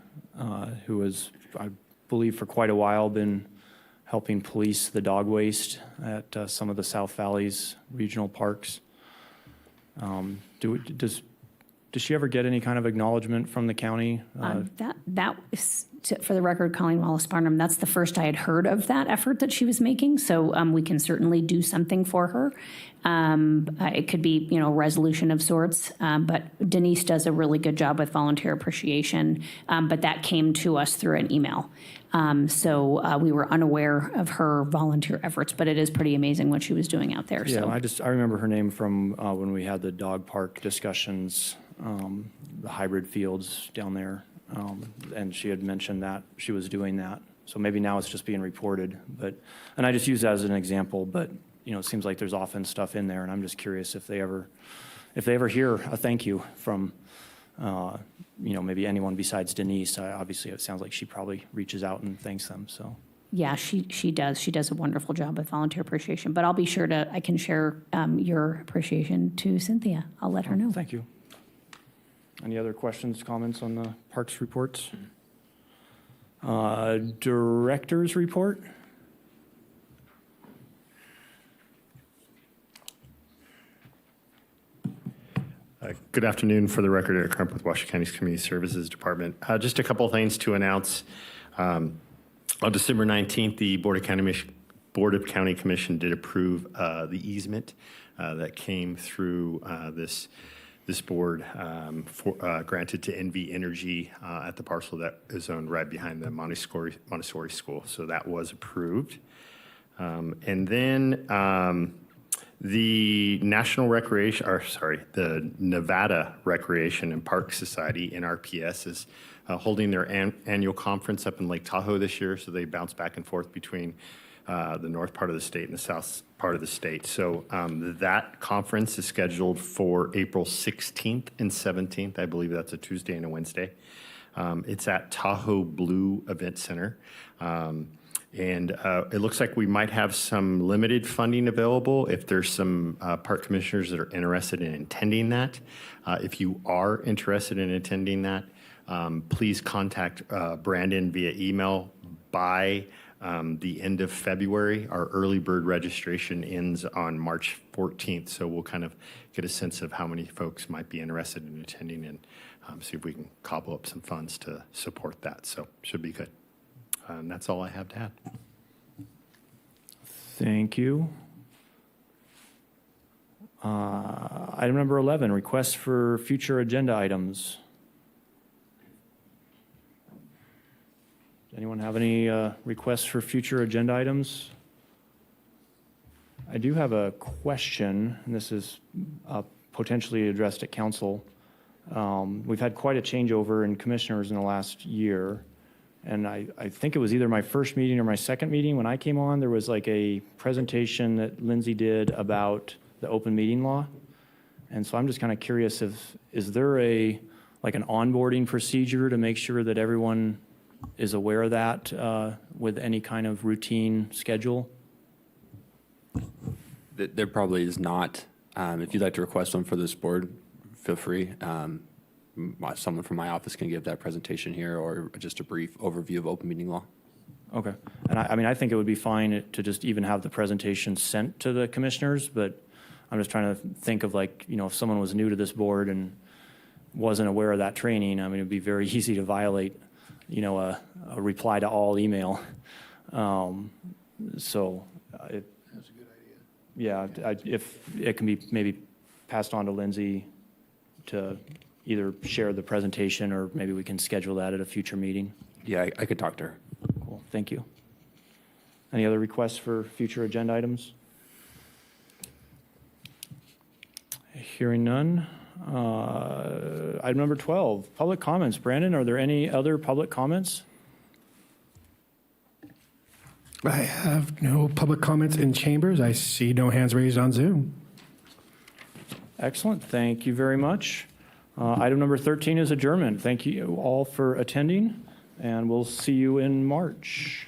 Speaker 2: who has, I believe, for quite a while been helping police the dog waste at some of the South Valley's regional parks. Do Does she ever get any kind of acknowledgement from the county?
Speaker 5: That was, for the record, Colleen Wallace Barnum, that's the first I had heard of that effort that she was making. So we can certainly do something for her. It could be, resolution of sorts. But Denise does a really good job with volunteer appreciation. But that came to us through an email. So we were unaware of her volunteer efforts, but it is pretty amazing what she was doing out there.
Speaker 2: Yeah,
Speaker 5: So
Speaker 2: I remember her name from when we had the dog park discussions, the hybrid fields down there. And she had mentioned that she was doing that. So maybe now it's just being reported, and I just use that as an example, but it seems like there's often stuff in there, and I'm just curious if they ever hear a thank you from, maybe anyone besides Denise. Obviously, it sounds like she probably reaches out and thanks them, so.
Speaker 5: yeah, she does. She does a wonderful job with volunteer appreciation. But I'll be sure I can share your appreciation to Cynthia. I'll let her know.
Speaker 2: Thank you. Any other questions, comments on the parks reports? Director's report?
Speaker 15: Good afternoon. For the record, Eric Crump with Washington County's Community Services Department. Just a couple of things to announce. On December 19th, the Board of County Commission did approve the easement that came through this board granted to NV Energy at the parcel that is owned right behind the Montessori School. So that was approved. And then the Nevada Recreation and Park Society, NRPS, is holding their annual conference up in Lake Tahoe this year. So they bounce back and forth between the north part of the state and the south part of the state. So that conference is scheduled for April 16th and 17th. I believe that's a Tuesday and a Wednesday. It's at Tahoe Blue Event Center. And it looks like we might have some limited funding available if there's some park commissioners that are interested in attending that. If you are interested in attending that, please contact Brandon via email by the end of February. Our early bird registration ends on March 14th, so we'll kind of get a sense of how many folks might be interested in attending and see if we can cobble up some funds to support that. So should be good. And that's all I have to add.
Speaker 2: Thank you. Item number 11, requests for future agenda items. Anyone have any requests for future agenda items? I do have a question, and this is potentially addressed at council. We've had quite a changeover in commissioners in the last year. And I think it was either my first meeting or my second meeting when I came on, there was like a presentation that Lindsay did about the open meeting law. And so I'm just kind of curious is there an onboarding procedure to make sure that everyone is aware of that with any kind of routine schedule?
Speaker 14: There probably is not. If you'd like to request one for this board, feel free. Someone from my office can give that presentation here or just a brief overview of open meeting law.
Speaker 2: Okay. And I think it would be fine to just even have the presentation sent to the commissioners, but I'm just trying to think of if someone was new to this board and wasn't aware of that training, it'd be very easy to violate, a reply to all email. That's a good idea. Yeah, if it can be maybe passed on to Lindsay to either share the presentation or maybe we can schedule that at a future meeting.
Speaker 14: Yeah, I could talk to her.
Speaker 2: Cool, thank you. Any other requests for future agenda items? Hearing none. Item number 12, public comments. Brandon, are there any other public comments?
Speaker 3: I have no public comments in chambers. I see no hands raised on Zoom.
Speaker 2: Excellent, thank you very much. Item number 13 is adjournment. Thank you all for attending, and we'll see you in March.